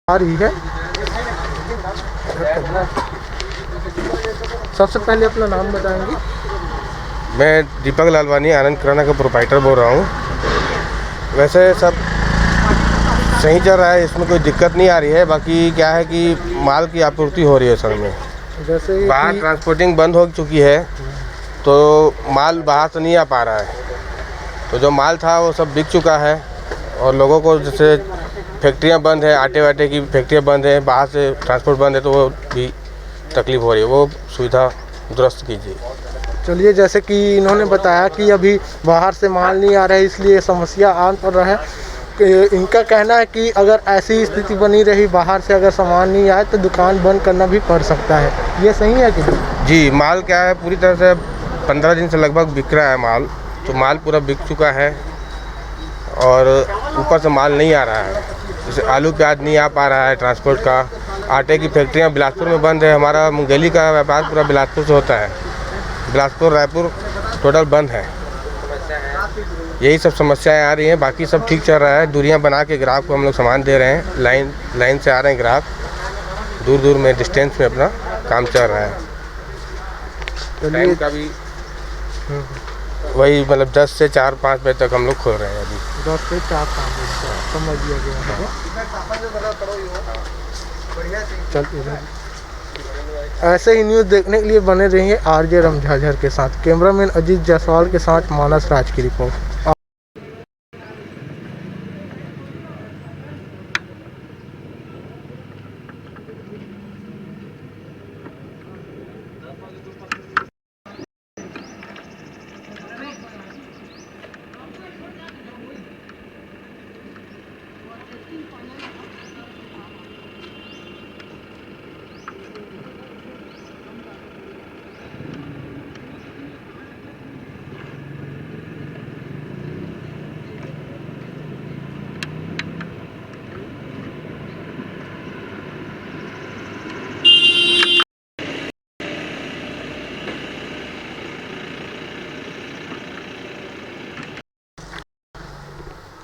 आ रही है। सबसे पहले अपना नाम बताएंगे। मैं दीपक लालवानी आनंद किराना का प्रोप्राइटर बोल रहा हूँ। वैसे सब सही चल रहा है, इसमें कोई दिक्कत नहीं आ रही है। बाकी क्या है कि माल की आपूर्ति हो रही है सर में। जैसे बाहर ट्रांसपोर्टिंग बंद हो चुकी है तो माल बाहर से नहीं आ पा रहा है। तो जो माल था वो सब बिक चुका है और लोगों को जैसे फैक्ट्रियां बंद है, आटे वाटे की फैक्ट्रियां बंद है, बाहर से ट्रांसपोर्ट बंद है, तो वो भी तकलीफ़ हो रही है। वो सुविधा दुरुस्त कीजिए। चलिए, जैसे कि इन्होंने बताया कि अभी बाहर से माल नहीं आ रहा है, इसलिए समस्या आ पड़ रहा है। इनका कहना है कि अगर ऐसी स्थिति बनी रही, बाहर से अगर सामान नहीं आए तो दुकान बंद करना भी पड़ सकता है। ये सही है कि नहीं? जी, माल क्या है, पूरी तरह से 15 दिन से लगभग बिक रहा है माल। तो माल पूरा बिक चुका है और ऊपर से माल नहीं आ रहा है। जैसे आलू प्याज नहीं आ पा रहा है ट्रांसपोर्ट का। आटे की फैक्ट्रियां बिलासपुर में बंद है। हमारा मुंगेली का व्यापार पूरा बिलासपुर से होता है। बिलासपुर रायपुर टोटल बंद है। यही सब समस्याएं आ रही हैं। बाकी सब ठीक चल रहा है। दूरियां बना के ग्राहक को हम लोग सामान दे रहे हैं। लाइन से आ रहे हैं ग्राहक। दूर दूर में डिस्टेंस में अपना काम चल रहा है। टाइम का भी वही मतलब 10 से 4-5 बजे तक हम लोग खोल रहे हैं अभी। 10 से 4-5 बजे समझ लिया गया है। चलिए, ऐसे ही न्यूज़ देखने के लिए बने रहिए आरजे रमझाझर के साथ। कैमरामैन अजीत जायसवाल के साथ मानस राज की रिपोर्ट।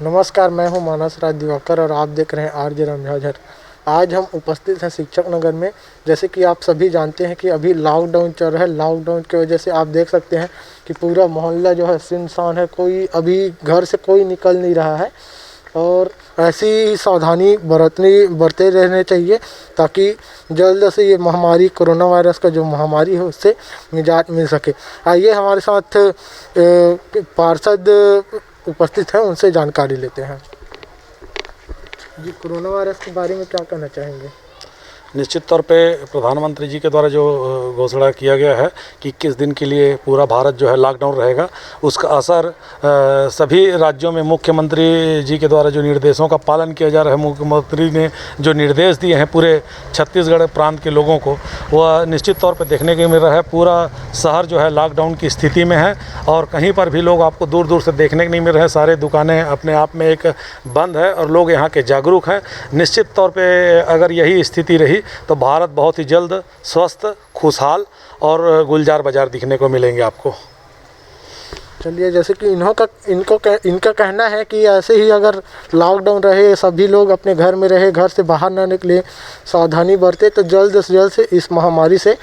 नमस्कार, मैं हूं मानस राज दिवाकर और आप देख रहे हैं आरजे रमझाझर। आज हम उपस्थित हैं शिक्षक नगर में। जैसे कि आप सभी जानते हैं कि अभी लॉकडाउन चल रहा है। लॉकडाउन की वजह से आप देख सकते हैं कि पूरा मोहल्ला जो है सुनसान है। कोई अभी घर से कोई निकल नहीं रहा है और ऐसी सावधानी बरते रहने चाहिए ताकि जल्द से ये महामारी, कोरोना वायरस का जो महामारी है, उससे निजात मिल सके। आइए, हमारे साथ पार्षद उपस्थित हैं, उनसे जानकारी लेते हैं। जी, कोरोना वायरस के बारे में क्या कहना चाहेंगे? निश्चित तौर पे प्रधानमंत्री जी के द्वारा जो घोषणा किया गया है कि 21 दिन के लिए पूरा भारत जो है लॉकडाउन रहेगा, उसका असर सभी राज्यों में मुख्यमंत्री जी के द्वारा जो निर्देशों का पालन किया जा रहा है, मुख्यमंत्री ने जो निर्देश दिए हैं पूरे छत्तीसगढ़ प्रांत के लोगों को, वह निश्चित तौर पे देखने को मिल रहा है। पूरा शहर जो है लॉकडाउन की स्थिति में है और कहीं पर भी लोग आपको दूर दूर से देखने को नहीं मिल रहे हैं। सारे दुकानें अपने आप में एक बंद है और लोग यहाँ के जागरूक हैं। निश्चित तौर पर अगर यही स्थिति रही तो भारत बहुत ही जल्द स्वस्थ, खुशहाल और गुलजार बाजार दिखने को मिलेंगे आपको। चलिए, जैसे कि इनका कहना है कि ऐसे ही अगर लॉकडाउन रहे, सभी लोग अपने घर में रहे, घर से बाहर न निकले, सावधानी बरते, तो जल्द से जल्द से इस महामारी से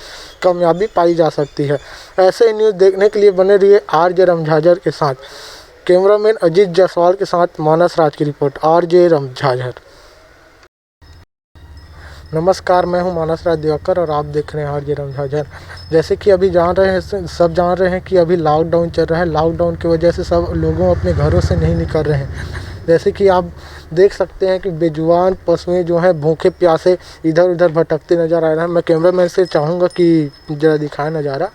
कामयाबी पाई जा सकती है। ऐसे ही न्यूज़ देखने के लिए बने रहिए आरजे रमझाझर के साथ। कैमरामैन अजीत जायसवाल के साथ मानस राज की रिपोर्ट, आरजे रमझाझर। नमस्कार, मैं हूं मानस राज दिवाकर और आप देख रहे हैं आरजे रमझाझर। जैसे कि अभी सब जान रहे हैं कि अभी लॉकडाउन चल रहा है। लॉकडाउन की वजह से सब लोगों अपने घरों से नहीं निकल रहे हैं। जैसे कि आप देख सकते हैं कि बेजुबान पशुएं जो हैं भूखे प्यासे इधर उधर भटकते नज़र आ रहे हैं। मैं कैमरामैन से चाहूँगा कि ज़रा दिखाएं नज़ारा।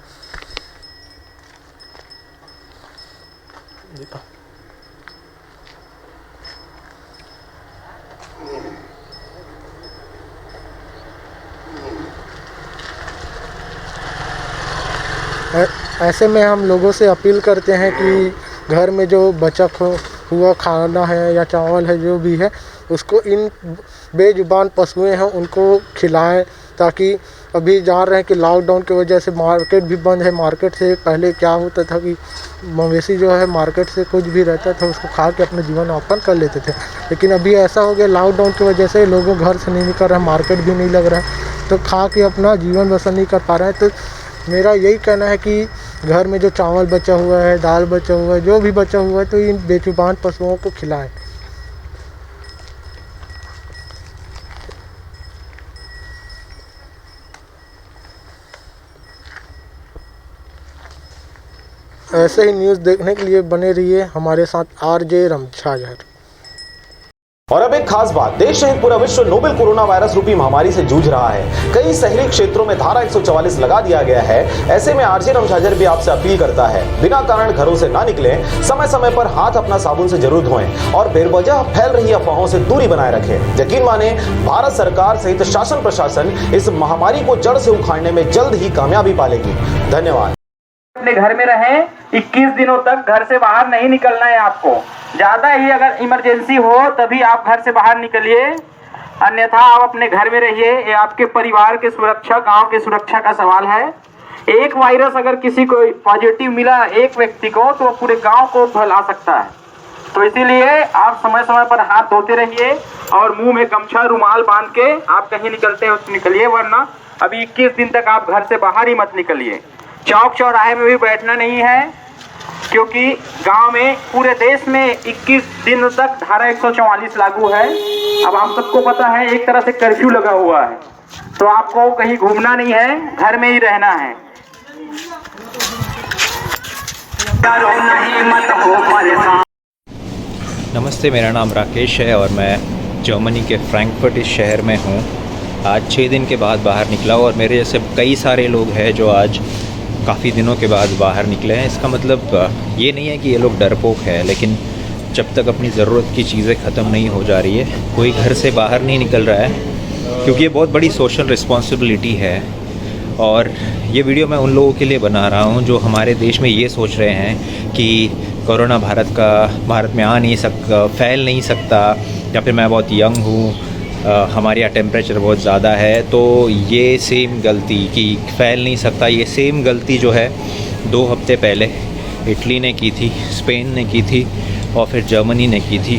ऐसे में हम लोगों से अपील करते हैं कि घर में जो बचा हुआ खाना है या चावल है, जो भी है, उसको इन बेजुबान पशुएं हैं उनको खिलाएं ताकि अभी जान रहे हैं कि लॉकडाउन की वजह से मार्केट भी बंद है। मार्केट से पहले क्या होता था कि मवेशी जो है मार्केट से कुछ भी रहता था उसको खा के अपना जीवन यापन कर लेते थे, लेकिन अभी ऐसा हो गया लॉकडाउन की वजह से लोगों घर से नहीं निकल रहे हैं, मार्केट भी नहीं लग रहा है, तो खा के अपना जीवन बसर नहीं कर पा रहे हैं। तो मेरा यही कहना है कि घर में जो चावल बचा हुआ है, दाल बचा हुआ है, जो भी बचा हुआ है, तो इन बेजुबान पशुओं को खिलाएं। ऐसे ही न्यूज़ देखने के लिए बने रहिए हमारे साथ आरजे रमछाजर। और अब एक खास बात, देश सहित पूरा विश्व नोवेल कोरोना वायरस रूपी महामारी से जूझ रहा है। कई शहरी क्षेत्रों में धारा 144 लगा दिया गया है। ऐसे में आरजे रमछाजर भी आपसे अपील करता है, बिना कारण घरों से ना निकलें, समय समय पर हाथ अपना साबुन से जरूर धोएं और बेवजह फैल रही अफवाहों से दूरी बनाए रखें। यकीन माने, भारत सरकार सहित शासन प्रशासन इस महामारी को जड़ से उखाड़ने में जल्द ही कामयाबी पालेगी। धन्यवाद। अपने घर में रहें, 21 दिनों तक घर से बाहर नहीं निकलना है आपको। ज़्यादा ही अगर इमरजेंसी हो तभी आप घर से बाहर निकलिए, अन्यथा आप अपने घर में रहिए। ये आपके परिवार के सुरक्षा, गांव के सुरक्षा का सवाल है। एक वायरस अगर किसी को पॉजिटिव मिला एक व्यक्ति को, तो पूरे गांव को फैला सकता है। तो इसीलिए आप समय समय पर हाथ धोते रहिए और मुंह में गमछा रुमाल बांध के आप कहीं निकलते हैं तो निकलिए, वरना अभी 21 दिन तक आप घर से बाहर ही मत निकलिए। चौक चौराहे में भी बैठना नहीं है, क्योंकि गांव में पूरे देश में 21 दिन तक धारा 144 लागू है। अब हम सबको पता है एक तरह से कर्फ्यू लगा हुआ है, तो आपको कहीं घूमना नहीं है, घर में ही रहना है। नमस्ते, मेरा नाम राकेश है और मैं जर्मनी के फ्रैंकफर्ट इस शहर में हूँ। आज 6 दिन के बाद बाहर निकला और मेरे जैसे कई सारे लोग हैं जो आज काफ़ी दिनों के बाद बाहर निकले हैं। इसका मतलब ये नहीं है कि ये लोग डरपोक है, लेकिन जब तक अपनी ज़रूरत की चीज़ें ख़त्म नहीं हो जा रही है, कोई घर से बाहर नहीं निकल रहा है, क्योंकि ये बहुत बड़ी सोशल रिस्पॉन्सिबिलिटी है। और ये वीडियो मैं उन लोगों के लिए बना रहा हूँ जो हमारे देश में ये सोच रहे हैं कि कोरोना भारत में आ नहीं सकता, फैल नहीं सकता, या फिर मैं बहुत यंग हूँ, हमारे यहाँ टेम्परेचर बहुत ज़्यादा है, तो ये सेम गलती कि फैल नहीं सकता, ये सेम गलती जो है 2 हफ्ते पहले इटली ने की थी, स्पेन ने की थी और फिर जर्मनी ने की थी।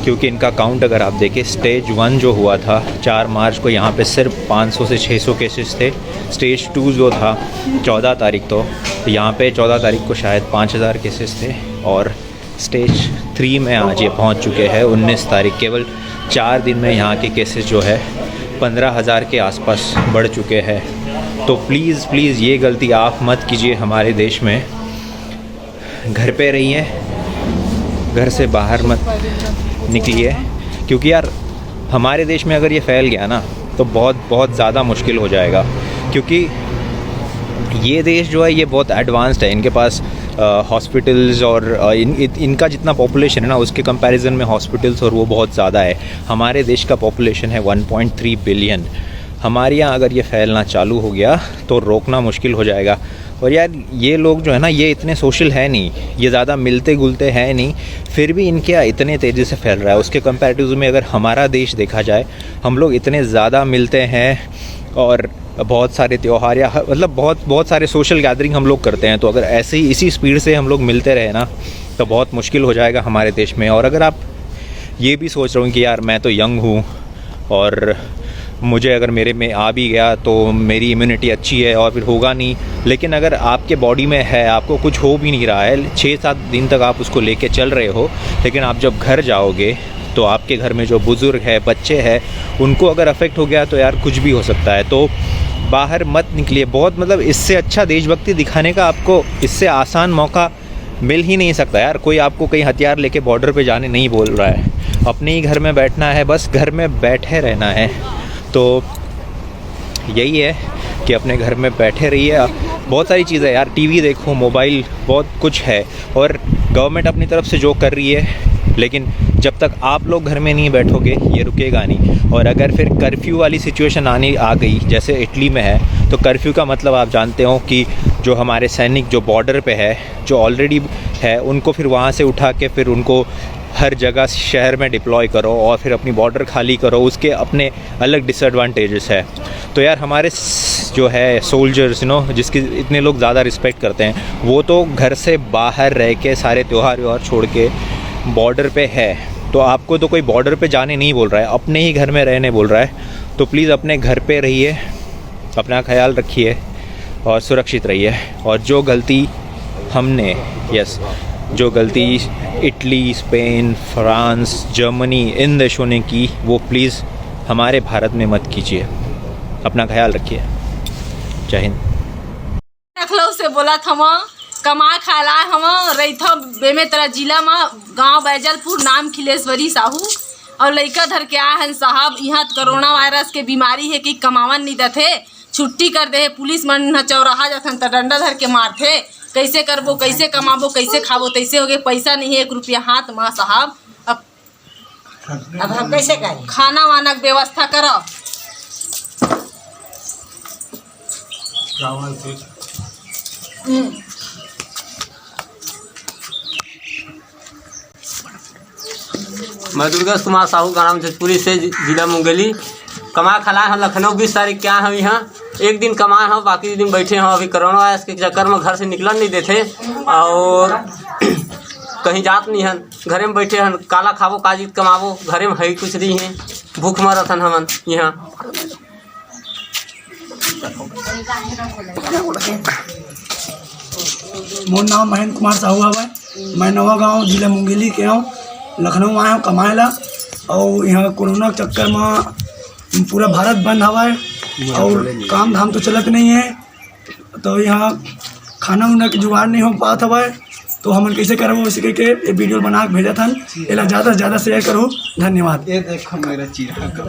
क्योंकि इनका काउंट अगर आप देखें, स्टेज 1 जो हुआ था 4 मार्च को, यहाँ पे सिर्फ 500 से 600 केसेस थे। स्टेज 2 जो था 14 तारीख तो यहाँ पे 14 तारीख को शायद 5000 केसेस थे, और स्टेज 3 में आज ये पहुँच चुके हैं 19 तारीख। केवल 4 दिन में यहाँ के केसेस जो है 15,000 के आसपास बढ़ चुके हैं। तो प्लीज़ ये गलती आप मत कीजिए हमारे देश में। घर पे रहिए, घर से बाहर मत निकलिए, क्योंकि यार हमारे देश में अगर ये फैल गया ना तो बहुत ज़्यादा मुश्किल हो जाएगा। क्योंकि ये देश जो है ये बहुत एडवांस्ड है, इनके पास हॉस्पिटल्स और इनका जितना पॉपुलेशन है ना, उसके कंपैरिजन में हॉस्पिटल्स और वो बहुत ज़्यादा है। हमारे देश का पॉपुलेशन है 1.3 बिलियन। हमारे यहाँ अगर ये फैलना चालू हो गया तो रोकना मुश्किल हो जाएगा। और यार ये लोग जो है ना, ये इतने सोशल है नहीं, ये ज़्यादा मिलते जुलते हैं नहीं, फिर भी इनके यहाँ इतने तेज़ी से फैल रहा है। उसके कंपैरेटिव में अगर हमारा देश देखा जाए, हम लोग इतने ज़्यादा मिलते हैं और बहुत सारे त्यौहार या मतलब बहुत सारे सोशल गैदरिंग हम लोग करते हैं। तो अगर ऐसे ही इसी स्पीड से हम लोग मिलते रहे ना तो बहुत मुश्किल हो जाएगा हमारे देश में। और अगर आप ये भी सोच रहे हो कि यार मैं तो यंग हूँ और मुझे अगर मेरे में आ भी गया तो मेरी इम्यूनिटी अच्छी है और फिर होगा नहीं, लेकिन अगर आपके बॉडी में है, आपको कुछ हो भी नहीं रहा है, 6-7 दिन तक आप उसको लेके चल रहे हो, लेकिन आप जब घर जाओगे तो आपके घर में जो बुज़ुर्ग है, बच्चे हैं, उनको अगर अफेक्ट हो गया तो यार कुछ भी हो सकता है। तो बाहर मत निकलिए। बहुत मतलब इससे अच्छा देशभक्ति दिखाने का आपको इससे आसान मौका मिल ही नहीं सकता यार। कोई आपको कहीं हथियार लेके बॉर्डर पे जाने नहीं बोल रहा है, अपने ही घर में बैठना है, बस घर में बैठे रहना है। तो यही है कि अपने घर में बैठे रहिए। बहुत सारी चीज़ें यार, टीवी देखो, मोबाइल, बहुत कुछ है, और गवर्नमेंट अपनी तरफ से जो कर रही है, लेकिन जब तक आप लोग घर में नहीं बैठोगे ये रुकेगा नहीं। और अगर फिर कर्फ्यू वाली सिचुएशन आ गई जैसे इटली में है, तो कर्फ्यू का मतलब आप जानते हो कि जो हमारे सैनिक जो बॉर्डर पे है, जो ऑलरेडी है, उनको फिर वहाँ से उठा के फिर उनको हर जगह शहर में डिप्लॉय करो और फिर अपनी बॉर्डर खाली करो, उसके अपने अलग डिसएडवांटेजेस है। तो यार हमारे जो है सोल्जर्स जिसकी इतने लोग ज़्यादा रिस्पेक्ट करते हैं, वो तो घर से बाहर रह के सारे त्यौहार व्योहार छोड़ के बॉर्डर पे है। तो आपको तो कोई बॉर्डर पे जाने नहीं बोल रहा है, अपने ही घर में रहने बोल रहा है। तो प्लीज़ अपने घर पे रहिए, अपना ख्याल रखिए और सुरक्षित रहिए। और जो गलती हमने जो गलती Italy, Spain, France, Germany in देशों ने की, वो प्लीज़ हमारे भारत में मत कीजिए। अपना ख्याल रखिए। जय हिंद। लखनऊ से बोला था कमा खाला हम रही था बेमेतरा जिला में गांव बैजलपुर, नाम खिलेश्वरी साहू। और लड़का धर के आए हैं साहब, यहाँ कोरोना वायरस के बीमारी है कि कमावन नहीं देते, छुट्टी कर दे। पुलिस मन चौराहा जाथन तो डंडा धर के मारते, कैसे करबो, कैसे कमाबो, कैसे खाबो, तैसे हो गए। पैसा नहीं है 1 रुपया हाथ में साहब। अब हम कैसे करें? खाना वाना की व्यवस्था करो। मैं दुर्गा कुमार साहू, ग्राम जजपुरी से, जिला मुंगेली। कमा खला है लखनऊ 20 तारीख क्या है यहाँ, एक दिन कमाए हैं, बाकी दिन बैठे हैं। अभी कोरोना वायरस के चक्कर में घर से निकल नहीं देते और कहीं जात नहीं हैं, घरे में बैठे हैं। काला खाबो काजित कमाबो, घरे में है कुछ नहीं है, भूख मरत हन हमन यहाँ। मोर नाम महेंद्र कुमार साहू हवा। मैं नवा गाँव जिला मुंगेली के हूँ, लखनऊ आया हूँ कमाए ला। और यहाँ कोरोना के चक्कर में पूरा भारत बंद हवा है और काम धाम तो चलत नहीं है। तो यहाँ खाना उना के जुगाड़ नहीं हो पाता हवा है। तो हमन कैसे करबो, इसी के ये वीडियो बना के भेजा था। एला ज़्यादा से ज़्यादा शेयर करो, धन्यवाद। ये देखो मेरा चीरा।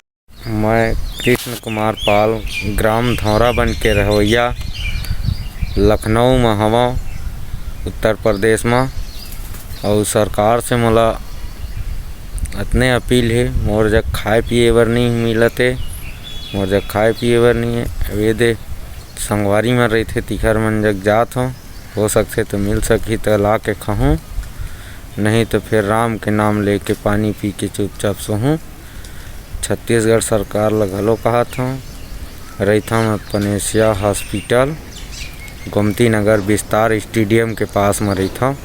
मैं कृष्ण कुमार पाल, ग्राम धौरा बन के रहोइया, लखनऊ में हवा, उत्तर प्रदेश में। और सरकार से मोला इतने अपील है, मोर जग खाए पिए बर नहीं मिलते, मोर जग खाए पिए बर नहीं है। वे दे संगवारी में रहते तिखर मन जग जात हो सकते तो मिल सकी तो ला के खाऊँ, नहीं तो फिर राम के नाम लेके पानी पी के चुपचाप सोहूँ। छत्तीसगढ़ सरकार ला घलो कहा था, रहता मैं पनेसिया हॉस्पिटल, गोमती नगर विस्तार स्टेडियम के पास में रहता।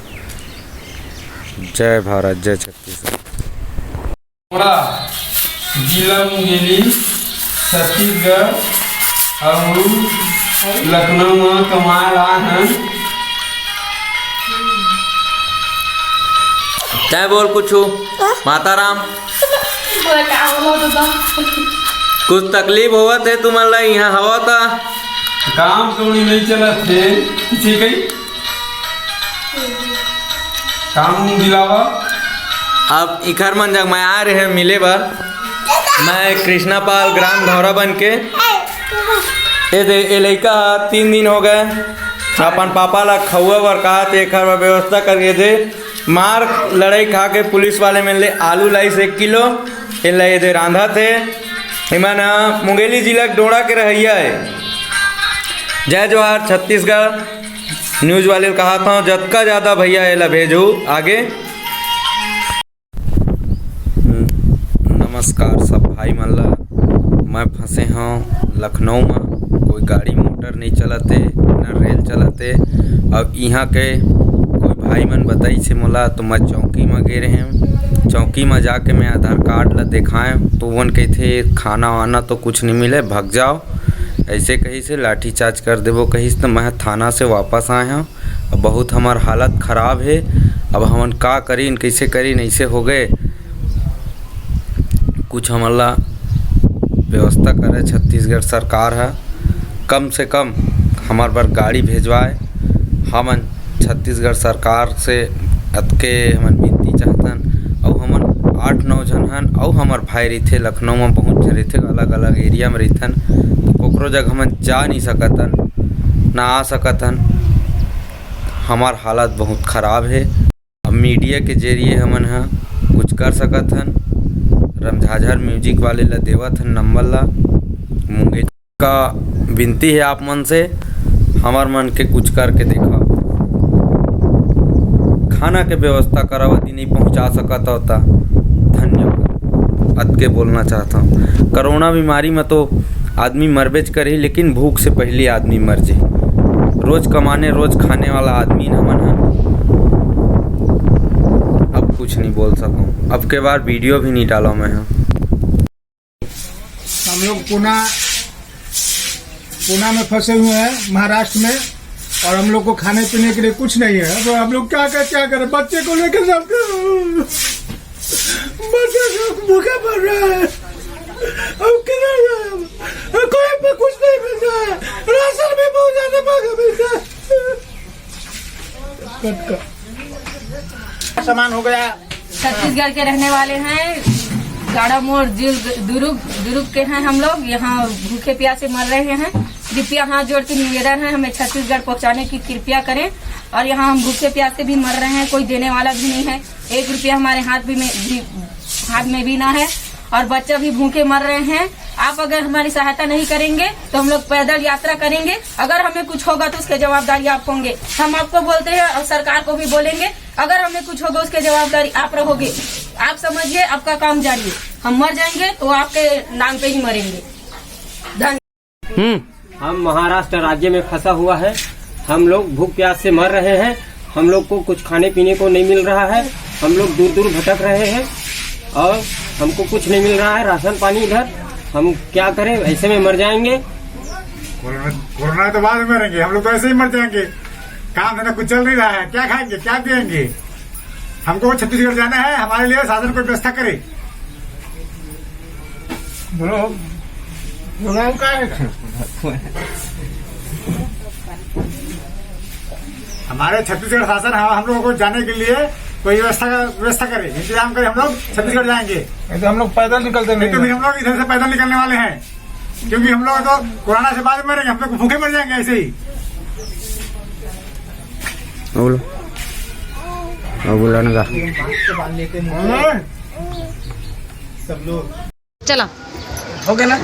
जय भारत, जय छत्तीसगढ़। जिला मुंगेली, छत्तीसगढ़ और लखनऊ में कमाए रहा है। क्या बोल कुछ माता राम, कुछ तकलीफ होवा थे तुम्हारा यहाँ हवा था? काम तो नहीं चला थे, ठीक है काम दिलावा। अब इखर मन जग मैं आ रहे हैं मिले बार। मैं कृष्णा पाल, ग्राम धौरा बन के। ये लड़का 3 दिन हो गए अपन पापा ला खौआ बर कहा थे, एक व्यवस्था करके थे। मार लड़ाई खा के पुलिस वाले में ले आलू लाइस 1 किलो ये दे रांधा थे। इमन मुंगेली जिला डोड़ा के रहिया है। जय जोहार छत्तीसगढ़। न्यूज़ वाले कहा था जतका ज़्यादा भैया एला भेजू आगे। नमस्कार सब भाई मल्ला, मैं फंसे हूँ लखनऊ में, कोई गाड़ी मोटर नहीं चलते न रेल चलते। अब यहाँ के कोई भाई मन बताई से मोला, तो मैं चौकी में गे रहे हैं। चौकी में जाके मैं आधार कार्ड ला दिखाएँ तो वन कहते खाना वाना तो कुछ नहीं मिले, भाग जाओ। ऐसे कहीं से लाठी चार्ज कर देवो कहीं से। तो मैं थाना से वापस आए हूँ। अब बहुत हमार हालत ख़राब है। अब हमन का करीन, कैसे करीन, ऐसे हो गए। कुछ हमारा व्यवस्था करे छत्तीसगढ़ सरकार है, कम से कम हमार पर गाड़ी भेजवाए। हमन छत्तीसगढ़ सरकार से अतके हमन विनती चाहतन। और हमन 8-9 जन हन और हमार भाई रहते लखनऊ में, बहुत जन रहते अलग अलग एरिया में रहतन। तो कोकरो जग हमन जा नहीं सकतन, ना आ सकतन। हमार हालत बहुत ख़राब है। अब मीडिया के जरिए हमन हा कुछ कर सकतन। रमझाझर म्यूजिक वाले ला देवत हन नंबर ला। मुंगेली का विनती है आप मन से, हमार मन के कुछ करके देखा। खाना के व्यवस्था करावती नहीं पहुंचा सकता होता। धन्यवाद। अत के बोलना चाहता हूँ कोरोना बीमारी में तो आदमी मरबेच करे, लेकिन भूख से पहले आदमी मर जाए। रोज कमाने रोज खाने वाला आदमी न मन है। अब कुछ नहीं बोल सकूँ, अब के बार वीडियो भी नहीं डाला मैं। हम लोग पूना में फंसे हुए हैं, महाराष्ट्र में, और हम लोग को खाने पीने के लिए कुछ नहीं है। तो हम लोग क्या करें? बच्चे को लेकर बच्चे भूखा पड़ रहा है। अब किधर जाए? कोई पे कुछ नहीं मिल रहा है, राशन भी बहुत ज्यादा महंगा मिलता है। सामान हो गया। छत्तीसगढ़ के रहने वाले हैं, गाड़ा मोड़ दुर्ग के हैं हम लोग। यहाँ भूखे प्यासे मर रहे हैं। कृपया हाथ जोड़ के निवेदन है, हमें छत्तीसगढ़ पहुँचाने की कृपया करें। और यहाँ हम भूखे प्यासे भी मर रहे हैं, कोई देने वाला भी नहीं है। 1 रुपया हमारे हाथ में भी ना है, और बच्चे भी भूखे मर रहे हैं। आप अगर हमारी सहायता नहीं करेंगे तो हम लोग पैदल यात्रा करेंगे। अगर हमें कुछ होगा तो उसके जवाबदारी आप होंगे। हम आपको बोलते हैं और सरकार को भी बोलेंगे, अगर हमें कुछ होगा उसके जवाबदारी आप रहोगे। आप समझिए, आपका काम जारी है। हम मर जाएंगे तो आपके नाम पे ही मरेंगे। धन्यवाद। हम महाराष्ट्र राज्य में फंसा हुआ है। हम लोग भूख प्यास से मर रहे हैं। हम लोग को कुछ खाने पीने को नहीं मिल रहा है। हम लोग दूर दूर भटक रहे हैं और हमको कुछ नहीं मिल रहा है, राशन पानी इधर। हम क्या करें? ऐसे में मर जाएंगे। कोरोना तो बाद में मरेंगे, हम लोग तो ऐसे ही मर जाएंगे। काम धंधा कुछ चल नहीं रहा है, क्या खाएंगे, क्या पिएंगे? हमको छत्तीसगढ़ जाना है, हमारे लिए शासन कोई व्यवस्था करे। बोलो का हमारे छत्तीसगढ़ शासन हम लोगों को जाने के लिए कोई व्यवस्था करे, इंतजाम करे। हम लोग छत्तीसगढ़ जाएंगे, तो हम लोग पैदल निकलते नहीं। तो हम लोग इधर से पैदल निकलने वाले हैं, क्योंकि हम लोग तो कोरोना से बाद में मरेंगे। हम लोग भूखे मर जाएंगे ऐसे ही। बोलो सब लोग चला हो गया ना।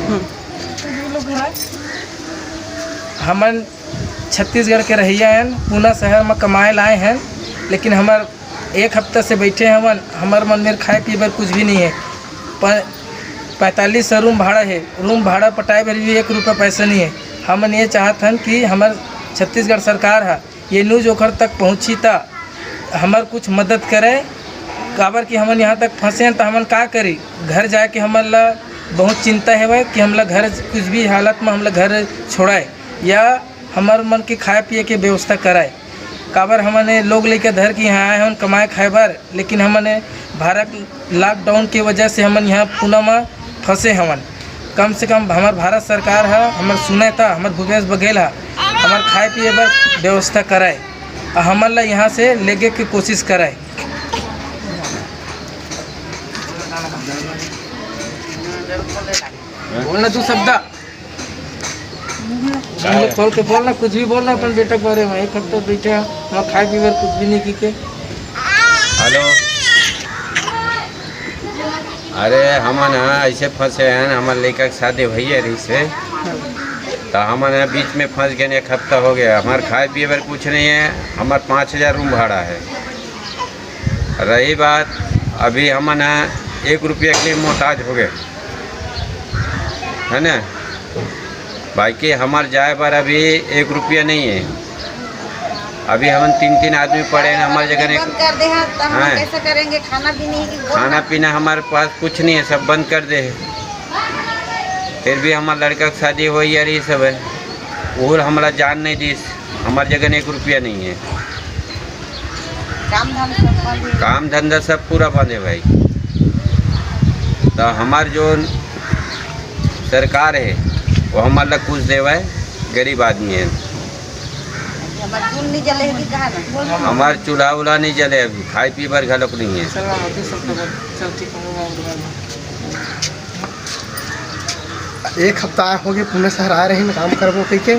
हमन छत्तीसगढ़ के रहिया हैं, पूना शहर में कमाए लाए हैं, लेकिन हमार 1 हफ्ता से बैठे हैं। हमार मन में खाए पिए बर कुछ भी नहीं है। 45 रूम भाड़ा है, रूम भाड़ा पटाए पर भी 1 रुपया पैसा नहीं है। हमन ये चाहत हन कि हमार छत्तीसगढ़ सरकार है ये न्यूज़ ओखर तक पहुँची ता हमार कुछ मदद करे। काबर कि हमन यहाँ तक फंसे हैं तो हमन का करी? घर जाके हमन ला बहुत चिंता है कि हम लोग घर कुछ भी हालत में हम लोग घर छोड़ाए या हमार मन के खाए पिए के व्यवस्था कराए। काबर हमने लोग लेकर धर के यहाँ आए हैं कमाए खाए बार, लेकिन हमने भारत लॉकडाउन की वजह से हमन यहाँ पूना में फंसे। हमन कम से कम हमार भारत सरकार है, हमार सुने था हमार भूपेश बघेल है, हमार खाए पिए बार व्यवस्था कराए और हमन ला यहाँ से लेके की कोशिश कराए। बोलना तू शब्द खोल के बोलना, कुछ भी बोलना अपन बेटा के बारे में। 1 हफ्ता बैठे हम खाए पीए कुछ भी नहीं की। हेलो, अरे हमन ऐसे फंसे हैं, हमारे लड़का के शादी भैया रही से, तो हमन बीच में फंस गए। 1 हफ्ता हो गया, हमारे खाए पिए पर कुछ नहीं है। हमारे 5000 रूम भाड़ा है। रही बात, अभी हमन 1 रुपये के लिए मोहताज हो गए, है ना। बाकी हमारे जाए पर अभी 1 रुपया नहीं है। अभी हम 3 आदमी पड़े हैं हमारी जगह। बंद कर दे हैं तो हम कैसे करेंगे? खाना भी नहीं, खाना पीना हमारे पास कुछ नहीं है, सब बंद कर दे है। फिर भी हमारे लड़का की शादी हो रही सब है, वो हमारा जान नहीं दी। हमारी जगह 1 रुपया नहीं है। काम धंधा सब पूरा बंद है भाई। तो हमारे जो सरकार है वो हमारा कुछ देवा है, गरीब आदमी है। हमारे चूल्हा उल्हा नहीं जले, अभी खाए पी बार घलोक नहीं है। 1 हफ्ता हो गए पुणे शहर आ रहे हैं काम करबो के।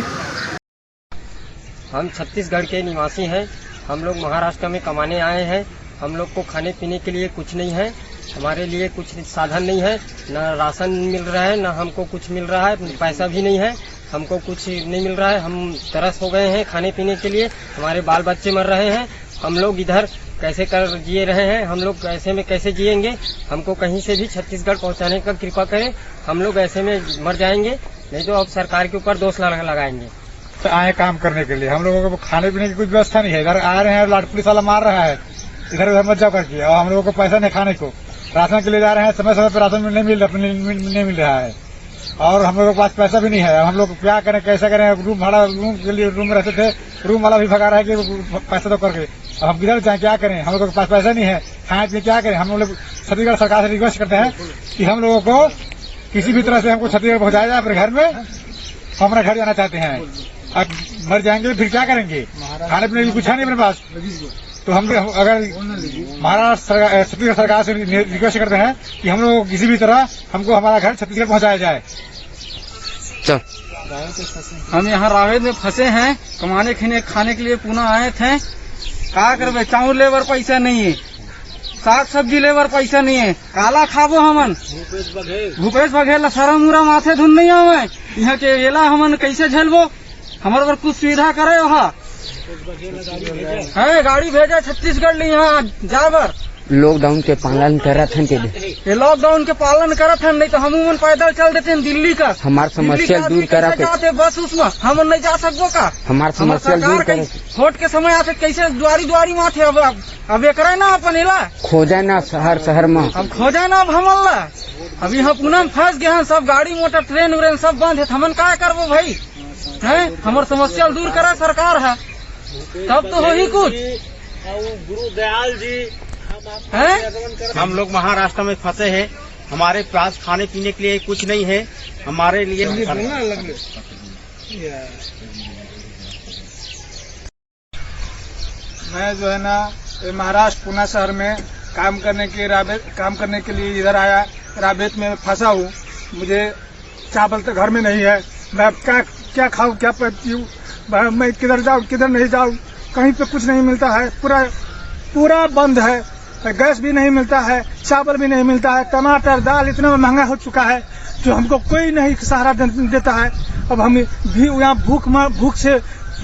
हम छत्तीसगढ़ के निवासी हैं। हम लोग महाराष्ट्र में कमाने आए हैं। हम लोग को खाने पीने के लिए कुछ नहीं है। हमारे लिए कुछ साधन नहीं है, न राशन मिल रहा है, न हमको कुछ मिल रहा है, पैसा भी नहीं है, हमको कुछ नहीं मिल रहा है। हम तरस हो गए हैं खाने पीने के लिए। हमारे बाल बच्चे मर रहे हैं हम लोग इधर कैसे कर जिए रहे हैं, हम लोग ऐसे में कैसे जिएंगे। हमको कहीं से भी छत्तीसगढ़ पहुंचाने का कृपा करें, हम लोग ऐसे में मर जाएंगे, नहीं तो अब सरकार के ऊपर दोष लगाएंगे। तो आए काम करने के लिए, हम लोगों को खाने पीने की कुछ व्यवस्था नहीं है। इधर आ रहे हैं, लाट पुलिस वाला मार रहा है, इधर उधर मत जाओ करके, और हम लोगों को पैसा नहीं खाने को, राशन के लिए जा रहे हैं, समय समय पर राशन नहीं मिल रहा है, और हम लोगों के पास पैसा भी नहीं है। हम लोग क्या करें, कैसे करें। रूम भाड़ा, रूम के लिए रूम में रहते थे, रूम वाला भी भगा रहा है कि पैसा तो करके, अब हम किधर जाए, क्या करें। हम लोगों के पास पैसा नहीं है, खाए पिए क्या करें। हम लोग छत्तीसगढ़ सरकार से रिक्वेस्ट करते हैं कि हम लोगों को किसी भी तरह से हमको छत्तीसगढ़ पहुंचाया जाए अपने घर में। हम अपना घर जाना चाहते हैं, अब मर जाएंगे फिर क्या करेंगे, खाने पीने की कुछ है नहीं अपने पास। तो हम अगर महाराष्ट्र छत्तीसगढ़ सरकार से रिक्वेस्ट करते हैं कि हम लोग किसी भी तरह हमको हमारा घर छत्तीसगढ़ पहुंचाया जाए। हम यहाँ रावेद में फंसे हैं, कमाने खाने के लिए पुणे आए थे। क्या करबे, चावल लेबर पैसा नहीं है, साग सब्जी लेबर पैसा नहीं है, काला खाबो हमन। भूपेश बघेल सारा मुरा माथे धुन नहीं आवे, यहाँ के एला हमन कैसे झेलबो। हमारे पर कुछ सुविधा करे, वहाँ है गाड़ी भेजा छत्तीसगढ़ ले यहाँ जाबर। लॉकडाउन के पालन करत हन के ये लॉकडाउन के पालन करत हन, नहीं तो हम पैदल चल देते हैं दिल्ली का। हमार समस्या दूर करा के जाते बस उसमें हम नहीं जा सकबो का। हमार समस्या दूर करे वोट के समय आते कैसे द्वारी माथे अब ये करे ना अपन इला खोजा ना शहर में, अब खोजा ना हमला। अब यहाँ पुणे में फंस गए हैं, सब गाड़ी मोटर ट्रेन व्रेन सब बंद है, हमन क्या करबो भाई। है हमार समस्या दूर करा सरकार है, तब तो हो ही कुछ। गुरुदयाल जी है, हम लोग महाराष्ट्र में फंसे हैं, हमारे पास खाने पीने के लिए कुछ नहीं है। हमारे लिए मैं जो है ना महाराष्ट्र पुणे शहर में काम करने के लिए इधर आया, रावेत में फंसा हूँ। मुझे चावल तो घर में नहीं है, मैं क्या खाऊं, क्या पीऊं, मैं किधर जाऊं किधर नहीं जाऊं, कहीं पे कुछ नहीं मिलता है, पूरा बंद है। गैस भी नहीं मिलता है, चावल भी नहीं मिलता है, टमाटर दाल इतना महंगा हो चुका है जो हमको कोई नहीं सहारा देता है। अब हम भी यहाँ भूख से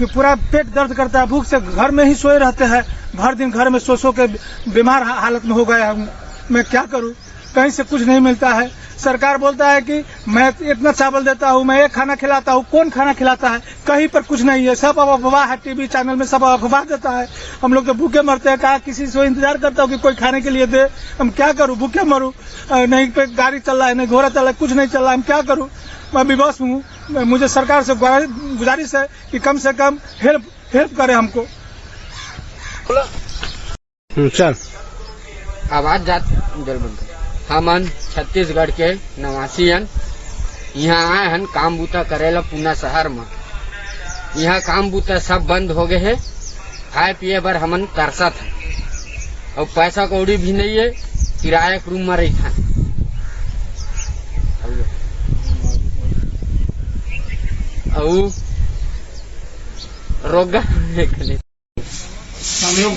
पूरा पेट दर्द करता है, भूख से घर में ही सोए रहते हैं, भर दिन घर में सो के बीमार हालत में हो गया हूँ। मैं क्या करूँ, कहीं से कुछ नहीं मिलता है। सरकार बोलता है कि मैं इतना चावल देता हूँ, मैं एक खाना खिलाता हूँ, कौन खाना खिलाता है, कहीं पर कुछ नहीं है, सब अफवाह है। टीवी चैनल में सब अफवाह देता है, हम लोग तो भूखे मरते हैं। कहा किसी से इंतजार करता हूँ कि कोई खाने के लिए दे, हम क्या करूँ, भूखे मरूँ। नहीं पे गाड़ी चल रहा है, नहीं घोड़ा चल रहा है, कुछ नहीं चल रहा है, हम क्या करूँ। मैं विवश हूँ, मुझे सरकार से गुजारिश है कि कम से कम हेल्प करे हमको। चल आवाज जात हमन छत्तीसगढ़ के निवासी हन, यहाँ आए हन काम बूता करेला पुणे शहर में। यहाँ काम बूता सब बंद हो गए है, खाए पिए बर हमन तरसत है, और पैसा कौड़ी भी नहीं है, किराया के रूम में रही था। रोगा हम लोग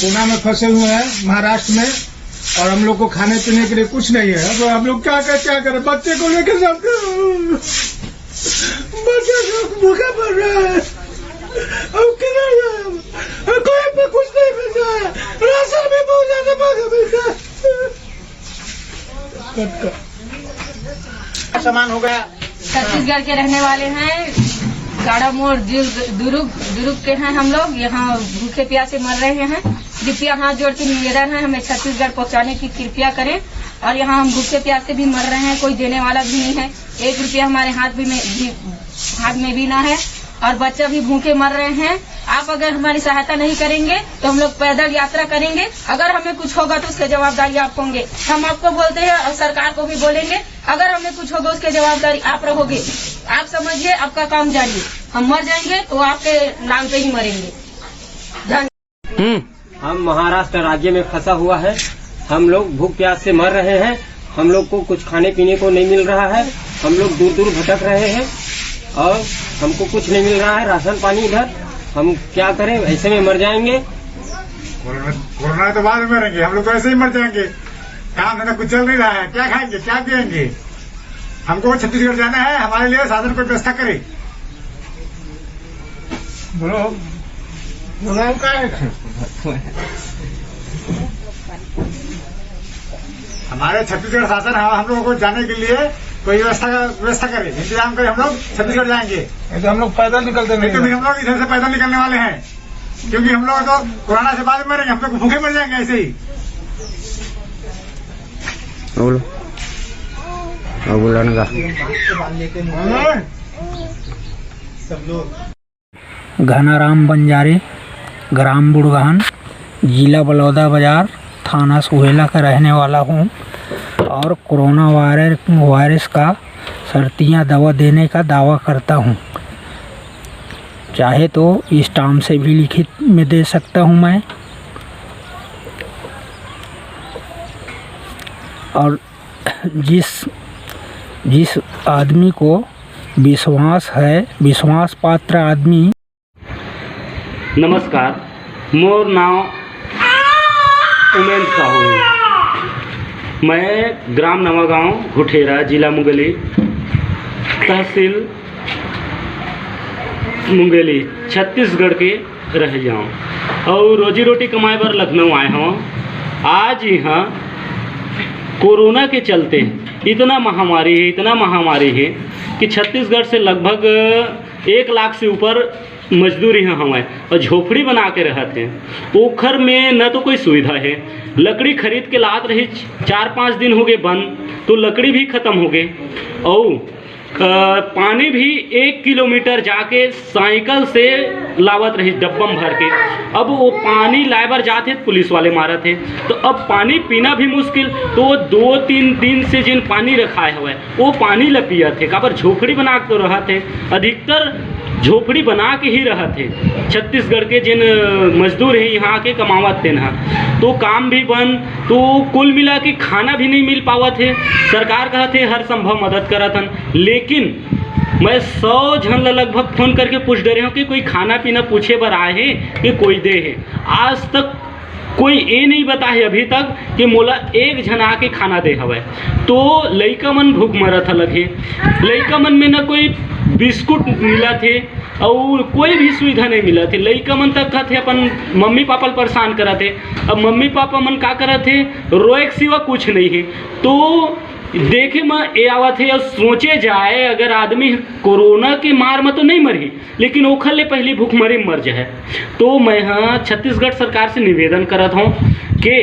पुणे में फंसे हुए हैं महाराष्ट्र में, और हम लोग को खाने पीने के लिए कुछ नहीं है। अब हम लोग क्या करें, बच्चे को लेकर जाते हैं, बच्चे भूखा पड़ रहा है, अब किधर जाए, कोई पे कुछ नहीं मिल रहा है, राशन भी बहुत ज्यादा महंगा मिल रहा है। सामान हो गया। छत्तीसगढ़ के रहने वाले हैं, गाड़ा मोड़ दुर्ग के हैं हम लोग। यहाँ भूखे प्यासे मर रहे हैं, कृपया हाथ जोड़ के निवेदन है हमें छत्तीसगढ़ पहुँचाने की कृपया करें। और यहाँ हम भूखे प्यासे भी मर रहे हैं, कोई देने वाला भी नहीं है, 1 रुपया हमारे हाथ में भी ना है, और बच्चा भी भूखे मर रहे हैं। आप अगर हमारी सहायता नहीं करेंगे तो हम लोग पैदल यात्रा करेंगे, अगर हमें कुछ होगा तो उसकी जवाबदारी आप होंगे। हम आपको बोलते हैं और सरकार को भी बोलेंगे, अगर हमें कुछ होगा उसकी जवाबदारी आप रहोगे। आप समझिए, आपका काम जानिए, हम मर जाएंगे तो आपके नाम पे ही मरेंगे। हम महाराष्ट्र राज्य में फंसा हुआ है, हम लोग भूख प्यास से मर रहे हैं, हम लोग को कुछ खाने पीने को नहीं मिल रहा है, हम लोग दूर दूर भटक रहे हैं और हमको कुछ नहीं मिल रहा है, राशन पानी इधर। हम क्या करें, ऐसे में मर जाएंगे। कोरोना तो बाद में मरेंगे, हम लोग तो ऐसे ही मर जाएंगे। काम धंधा कुछ चल नहीं रहा है, क्या खाएंगे क्या पिएंगे। हमको छत्तीसगढ़ जाना है, हमारे लिए साधन कोई व्यवस्था करे। बोलो हमारे छत्तीसगढ़ शासन हम लोगों को जाने के लिए कोई व्यवस्था करे, इंतजाम करे, हम लोग छत्तीसगढ़ जाएंगे। तो हम लोग पैदल निकलते नहीं, तो हम लोग इधर से पैदल निकलने वाले हैं, क्योंकि हम लोग तो कोरोना से बाद में मरेंगे, हम लोग भूखे मर जाएंगे ऐसे ही। बोलो घनाराम बंजारे, ग्राम बुड़गान, जिला बलौदा बाजार, थाना सुहेला का रहने वाला हूँ और कोरोना वायरस का शर्तियाँ दवा देने का दावा करता हूँ। चाहे तो स्टाम्प से भी लिखित में दे सकता हूँ मैं। और जिस आदमी को विश्वास पात्र आदमी। नमस्कार, मोर नाम उमेन साहू है। मैं ग्राम नवागांव घुठेरा, जिला मुंगेली, तहसील मुंगेली, छत्तीसगढ़ के रह जाऊँ और रोजी रोटी कमाए बर लखनऊ आए हूँ। आज यहाँ कोरोना के चलते इतना महामारी है कि छत्तीसगढ़ से लगभग 1 लाख से ऊपर मजदूर यहाँ हमें और झोपड़ी बना के रहते हैं। ओखर में न तो कोई सुविधा है, लकड़ी खरीद के लात रही 4-5 दिन हो गए बंद, तो लकड़ी भी ख़त्म हो गए और पानी भी 1 किलोमीटर जाके साइकिल से लावत रही डब्बम भर के। अब वो पानी लाए बर जाते पुलिस वाले मारा थे, तो अब पानी पीना भी मुश्किल। तो 2-3 दिन से जिन पानी रखाए हुए वो पानी ला पिया थे, काबर झोपड़ी बना के तो रहा थे, अधिकतर झोपड़ी बना के ही रहा थे। छत्तीसगढ़ के जिन मजदूर हैं यहाँ के कमावत थे ना, तो काम भी बंद, तो कुल मिला के खाना भी नहीं मिल पावा थे। सरकार कहा थे हर संभव मदद करा था, लेकिन मैं 100 जन लगभग फ़ोन करके पूछ डरे हूँ कि कोई खाना पीना पूछे बर आए हैं कि कोई दे है। आज तक कोई ये नहीं बता है अभी तक कि मोला एक जन आके खाना दे हवे। तो लइका मन भूख मरत लगे, लइका मन में न कोई बिस्कुट मिला थे और कोई भी सुविधा नहीं मिला थे। लइका मन तक का थे अपन मम्मी पापा परेशान करा थे। अब मम्मी पापा मन का करा थे, रोए के सिवा कुछ नहीं है। तो देखे में ये आवा थे और सोचे जाए अगर आदमी कोरोना के मार में तो नहीं मरी, लेकिन ओखर ले पहली भूखमरी मर जाए। तो मैं यहाँ छत्तीसगढ़ सरकार से निवेदन करत हूँ कि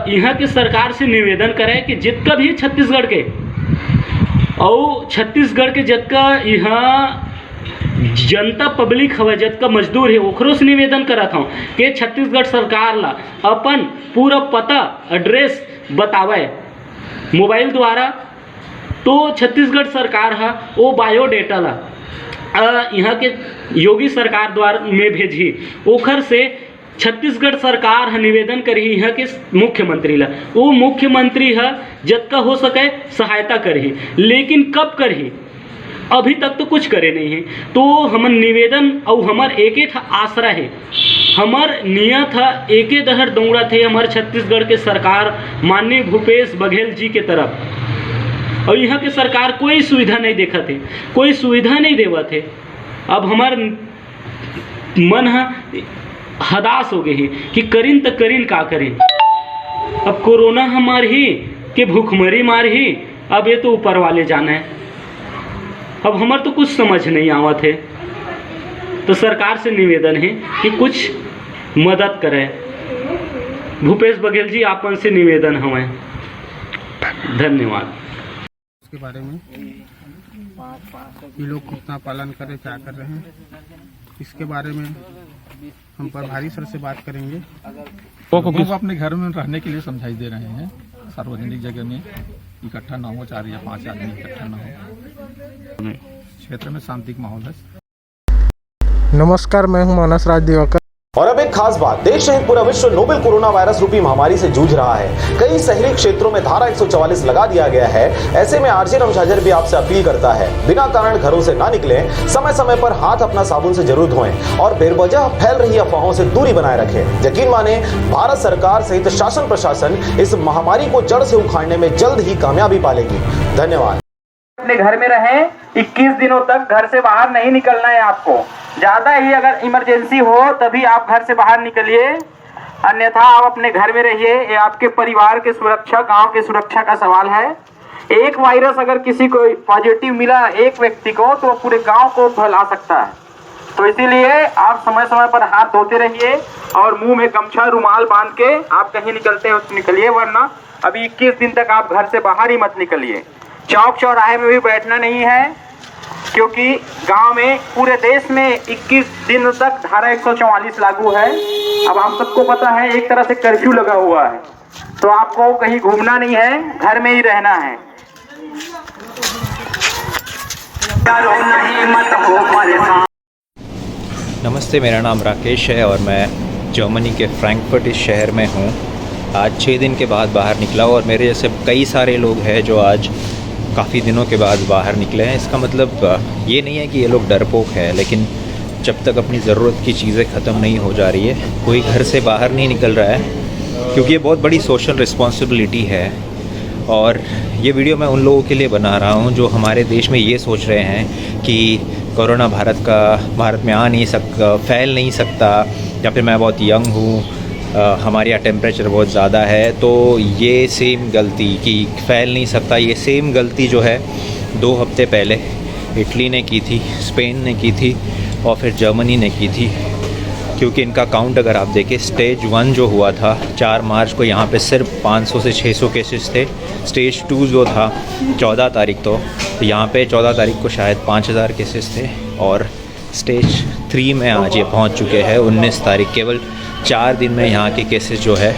यहाँ की सरकार से निवेदन करे कि जितना भी छत्तीसगढ़ के और छत्तीसगढ़ के जितना यहाँ जनता पब्लिक हवे, जितना मजदूर है, ओकरो से निवेदन करत हूँ कि छत्तीसगढ़ सरकार ला अपन पूरा पता एड्रेस बतावे मोबाइल द्वारा। तो छत्तीसगढ़ सरकार है वो बायोडेटा ला यहाँ के योगी सरकार द्वारा में भेजी, ओखर से छत्तीसगढ़ सरकार है निवेदन करी यहाँ के मुख्यमंत्री ला, वो मुख्यमंत्री है जितना हो सके सहायता करी, लेकिन कब करी अभी तक तो कुछ करे नहीं है। तो हमर निवेदन और हमार एक आसरा है, हमार नियत है एक दहर दौड़ा थे हमारे छत्तीसगढ़ के सरकार माननीय भूपेश बघेल जी के तरफ, और यहाँ के सरकार कोई सुविधा नहीं देखा थे, कोई सुविधा नहीं देवा थे। अब हमार मन है हदास हो गए हैं कि करीन तो करीन का करें। अब कोरोना हमार ही कि भूखमरी मार ही, अब ये तो ऊपर वाले जाना है। अब हमार तो कुछ समझ नहीं आवत है। तो सरकार से निवेदन है कि कुछ मदद करें। भूपेश बघेल जी आपन से निवेदन हमें धन्यवाद। इसके बारे में ये लोग कितना पालन करें, क्या कर रहे हैं, इसके बारे में हम प्रभारी सर से बात करेंगे। लोगों को अपने घर में रहने के लिए समझाई दे रहे हैं, सार्वजनिक जगह में इकट्ठा ना हो, 4 या 5 आदमी इकट्ठा ना हो, क्षेत्र में शांति माहौल है। नमस्कार, मैं हूं मानस राज दिवाकर। और अब एक खास बात, देश सहित पूरा विश्व नोवेल कोरोना वायरस रूपी महामारी से जूझ रहा है। कई शहरी क्षेत्रों में धारा 144 लगा दिया गया है। ऐसे में आरजे रमझाझर भी आपसे अपील करता है, बिना कारण घरों से ना निकलें, समय समय पर हाथ अपना साबुन से जरूर धोएं और बेवजह फैल रही अफवाहों से दूरी बनाए रखें। यकीन माने, भारत सरकार सहित शासन प्रशासन इस महामारी को जड़ से उखाड़ने में जल्द ही कामयाबी पालेगी। धन्यवाद। अपने घर में रहें, 21 दिनों तक घर से बाहर नहीं निकलना है आपको। ज़्यादा ही अगर इमरजेंसी हो तभी आप घर से बाहर निकलिए, अन्यथा आप अपने घर में रहिए। ये आपके परिवार के सुरक्षा, गांव के सुरक्षा का सवाल है। एक वायरस अगर किसी को पॉजिटिव मिला एक व्यक्ति को तो पूरे गांव को फैला सकता है। तो इसीलिए आप समय समय पर हाथ धोते रहिए और मुंह में गमछा रुमाल बांध के आप कहीं निकलते हो तो निकलिए, वरना अभी 21 दिन तक आप घर से बाहर ही मत निकलिए। चौक चौराहे में भी बैठना नहीं है, क्योंकि गांव में पूरे देश में 21 दिन तक धारा 144 लागू है। अब आप सबको पता है एक तरह से कर्फ्यू लगा हुआ है, तो आपको कहीं घूमना नहीं है, घर में ही रहना है। नमस्ते, मेरा नाम राकेश है और मैं जर्मनी के फ्रैंकफर्ट इस शहर में हूँ। आज 6 दिन के बाद बाहर निकला और मेरे जैसे कई सारे लोग हैं जो आज काफ़ी दिनों के बाद बाहर निकले हैं। इसका मतलब ये नहीं है कि ये लोग डरपोक है, लेकिन जब तक अपनी ज़रूरत की चीज़ें ख़त्म नहीं हो जा रही है कोई घर से बाहर नहीं निकल रहा है, क्योंकि ये बहुत बड़ी सोशल रिस्पॉन्सिबिलिटी है। और ये वीडियो मैं उन लोगों के लिए बना रहा हूँ जो हमारे देश में ये सोच रहे हैं कि कोरोना भारत में आ नहीं सकता, फैल नहीं सकता, या फिर मैं बहुत यंग हूँ, हमारे यहाँ टेम्परेचर बहुत ज़्यादा है। तो ये सेम गलती कि फैल नहीं सकता, ये सेम गलती जो है 2 हफ्ते पहले इटली ने की थी, स्पेन ने की थी और फिर जर्मनी ने की थी। क्योंकि इनका काउंट अगर आप देखें, स्टेज 1 जो हुआ था 4 मार्च को, यहाँ पे सिर्फ 500 से 600 केसेस थे। स्टेज 2 जो था 14 तारीख तो यहाँ पे 14 तारीख को शायद 5000 केसेस थे, और स्टेज 3 में आज ये पहुँच चुके हैं 19 तारीख। केवल 4 दिन में यहाँ के केसेस जो है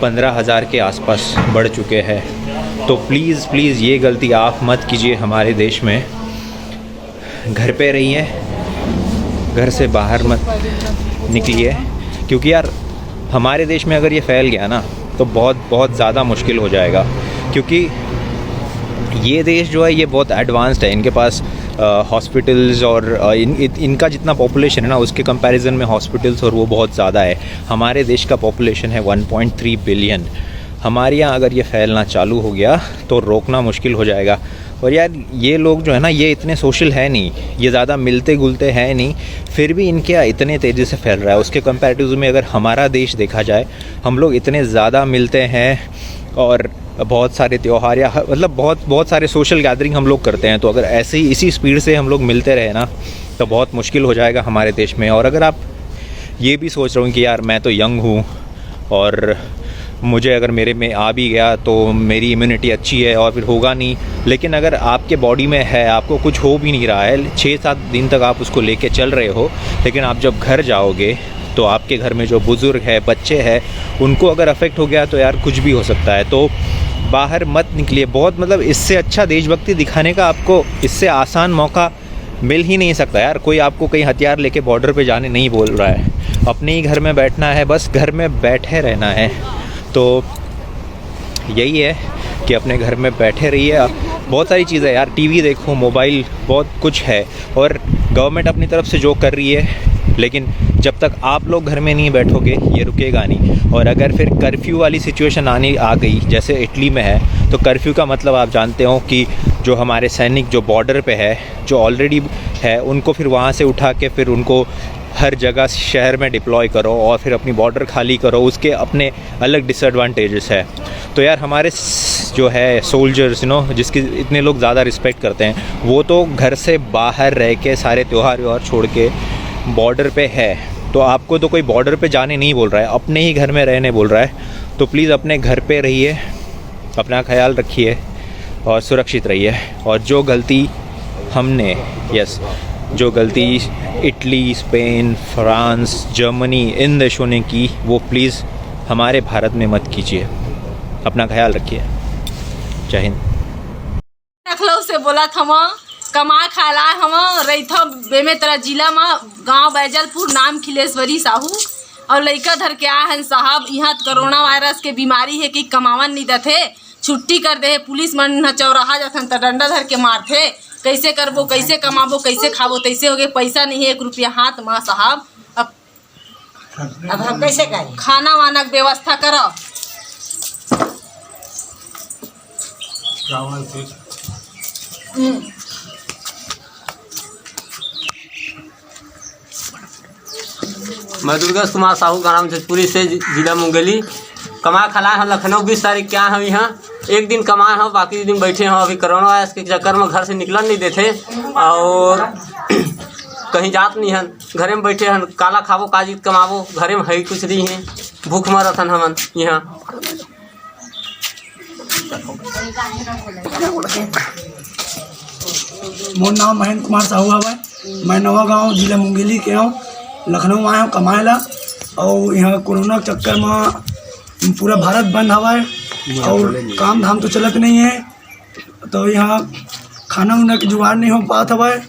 15,000 के आसपास बढ़ चुके हैं। तो प्लीज़ ये गलती आप मत कीजिए हमारे देश में। घर पे रहिए, घर से बाहर मत निकलिए, क्योंकि यार हमारे देश में अगर ये फैल गया ना तो बहुत ज़्यादा मुश्किल हो जाएगा। क्योंकि ये देश जो है ये बहुत एडवांस्ड है, इनके पास हॉस्पिटल्स और इनका जितना पॉपुलेशन है ना उसके कंपैरिजन में हॉस्पिटल्स और वो बहुत ज़्यादा है। हमारे देश का पॉपुलेशन है 1.3 बिलियन। हमारे यहाँ अगर ये फैलना चालू हो गया तो रोकना मुश्किल हो जाएगा। और यार ये लोग जो है ना ये इतने सोशल है नहीं, ये ज़्यादा मिलते जुलते हैं नहीं, फिर भी इनके यहाँ इतने तेज़ी से फैल रहा है। उसके कंपैरेटिव में अगर हमारा देश देखा जाए, हम लोग इतने ज़्यादा मिलते हैं और बहुत सारे त्यौहार या मतलब बहुत सारे सोशल गैदरिंग हम लोग करते हैं। तो अगर ऐसे ही इसी स्पीड से हम लोग मिलते रहे ना तो बहुत मुश्किल हो जाएगा हमारे देश में। और अगर आप ये भी सोच रहे हो कि यार मैं तो यंग हूँ और मुझे अगर मेरे में आ भी गया तो मेरी इम्यूनिटी अच्छी है और फिर होगा नहीं, लेकिन अगर आपके बॉडी में है, आपको कुछ हो भी नहीं रहा है, 6-7 दिन तक आप उसको लेके चल रहे हो, लेकिन आप जब घर जाओगे तो आपके घर में जो बुज़ुर्ग है, बच्चे हैं, उनको अगर अफेक्ट हो गया तो यार कुछ भी हो सकता है। तो बाहर मत निकलिए। बहुत मतलब इससे अच्छा देशभक्ति दिखाने का आपको इससे आसान मौका मिल ही नहीं सकता यार। कोई आपको कहीं हथियार लेके बॉर्डर पे जाने नहीं बोल रहा है, अपने ही घर में बैठना है, बस घर में बैठे रहना है। तो यही है कि अपने घर में बैठे रहिए। बहुत सारी चीज़ें यार, टीवी देखो, मोबाइल, बहुत कुछ है, और गवर्नमेंट अपनी तरफ से जो कर रही है, लेकिन जब तक आप लोग घर में नहीं बैठोगे ये रुकेगा नहीं। और अगर फिर कर्फ्यू वाली सिचुएशन आ गई जैसे इटली में है, तो कर्फ्यू का मतलब आप जानते हो कि जो हमारे सैनिक जो बॉर्डर पे है, जो ऑलरेडी है, उनको फिर वहाँ से उठा के फिर उनको हर जगह शहर में डिप्लॉय करो और फिर अपनी बॉर्डर खाली करो। उसके अपने अलग डिसएडवांटेजेस है। तो यार हमारे जो है सोल्जर्स जिसकी इतने लोग ज़्यादा रिस्पेक्ट करते हैं, वो तो घर से बाहर रह के सारे त्यौहार छोड़ के बॉर्डर पे है। तो आपको तो कोई बॉर्डर पे जाने नहीं बोल रहा है, अपने ही घर में रहने बोल रहा है। तो प्लीज़ अपने घर पे रहिए, अपना ख्याल रखिए और सुरक्षित रहिए। और जो गलती हमने जो गलती इटली, स्पेन, फ्रांस, जर्मनी, इन देशों ने की, वो प्लीज़ हमारे भारत में मत कीजिए। अपना ख्याल रखिए। जय हिंद। रखलऊ से बोला थमा कमा खाला हम रही था बेमेतरा जिला में गांव बैजलपुर, नाम खिलेश्वरी साहू, और लड़का धर के आए हैं साहब। यहाँ कोरोना वायरस के बीमारी है कि कमावन नहीं देते, छुट्टी कर दे। पुलिस मन चौराहा जाथन तो डंडा धर के मारते। कैसे करबो, कैसे कमाबो, कैसे खाबो, तैसे हो गए। पैसा नहीं है 1 रुपया हाथ में साहब। अब हम कैसे करें? खाना वाना की व्यवस्था करो। मैं दुर्गेश कुमार साहू ग्राम जजपुरी से जिला मुंगेली कमा खला है लखनऊ 20 तारीख क्या है यहाँ एक दिन कमाए हैं बाकी दिन बैठे हैं अभी कोरोना वायरस के चक्कर में घर से निकलने नहीं देते और कहीं जात नहीं है घरे में बैठे हैं काला खाबो काजित कमाबो घरे में है कुछ नहीं है भूख मरत हन हमन यहाँ मोर नाम महेंद्र कुमार साहू है मैं नवा गाँव जिला मुंगेली के हूँ लखनऊ आया हूँ कमाए ला और यहाँ कोरोना के चक्कर में पूरा भारत बंद हवा है और काम धाम तो चलत नहीं है तो यहाँ खाना उना के जुगाड़ नहीं हो पाता हवा है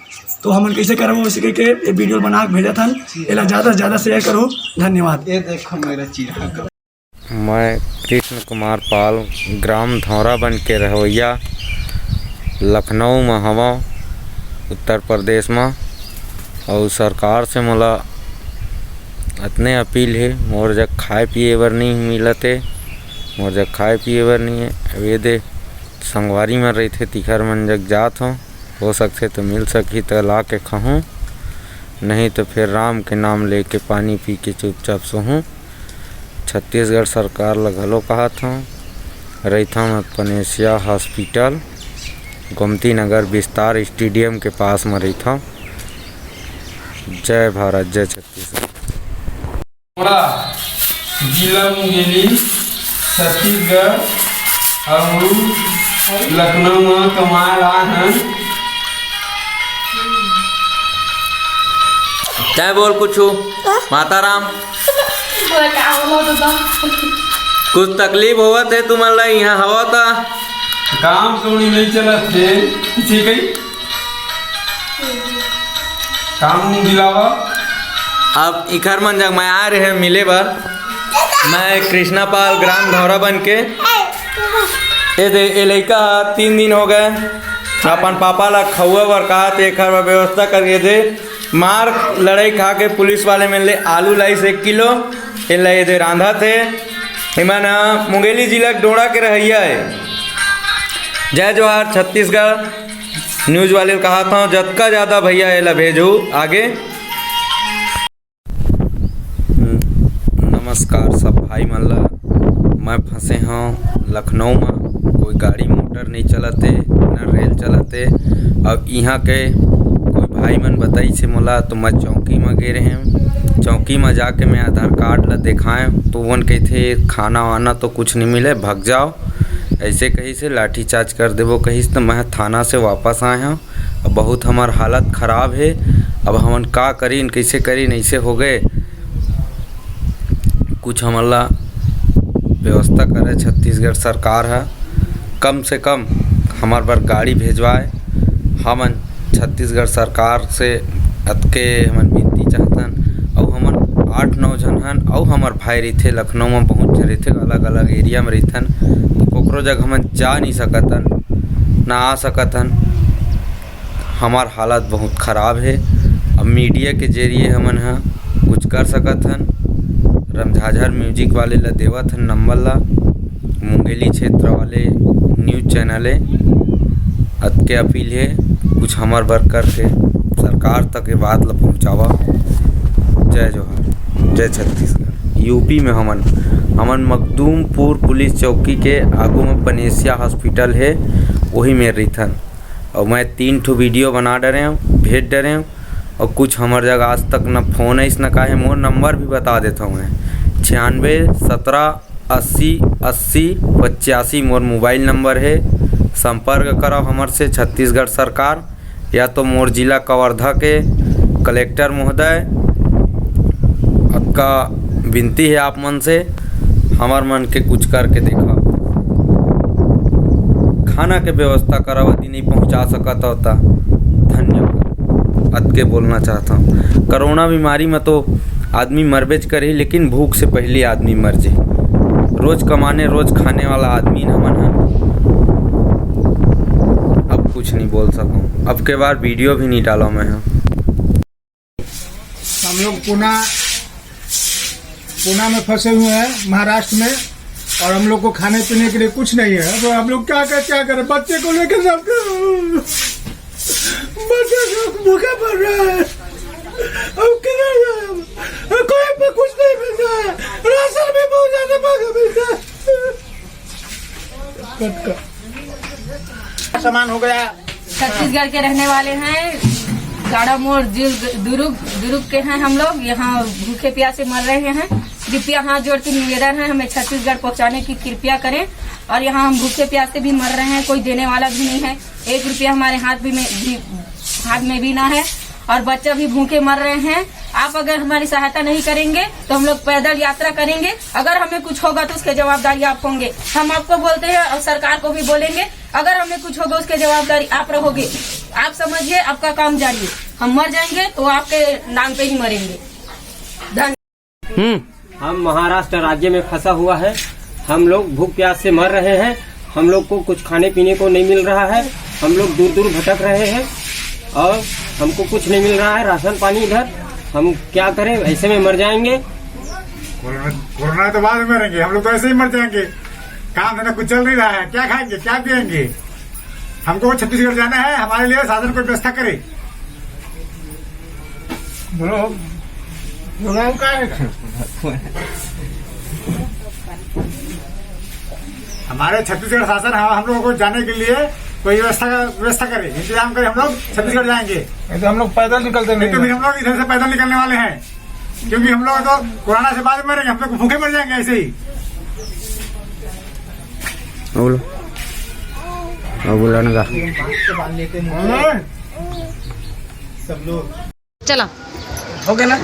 तो हमन कैसे करबो इसी के वीडियो बना के भेजा था एला ज़्यादा से ज़्यादा शेयर करो धन्यवाद। ये देखो मेरा चीरा मैं कृष्ण कुमार पाल ग्राम धौरा बन के रहोइया लखनऊ में हवा उत्तर प्रदेश में और सरकार से मोला इतने अपील है मोर जग खाए पिए बर नहीं मिलते मोर जग खाए पिए बर नहीं है वे दे संगवारी में रही थे तिखर मन जग जात हो सकते तो मिल सकी तो ला के खाऊँ नहीं तो फिर राम के नाम लेके पानी पी के चुपचाप सोहूँ। छत्तीसगढ़ सरकार ल घलो कहा था रही था मैं पनेसिया हॉस्पिटल गोमती नगर विस्तार स्टेडियम के पास में रही था। जय भारत जय छत्तीसगढ़। जिला मुंगेली छत्तीसगढ़ और लखनऊ में कमाए रहा है क्या बोल कुछ माता राम कुछ तकलीफ होवा थे तुम्हारा यहाँ हवा था काम कौड़ी नहीं चला थे ठीक है काम दिलावा अब इखर मन जग मैं आ रहे हैं मिले बार मैं कृष्णा पाल ग्राम धौरा बन के ये लड़का 3 दिन हो गए अपन पापा ला खौआ बर कहा थे व्यवस्था करके दे मार लड़ाई खा के पुलिस वाले मिले आलू लाई से 1 किलो ये लाई दे रांधा थे हिमन मुंगेली जिला डोड़ा के रहिया है। जय जोहार छत्तीसगढ़ न्यूज़ वाले कहा था जतका ज़्यादा भैया एला भेजू आगे। नमस्कार सब भाई मल्ला मैं फंसे हूँ लखनऊ में कोई गाड़ी मोटर नहीं चलते न रेल चलते अब यहाँ के कोई भाई मन बताई से मोला तो मैं चौकी में गे रहे हैं चौकी में जाके मैं आधार कार्ड ला दिखाएं तो वन कहते खाना वाना तो कुछ नहीं मिले भाग जाओ ऐसे कहीं से लाठी चार्ज कर देवो कहीं से। तो मैं थाना से वापस आए हैं अब बहुत हमार हालत ख़राब है अब हमन का करी कैसे करी ऐसे हो गए कुछ हमारा व्यवस्था करे छत्तीसगढ़ सरकार है कम से कम हमारे पर गाड़ी भेजवाए हमन छत्तीसगढ़ सरकार से अतके हमन विनती चाहतन और हमन 8-9 जन हन और हमार भाई रही लखनऊ में पहुँच रहे थे अलग अलग एरिया में रहथन तो कोकरो जगह हमन जा नहीं सकतन ना आ सकतन हमार हालत बहुत ख़राब है। अब मीडिया के जरिए हमन हा कुछ कर सकतन रमझाझर म्यूजिक वाले ला देवत हन नंबर ला मुंगेली क्षेत्र वाले न्यूज़ चैनल है अतके अपील है कुछ हमार बर करके सरकार तक ये बात ला पहुँचावा। जय जोहार जय छत्तीसगढ़। यूपी में हमन मखदूमपुर पुलिस चौकी के आगू में पनेसिया हॉस्पिटल है वही में रहथन और मैं 3 ठो वीडियो बना डरे हूँ भेज डरे हूँ और कुछ हमार जगह आज तक न फ़ोन है इस न का है मोर नंबर भी बता देता हूँ मैं 96 17 80 80 85 मोर मोबाइल नंबर है। संपर्क करो हमार से छत्तीसगढ़ सरकार या तो मोर जिला कवर्धा के कलेक्टर महोदय आपका विनती है आप मन से हमार मन के कुछ करके देखा खाना के व्यवस्था करा यदि नहीं पहुंचा सकता होता धन्यवाद अत के बोलना चाहता हूँ। कोरोना बीमारी में तो आदमी मरबेच करे लेकिन भूख से पहले आदमी मर जाए रोज़ कमाने रोज़ खाने वाला आदमी हमन है अब कुछ नहीं बोल सकूँ अब के बार वीडियो भी नहीं डाला मैं हम लोग पुणे में फंसे हुए हैं महाराष्ट्र में और हम लोग को खाने पीने के लिए कुछ नहीं है तो हम लोग क्या करें बच्चे को लेकर सब बच्चे भूखा पड़ रहा है अब कोई राशन भी पहुंचाने मिलता सामान हो गया। छत्तीसगढ़ के रहने वाले हैं, गाड़ा मोड़ दुर्ग के हैं हम लोग। यहाँ भूखे प्यासे मर रहे हैं। कृपया हाथ जोड़ के निवेदन है, हमें छत्तीसगढ़ पहुँचाने की कृपया करें। और यहाँ हम भूखे प्यासे भी मर रहे हैं, कोई देने वाला भी नहीं है। 1 रुपया हमारे हाथ में भी ना है और बच्चा भी भूखे मर रहे हैं। आप अगर हमारी सहायता नहीं करेंगे तो हम लोग पैदल यात्रा करेंगे। अगर हमें कुछ होगा तो उसके जवाबदारी आप होंगे। हम आपको बोलते हैं और सरकार को भी बोलेंगे, अगर हमें कुछ होगा उसके जवाबदारी आप रहोगे। आप समझिए, आपका काम जारी है। हम मर जाएंगे तो आपके नाम पे ही मरेंगे। धन्यवाद। हम महाराष्ट्र राज्य में फंसा हुआ है। हम लोग भूख प्यास से मर रहे हैं। हम लोग को कुछ खाने पीने को नहीं मिल रहा है। हम लोग दूर दूर भटक रहे हैं और हमको कुछ नहीं मिल रहा है, राशन पानी इधर। हम क्या करें, ऐसे में मर जाएंगे। कोरोना तो बाद में मरेंगे, हम लोग तो ऐसे ही मर जाएंगे। काम धंधा कुछ चल नहीं रहा है, क्या खाएंगे क्या पिएंगे। हमको छत्तीसगढ़ जाना है, हमारे लिए शासन कोई व्यवस्था करे। बोलो का हमारे छत्तीसगढ़ शासन हम लोगों को जाने के लिए कोई व्यवस्था करे, इंतजाम करे। हम लोग छत्तीसगढ़ जाएंगे तो हम लोग पैदल निकलते नहीं, तो फिर हम लोग इधर से पैदल निकलने वाले हैं। क्योंकि हम लोग तो कोरोना से बाद में मरेंगे, हम लोग भूखे मर जाएंगे ऐसे ही। बोलो सब लोग चला हो गया ना।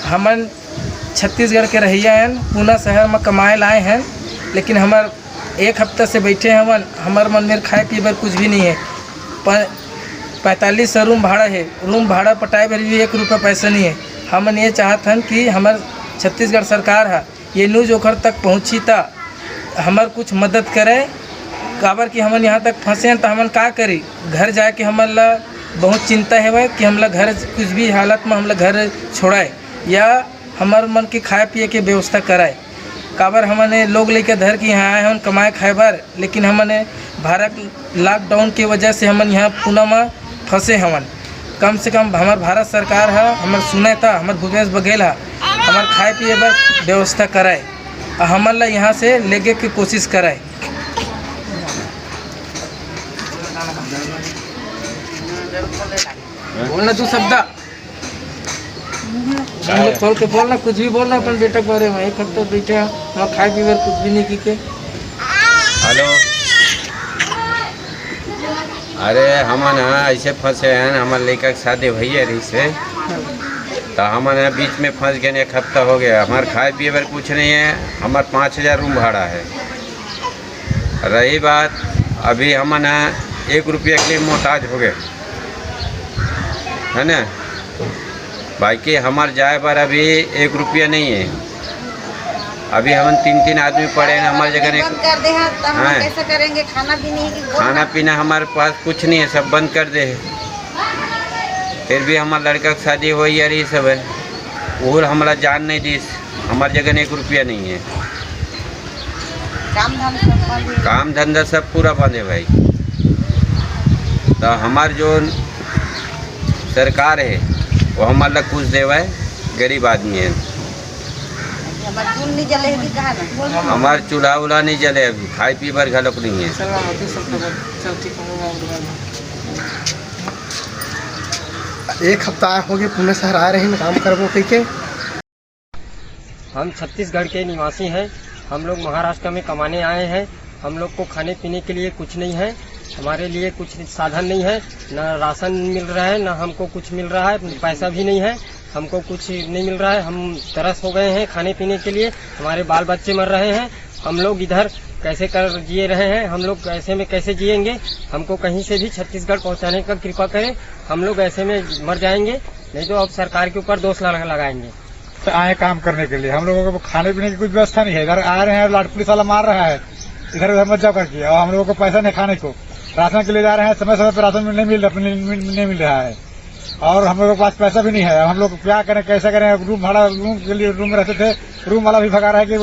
हमन छत्तीसगढ़ के रहिया हैं, पूना शहर में कमाए लाए हैं। लेकिन हमार 1 हफ्ता से बैठे हैं। हमार मन में खाए पिए बर कुछ भी नहीं है। 45 रूम भाड़ा है, रूम भाड़ा पटाए पर भी 1 रुपया पैसा नहीं है। हमन ये चाहते हैं कि हमार छत्तीसगढ़ सरकार है ये न्यूज़ ओखर तक पहुँची ता हमार कुछ मदद करे। काबर कि हमन यहाँ तक फंसे हैं तो हमन का करी। घर जाके हमन ला बहुत चिंता है कि हमला घर कुछ भी हालत में हमला घर छोड़ाए या हमार मन के खाए पिए के व्यवस्था कराए। काबर हमने लोग लेकर धर के यहाँ आए हैं कमाए खाए बार, लेकिन हमने भारत लॉकडाउन की वजह से हमन यहाँ पुणे में फंसे। हमन कम से कम हमार भारत सरकार है हमार सुने था, हमार भूपेश बघेल है हमार खाए पिए बार व्यवस्था कराए और हमन ला यहाँ से लेके की कोशिश कराए। बोलना तू शब्द खोल के बोलना, कुछ भी बोलना अपन बेटा के बारे में। 1 हफ्ता बैठे हम खाए पीए कुछ भी नहीं की। हेलो, अरे हम ऐसे फंसे हैं, हमारे लड़का की शादी भैया रही से तो हम बीच में फंस गए। 1 हफ्ता हो गया, हमारे खाए पिए पर कुछ नहीं है। हमारे 5000 रूम भाड़ा है। रही बात अभी हम 1 रुपये के लिए मोहताज हो गए है ना। बाकी हमारे जाए पर अभी 1 रुपया नहीं है। अभी हम 3 आदमी पड़े हैं हमारी जगह बंद कर दे हैं तो हम कैसे करेंगे। खाना पीना हमारे पास कुछ नहीं है, सब बंद कर दे। फिर भी हमारे लड़का की शादी हो रही सब है, वो हमारा जान नहीं दी। हमारी जगह 1 रुपया नहीं है। काम धंधा सब पूरा बंद है भाई। तो हमारे जो सरकार है वो हमारा कुछ देवा है, गरीब आदमी है। हमारे चूल्हा उल्हा नहीं जले, अभी खाए पी पर घलोक नहीं है। 1 हफ्ता हो गए पुणे शहर आ रहे हैं काम करबो के। हम छत्तीसगढ़ के निवासी हैं। हम लोग महाराष्ट्र में कमाने आए हैं। हम लोग को खाने पीने के लिए कुछ नहीं है। हमारे लिए कुछ साधन नहीं है, न राशन मिल रहा है, न हमको कुछ मिल रहा है। पैसा भी नहीं है, हमको कुछ नहीं मिल रहा है। हम तरस हो गए हैं खाने पीने के लिए। हमारे बाल बच्चे मर रहे हैं। हम लोग इधर कैसे कर जिए रहे हैं। हम लोग ऐसे में कैसे जिएंगे। हमको कहीं से भी छत्तीसगढ़ पहुंचाने का कृपा करें। हम लोग ऐसे में मर जाएंगे, नहीं तो अब सरकार के ऊपर दोष लगाएंगे। तो आए काम करने के लिए, हम लोगों को खाने पीने की कुछ व्यवस्था नहीं है। इधर आ रहे हैं, लाट पुलिस वाला मार रहा है, इधर उधर मत जाओ करके। और हम लोगों को पैसा नहीं खाने को, राशन के लिए जा रहे हैं, समय समय पर राशन नहीं मिल रहा है। और हम लोगों के पास पैसा भी नहीं है। हम लोग क्या करें, कैसे करें। रूम भाड़ा, रूम के लिए रूम में रहते थे, रूम वाला भी भगा रहा है कि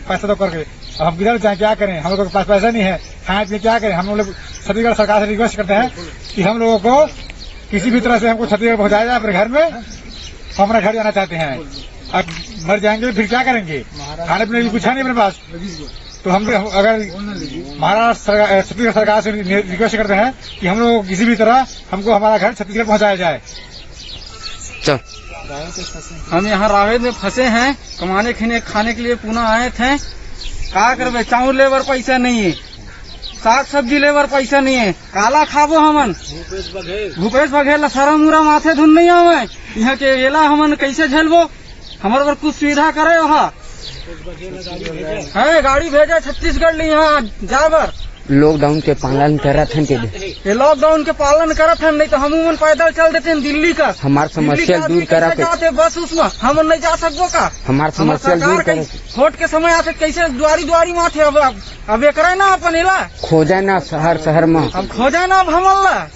पैसा तो करके। अब हम किधर जाए, क्या करें। हम लोगों के पास पैसा नहीं है, खाए पिए क्या करें। हम लोग छत्तीसगढ़ सरकार से रिक्वेस्ट करते हैं कि हम लोगों को किसी भी तरह से हमको छत्तीसगढ़ पहुंचाया जाए अपने घर में। हम अपना घर जाना चाहते हैं। अब मर जाएंगे फिर क्या करेंगे? खाने पीने के लिए कुछ है नहीं अपने पास। तो हम अगर महाराष्ट्र छत्तीसगढ़ सरकार से रिक्वेस्ट करते हैं कि हम लोग किसी भी तरह हमको हमारा घर छत्तीसगढ़ पहुंचाया जाए। हम यहाँ रावेत में फंसे हैं, कमाने खाने के लिए पुणे आए थे। का करबे, चाउर लेबर पैसा नहीं है, साग सब्जी लेबर पैसा नहीं है, काला खाबो हमन। भूपेश बघेल सारा मुरा माथे धुन नहीं आवे, यहाँ के एला हमन कैसे झेलबो? हमारे पर कुछ सुविधा करे वहाँ है, गाड़ी भेजा छत्तीसगढ़ ले यहाँ जाबर। लॉकडाउन के पालन करत हन के ये लॉकडाउन के पालन करत हन, नहीं तो हम पैदल चल देते हैं दिल्ली का। हमार समस्या दूर करा के बस उसमें हम नहीं जा सकबो का? हमार समस्या दूर करे वोट के समय आते कैसे द्वारी माथे अब ये करे ना अपन इला खोजा ना शहर में, अब खोजा ना अब हमला।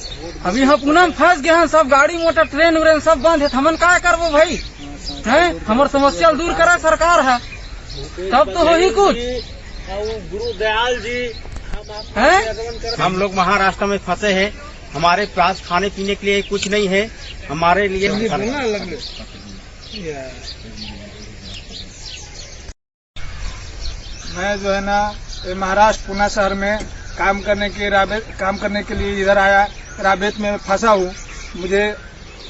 अब यहाँ पुणे में फंस गए हैं, सब गाड़ी मोटर ट्रेन व्रेन सब बंद है, हमन क्या करबो भाई? है हमार समस्या दूर करा सरकार है, तब तो हो ही कुछ। गुरुदयाल जी हम लोग महाराष्ट्र में फंसे हैं, हमारे पास खाने पीने के लिए कुछ नहीं है। हमारे लिए मैं जो है ना महाराष्ट्र पुणे शहर में काम करने के लिए इधर आया। रावेत में फंसा हूँ, मुझे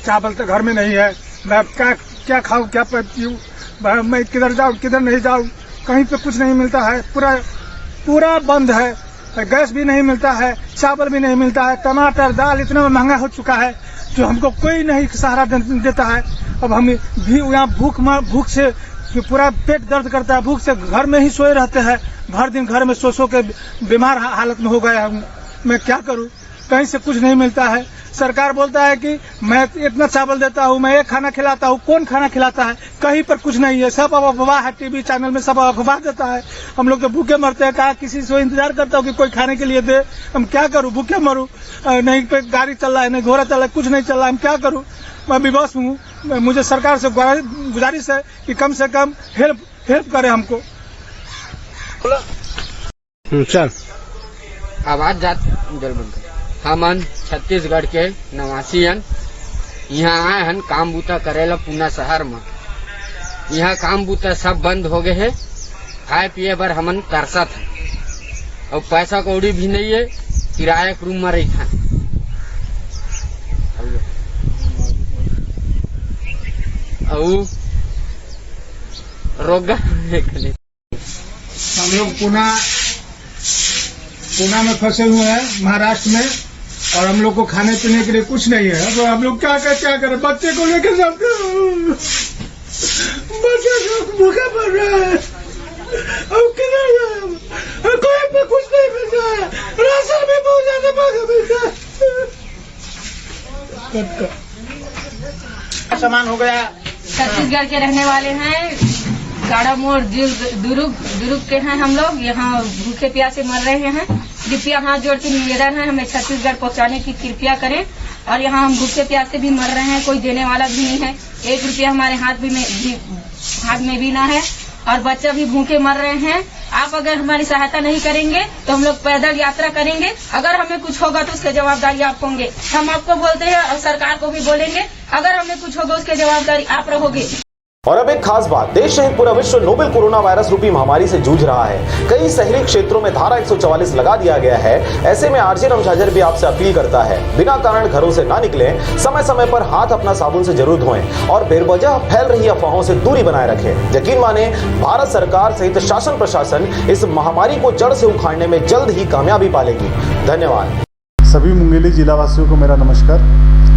चावल तो घर में नहीं है, मैं क्या खाऊं क्या पीऊं, मैं किधर जाऊं किधर नहीं जाऊं, कहीं पे कुछ नहीं मिलता है, पूरा बंद है। गैस भी नहीं मिलता है, चावल भी नहीं मिलता है, टमाटर दाल इतना महंगा हो चुका है जो हमको कोई नहीं सहारा देता है। अब हम भी यहाँ भूख से पूरा पेट दर्द करता है, भूख से घर में ही सोए रहते हैं, भर दिन घर में सो के बीमार हालत में हो गया हूँ। मैं क्या करूँ, कहीं से कुछ नहीं मिलता है। सरकार बोलता है कि मैं इतना चावल देता हूँ, मैं एक खाना खिलाता हूँ, कौन खाना खिलाता है? कहीं पर कुछ नहीं है, सब अफवाह है, टीवी चैनल में सब अफवाह देता है। हम लोग तो भूखे मरते हैं, कहा किसी से इंतजार करता हूँ कि कोई खाने के लिए दे। हम क्या करूँ, भूखे मरूँ? नहीं पे गाड़ी चल रहा है, नहीं घोड़ा चल रहा है, कुछ नहीं चल रहा है, हम क्या करूँ? मैं विवश हूँ। मुझे सरकार से गुजारिश है कि कम से कम हेल्प करे हमको। चल आवाज जात जल बंद कर। हमन छत्तीसगढ़ के नवासी हन, यहाँ आए हन काम बूता करेला पुणे शहर में। यहाँ काम बूता सब बंद हो गए है, खाए पिए बर हमन तरसत है और पैसा कौड़ी भी नहीं है, किराया के रूम में रही था। रोगा हम लोग पुणे में फंसे हुए हैं महाराष्ट्र में, और हम लोग को खाने पीने के लिए कुछ नहीं है। तो हम लोग क्या करें? बच्चे को लेकर जाते हैं, बच्चे भूखा पड़ रहा है, अब किधर जाए? कोई पे कुछ नहीं मिल रहा है, राशन भी बहुत ज्यादा महंगा मिलता है। सामान हो गया। छत्तीसगढ़ के रहने वाले हैं, गाड़ा मोड़ दुर्ग के हैं हम लोग। यहाँ भूखे प्यासे मर रहे हैं, कृपया हाथ जोड़ के निवेदन है हमें छत्तीसगढ़ पहुँचाने की कृपया करें। और यहाँ हम भूखे प्यासे भी मर रहे हैं, कोई देने वाला भी नहीं है, 1 रुपया हमारे हाथ में भी ना है, और बच्चा भी भूखे मर रहे हैं। आप अगर हमारी सहायता नहीं करेंगे तो हम लोग पैदल यात्रा करेंगे, अगर हमें कुछ होगा तो उसकी जवाबदारी आप होंगे। हम आपको बोलते हैं और सरकार को भी बोलेंगे, अगर हमें कुछ होगा उसकी जवाबदारी आप रहोगे। और अब एक खास बात, देश सहित पूरा विश्व नोवेल कोरोना वायरस रूपी महामारी से जूझ रहा है। कई शहरी क्षेत्रों में धारा 144 लगा दिया गया है। ऐसे में आरजे रामझाझर भी आपसे अपील करता है, बिना कारण घरों से ना निकलें, समय समय पर हाथ अपना साबुन से जरूर धोएं और बेवजह फैल रही अफवाहों से दूरी बनाए रखें। यकीन माने, भारत सरकार सहित शासन प्रशासन इस महामारी को जड़ से उखाड़ने में जल्द ही कामयाबी पालेगी। धन्यवाद। सभी मुंगेली जिला वासियों को मेरा नमस्कार।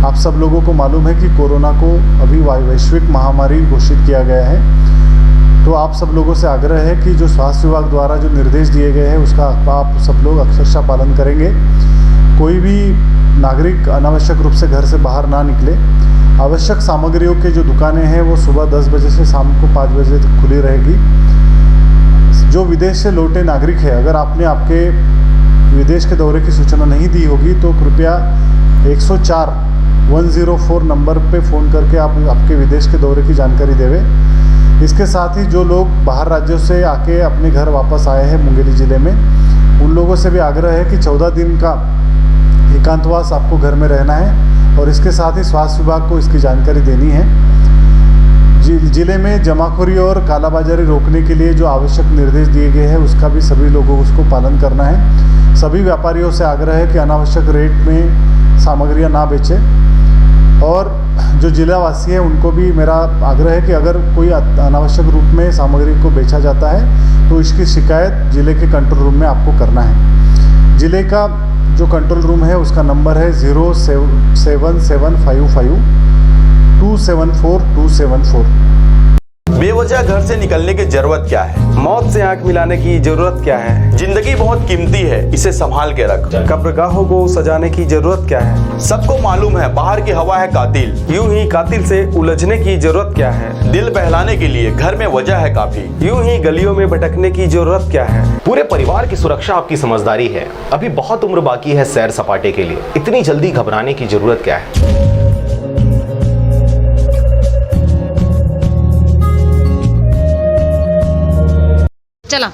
आप सब लोगों को मालूम है कि कोरोना को अभी वैश्विक महामारी घोषित किया गया है, तो आप सब लोगों से आग्रह है कि जो स्वास्थ्य विभाग द्वारा जो निर्देश दिए गए हैं उसका आप सब लोग अक्षरशः पालन करेंगे। कोई भी नागरिक अनावश्यक रूप से घर से बाहर ना निकले। आवश्यक सामग्रियों के जो दुकानें हैं वो सुबह 10 बजे से शाम को 5 बजे तक खुली रहेगी। जो विदेश से लौटे नागरिक है, अगर आपने आपके विदेश के दौरे की सूचना नहीं दी होगी तो कृपया 104 नंबर पे फ़ोन करके आप आपके विदेश के दौरे की जानकारी देवें। इसके साथ ही जो लोग बाहर राज्यों से आके अपने घर वापस आए हैं मुंगेली ज़िले में, उन लोगों से भी आग्रह है कि 14 दिन का एकांतवास आपको घर में रहना है और इसके साथ ही स्वास्थ्य विभाग को इसकी जानकारी देनी है। जिले में जमाखोरी और कालाबाजारी रोकने के लिए जो आवश्यक निर्देश दिए गए हैं उसका भी सभी लोगों को उसको पालन करना है। सभी व्यापारियों से आग्रह है कि अनावश्यक रेट में सामग्रियां ना बेचें और जो जिलावासी हैं उनको भी मेरा आग्रह है कि अगर कोई अनावश्यक रूप में सामग्री को बेचा जाता है तो इसकी शिकायत जिले के कंट्रोल रूम में आपको करना है। जिले का जो कंट्रोल रूम है उसका नंबर है 07755 बेवजह घर से निकलने की जरूरत क्या है? मौत से आंख मिलाने की जरूरत क्या है? जिंदगी बहुत कीमती है, इसे संभाल के रख। कब्रगाहों को सजाने की जरूरत क्या है? सबको मालूम है बाहर की हवा है कातिल, यूं ही कातिल से उलझने की जरूरत क्या है? दिल बहलाने के लिए घर में वजह है काफी, यूं ही गलियों में भटकने की जरूरत क्या है? पूरे परिवार की सुरक्षा आपकी समझदारी है। अभी बहुत उम्र बाकी है सैर सपाटे के लिए, इतनी जल्दी घबराने की जरूरत क्या है? चला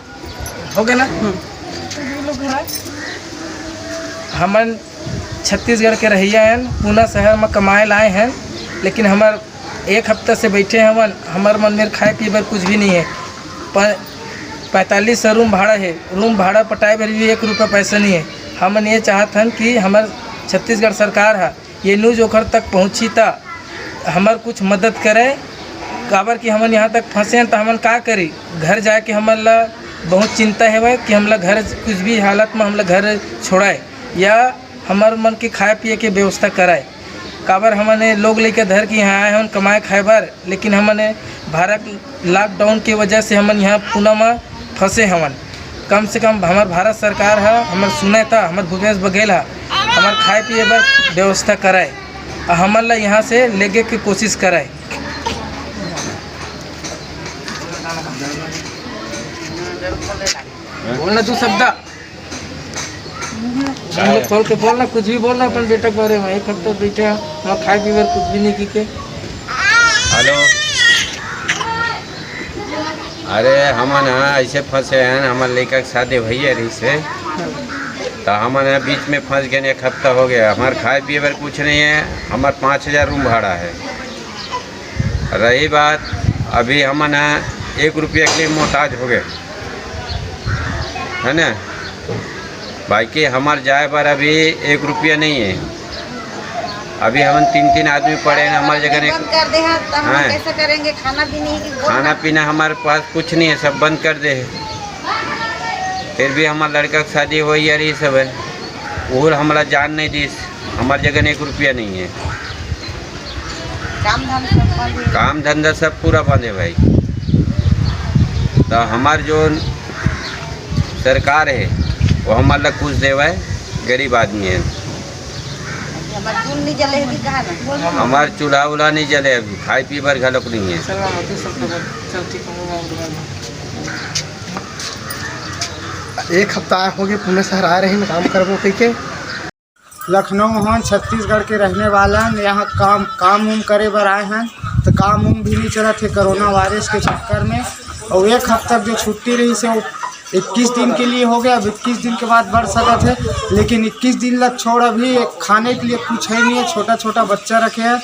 हो गया ना। हमन छत्तीसगढ़ के रहिया हैं, पूना शहर में कमाए लाए हैं, लेकिन हमार एक हफ्ता से बैठे हैं। हमार मन में खाए पिए बर कुछ भी नहीं है। 45 रूम भाड़ा है, रूम भाड़ा पटाए पर भी 1 रुपया पैसा नहीं है। हमन ये चाहते हैं कि हमार छत्तीसगढ़ सरकार है ये न्यूज़ ओखर तक पहुँची तो हमार कुछ मदद करे। काबर कि हमन यहाँ तक फंसे हैं तो हमन का करी? घर जाके हमन ला बहुत चिंता है कि हमला घर कुछ भी हालत में हमला घर छोड़ाए या हमार मन के खाए पिए के व्यवस्था कराए। काबर हमने लोग लेकर धर के यहाँ आए हैं कमाए खाए बार, लेकिन हमने भारत लॉकडाउन की वजह से हमन यहाँ पुणे में फंसे। हमन कम से कम हमार भारत सरकार है हमार सुने था, हमार भूपेश बघेल है हमार खाए पिए बार व्यवस्था कराए और हमन ला यहाँ से लेके की कोशिश कराए। बोलना तू शब्द खोल के बोलना, कुछ भी बोलना अपन बेटा के बारे में। एक हफ्ता बैठे हम खाए पीए कुछ भी नहीं की। हेलो, अरे हमन ऐसे फंसे हैं, हमारे लड़का के शादी भैया रही से तो हमन बीच में फंस गए। 1 हफ्ता हो गया, हमारे खाए पिए पर कुछ नहीं है। हमारे 5000 रूम भाड़ा है। रही बात अभी हमन 1 रुपया के लिए मोहताज हो गए है ना। बाकी हमारे जाए पर अभी 1 रुपया नहीं है। अभी हम 3 आदमी पड़े हैं हमारी जगह बंद कर दे हैं तो हम कैसे करेंगे? खाना पीने की खाना पीना हमारे पास कुछ नहीं है, सब बंद कर दे। फिर भी हमारे लड़का की शादी हो यार ये सब है, और हमारा जान नहीं दी। हमारी जगह 1 रुपया नहीं है। काम धंधा सब पूरा बंद है भाई। तो हमार जो सरकार है वो हमारा कुछ देवा है, गरीब आदमी है। हमारे चूल्हा उल्हा नहीं जले, अभी खाए पी बार घलोक नहीं है। एक हफ्ता हो गए पुणे शहर आ रहे हैं काम करबो के। लखनऊ हम छत्तीसगढ़ के रहने वाला हैं। यहाँ काम उम करे बर आए हैं तो काम उम भी नहीं चला थे कोरोना वायरस के चक्कर में। और 1 हफ्ता जो छुट्टी रही से वो 21 दिन के लिए हो गया। अब 21 दिन के बाद बढ़ सका थे, लेकिन 21 दिन लग छोड़ अभी खाने के लिए कुछ है नहीं है। छोटा छोटा बच्चा रखे हैं,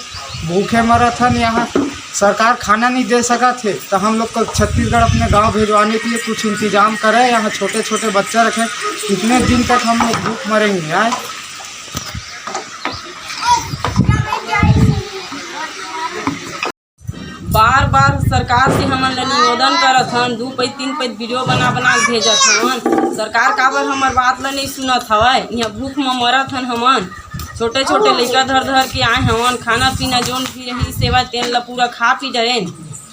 भूखे मरा था। यहाँ सरकार खाना नहीं दे सका थे तो हम लोग को छत्तीसगढ़ अपने गांव भिजवाने के लिए कुछ इंतजाम करे। यहाँ छोटे छोटे बच्चा रखे, कितने दिन तक हम लोग भूख मरेंगे? आए बार बार सरकार से हमन ला निवेदन करत हन, 2 पैज 3 पैज वीडियो बना के भेजत हन। सरकार काबर हमर बात ला नहीं सुनत हवय। यहाँ भूख में मरत हन हमन। छोटे छोटे लड़का धर के आए हवन। खाना पीना जोन भी रही सेवा तेल ला पूरा खा पी जाए।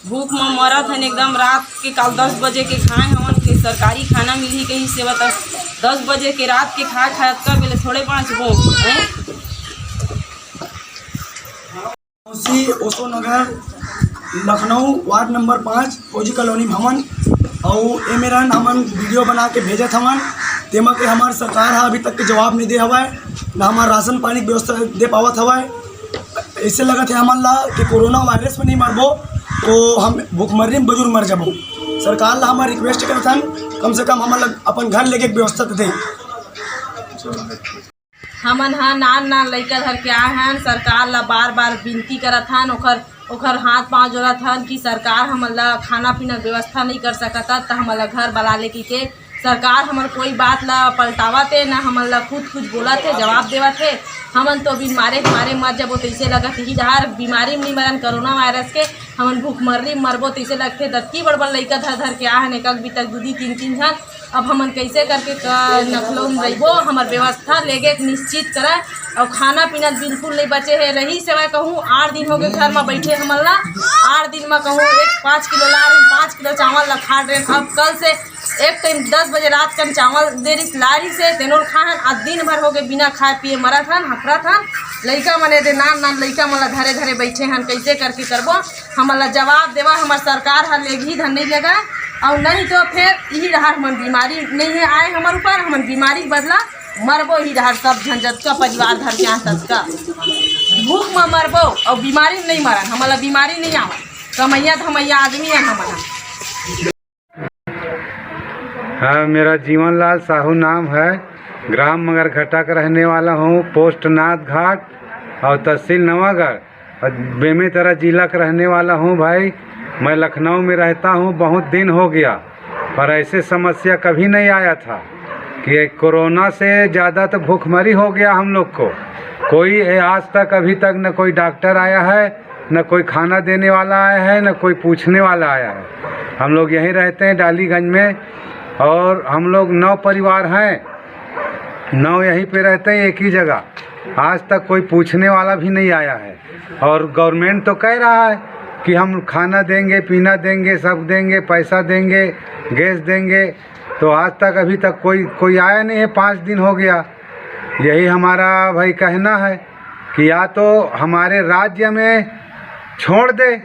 भूख में मरत हन एकदम। रात के कल 10 बजे के खाए हवन कि सरकारी खाना मिली कहीं सेवा। 10 बजे के रात के खाए कर बेले थोड़े 5 गो ओशो नगर लखनऊ वार्ड नंबर 5 फौजी कॉलोनी भवन। और ये मेरा हमन वीडियो बना के भेजत हवन। तेमा के हमार सरकार अभी तक के जवाब नहीं दे हवाए, ना हमार राशन पानी की व्यवस्था दे पावत हवाए। ऐसे लगत है हमन ला कि कोरोना वायरस में नहीं मरबो तो हम भूखमरी में बुजुर्ग मर जाबो। सरकार ला हमार रिक्वेस्ट करत हन कम से कम हमन अपन घर लेके व्यवस्था दे। हमन नान लड़का धर के आए हैं। सरकार ला बार बार विनती करत हन ओकर हाथ पाँव जोड़त हन कि सरकार हमला खाना पीना व्यवस्था नहीं कर सकता तो हमला घर बना ले के सरकार हमर कोई बात ला पलटावत है ना हमला खुद कुछ बोलत है जवाब देवत है। हमन तो बीमारे मर जबो तैसे लगत ही जहाँ बीमारी में नहीं मरन कोरोना वायरस के हमन भूखमरी मरबो तैसे लगते दत्ती बड़ लइका धर के आहन एक भी तक 2-3 जन। अब हमन कैसे करके नखलो में रहिबो हमर व्यवस्था लेके निश्चित करे और खाना पीना बिल्कुल नहीं बचे है। रही सेवा कहूँ 8 दिन हो गए घर में बैठे हमन ला 8 दिन में कहूँ 5 किलो ला रहे 5 किलो चावल ला खा रहे। अब कल से एक टाइम 10 बजे रात का चावल दे रही लारी से तेनोर खाहन आज दिन भर हो गए बिना खाए पिए मरत हन हफरत हन। लइका मने दे नान लइका मन ला धरे बैठे हन कैसे करके करबो हमला जवाब देवा हमार सरकार हर लेगी धन नहीं लगा और नहीं तो फिर यही रहा हमन बीमारी नहीं है आए हमारे ऊपर हमन बीमारी बदला मरबो ही रहा सब झंझट का परिवार घर के यहाँ का भूख में मरबो और बीमारी नहीं मरन हमला बीमारी नहीं आवा कमैया धमैया आदमी है हमारा। हाँ मेरा जीवन लाल साहू नाम है, ग्राम मगरघटा का रहने वाला हूँ, पोस्ट नाथ घाट और तहसील नवागढ़ और बेमेतरा जिला का रहने वाला हूँ। भाई मैं लखनऊ में रहता हूँ, बहुत दिन हो गया पर ऐसे समस्या कभी नहीं आया था कि कोरोना से ज़्यादा तो भूखमरी हो गया हम लोग को। कोई आज तक अभी तक न कोई डॉक्टर आया है, न कोई खाना देने वाला आया है, न कोई पूछने वाला आया है। हम लोग यहीं रहते हैं डालीगंज में और हम लोग 9 परिवार हैं, 9 यहीं पे रहते हैं एक ही जगह। आज तक कोई पूछने वाला भी नहीं आया है और गवर्नमेंट तो कह रहा है कि हम खाना देंगे, पीना देंगे, सब देंगे, पैसा देंगे, गैस देंगे, तो आज तक अभी तक कोई आया नहीं है। 5 दिन हो गया। यही हमारा भाई कहना है कि या तो हमारे राज्य में छोड़ दे,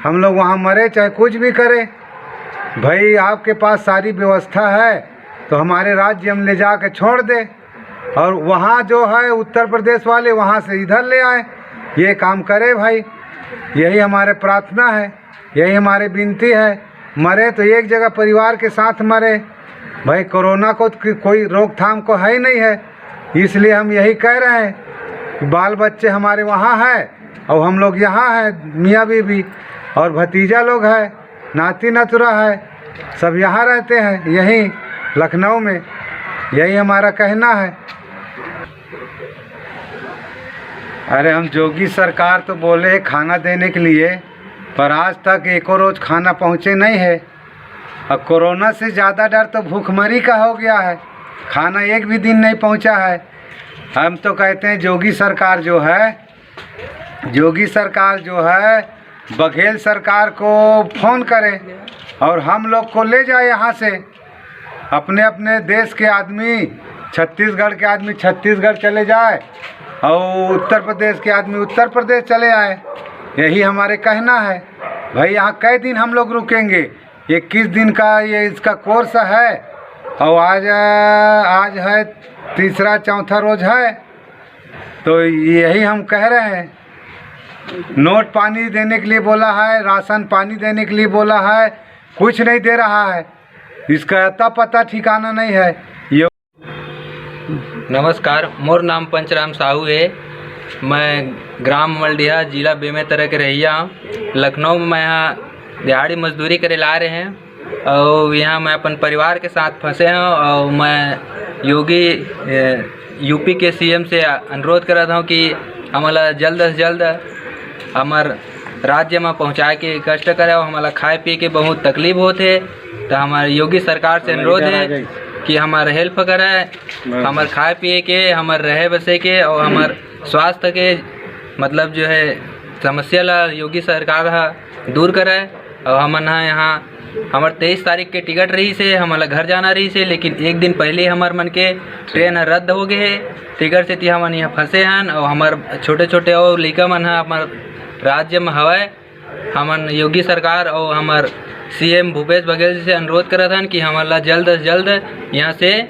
हम लोग वहाँ मरे चाहे कुछ भी करें। भाई आपके पास सारी व्यवस्था है तो हमारे राज्य में ले जा के छोड़ दे और वहाँ जो है उत्तर प्रदेश वाले वहाँ से इधर ले आए, ये काम करे भाई। यही हमारे प्रार्थना है, यही हमारी विनती है। मरे तो एक जगह परिवार के साथ मरे भाई, कोरोना को कोई रोकथाम को है ही नहीं है। इसलिए हम यही कह रहे हैं कि बाल बच्चे हमारे वहाँ हैं और हम लोग यहाँ हैं, मियाँ बीबी और भतीजा लोग हैं, नाती नतुरा है, सब यहाँ रहते हैं यहीं लखनऊ में। यही हमारा कहना है। अरे हम जोगी सरकार तो बोले खाना देने के लिए, पर आज तक एको रोज़ खाना पहुँचे नहीं है। अब कोरोना से ज़्यादा डर तो भूखमरी का हो गया है, खाना एक भी दिन नहीं पहुँचा है। हम तो कहते हैं जोगी सरकार जो है बघेल सरकार को फ़ोन करे और हम लोग को ले जाए यहाँ से। अपने अपने देश के आदमी, छत्तीसगढ़ के आदमी छत्तीसगढ़ चले जाए और उत्तर प्रदेश के आदमी उत्तर प्रदेश चले आए। यही हमारे कहना है। भाई यहाँ कई दिन हम लोग रुकेंगे, 21 दिन का ये इसका कोर्स है और आज है तीसरा चौथा रोज़ है। तो यही हम कह रहे हैं, नोट पानी देने के लिए बोला है, राशन पानी देने के लिए बोला है, कुछ नहीं दे रहा है। इसका अता पता ठिकाना नहीं है। ये नमस्कार, मोर नाम पंचराम साहू है। मैं ग्राम मलडिया जिला बेमेतरा के रहिया हूँ। लखनऊ में यहाँ दिहाड़ी मजदूरी करे ला रहे हैं और यहाँ मैं अपन परिवार के साथ फंसे हैं और मैं योगी यूपी के सीएम से अनुरोध कर रहा हूँ कि हमारा जल्द से जल्द हमार राज्य में पहुँचाए के कष्ट करे और हमारा खाए पी के बहुत तकलीफ होते। तो हमारे योगी सरकार से अनुरोध है कि हमारे हेल्प करे, हमारे खाए पिए के, हमारे रहे बसे के और हमारे स्वास्थ्य के मतलब जो है समस्या ला योगी सरकार दूर करे। और हमन यहाँ हमारे 23 तारीख के टिकट रही से हमारा घर जाना रही से, लेकिन एक दिन पहले हमारे मन के ट्रेन रद्द हो गए है टिकट से। हमन यहाँ फंसे हैं और हमारे छोटे छोटे और लड़का मन हमारे राज्य में हवाए। हमन योगी सरकार और हमारे सीएम भूपेश बघेल जी से अनुरोध कर था कि हमारा जल्द से जल्द यहाँ से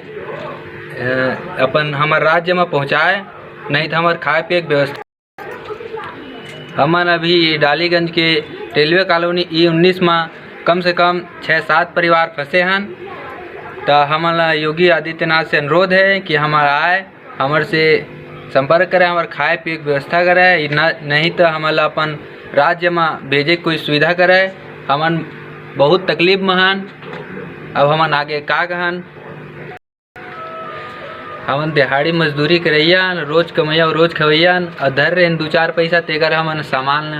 अपन हमारे राज्य में पहुँचाए, नहीं तो हमारे खाए पिए की व्यवस्था। हमन अभी डालीगंज के रेलवे कॉलोनी E19 में कम से कम 6-7 परिवार फंसे हैं। तो हमारा योगी आदित्यनाथ से अनुरोध है कि हमारा आए, हमारे से संपर्क करें, हमारे खाए पिए की व्यवस्था करें, नहीं तो हमारा अपन राज्य में भेजे कोई सुविधा करे। हमन बहुत तकलीफ में हन। अब हमन आगे का कहन। हमन दिहाड़ी मजदूरी करैया, रोज कमैया और रोज खवैया और धर रहे 2-4 पैसा तेकर हमन सामान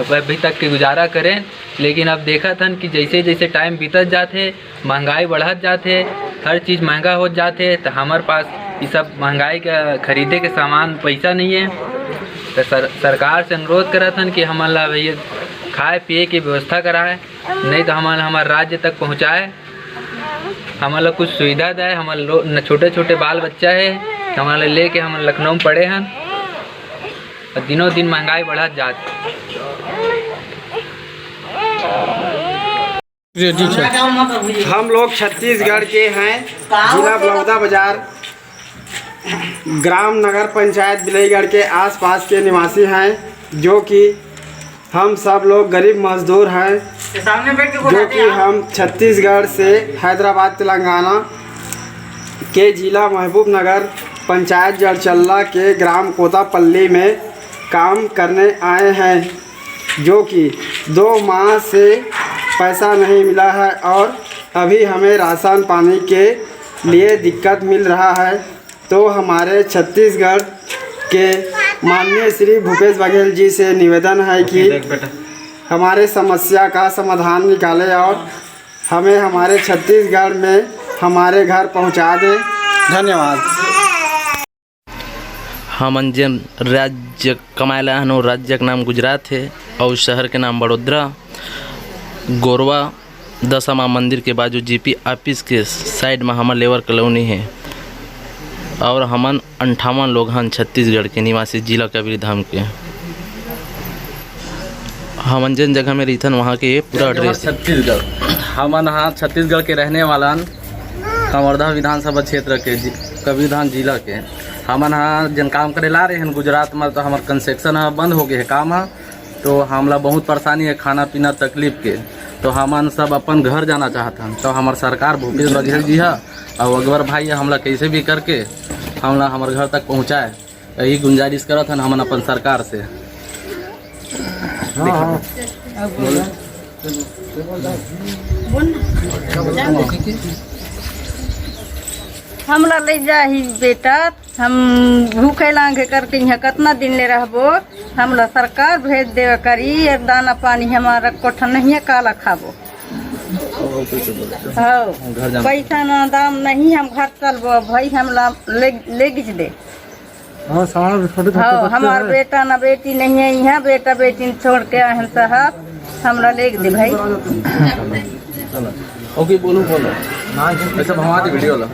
अभी तक के गुजारा करें। लेकिन अब देखा थन कि जैसे जैसे टाइम बीतत जाते, महंगाई बढ़त जाते, हर चीज़ महंगा हो जाते, तो हमारे पास ये सब महंगाई का खरीदे के सामान पैसा नहीं है। तो सरकार से अनुरोध करत हन कि हमन ला भैया खाए पिए की व्यवस्था कराए, नहीं तो हमन हमारे राज्य तक पहुँचाए, हमारे लोग कुछ सुविधा दे। हमारे लोग छोटे छोटे बाल बच्चा है, हमारे लेके हम लखनऊ में पड़े हैं और दिनों दिन महंगाई बढ़त जाती। हम लोग छत्तीसगढ़ के हैं, जिला बलौदा बाजार, ग्राम नगर पंचायत बिलईगढ़ के आसपास के निवासी हैं, जो कि हम सब लोग गरीब मजदूर हैं, जो कि हम छत्तीसगढ़ से हैदराबाद तेलंगाना के जिला महबूब नगर पंचायत जड़चल्ला के ग्राम कोतापल्ली में काम करने आए हैं, जो कि 2 माह से पैसा नहीं मिला है और अभी हमें राशन पानी के लिए दिक्कत मिल रहा है। तो हमारे छत्तीसगढ़ के माननीय श्री भूपेश बघेल जी से निवेदन है कि हमारे समस्या का समाधान निकालें और हमें हमारे छत्तीसगढ़ में हमारे घर पहुंचा दें। धन्यवाद। हमन जिन राज्य कमाएला हन, राज्य का नाम गुजरात है और शहर के नाम बड़ोदरा। गोरवा दशमा मंदिर के बाजू जीपी ऑफिस के साइड में हमर लेबर कॉलोनी है और हमन 58 लोग हैं छत्तीसगढ़ के निवासी, जिला कबीरधाम के। हमन जिन जगह में रहते वहाँ के पूरा एड्रेस छत्तीसगढ़। हमन हाँ छत्तीसगढ़ के रहने वाला, कवर्धा विधानसभा क्षेत्र के कबीरधाम जिला के। हमन हाँ जन काम करे ला रहे हैं गुजरात में, तो हमारे कंस्ट्रक्शन बंद हो गए है काम है, तो हमला बहुत परेशानी है खाना पीना तकलीफ के। तो हमन सब अपन घर जाना चाहते हैं, तो हमारे सरकार भूपेश बघेल जी है और अकबर भाई है, हमला कैसे भी करके हमला हमारे घर तक पहुँचाए, यही गुंजाइश करत हन हमन अपन सरकार से। हमला ले जाही बेटा, हम भूखे लांघे करके यहाँ कितना दिन ले रहबो। हमला सरकार भेज देवे करी, एक दाना पानी हमारा कोठा नहीं है, काला खाबो। हाँ पैसा ना दाम नहीं, हम घर चलबो भाई, हमला ले गिज दे। हाँ हमार बेटा ना बेटी नहीं है यहाँ, बेटा बेटी छोड़ के आए साहब, हमला ले दे भाई। ओके बोलो ऐसा भगवान की वीडियो ला।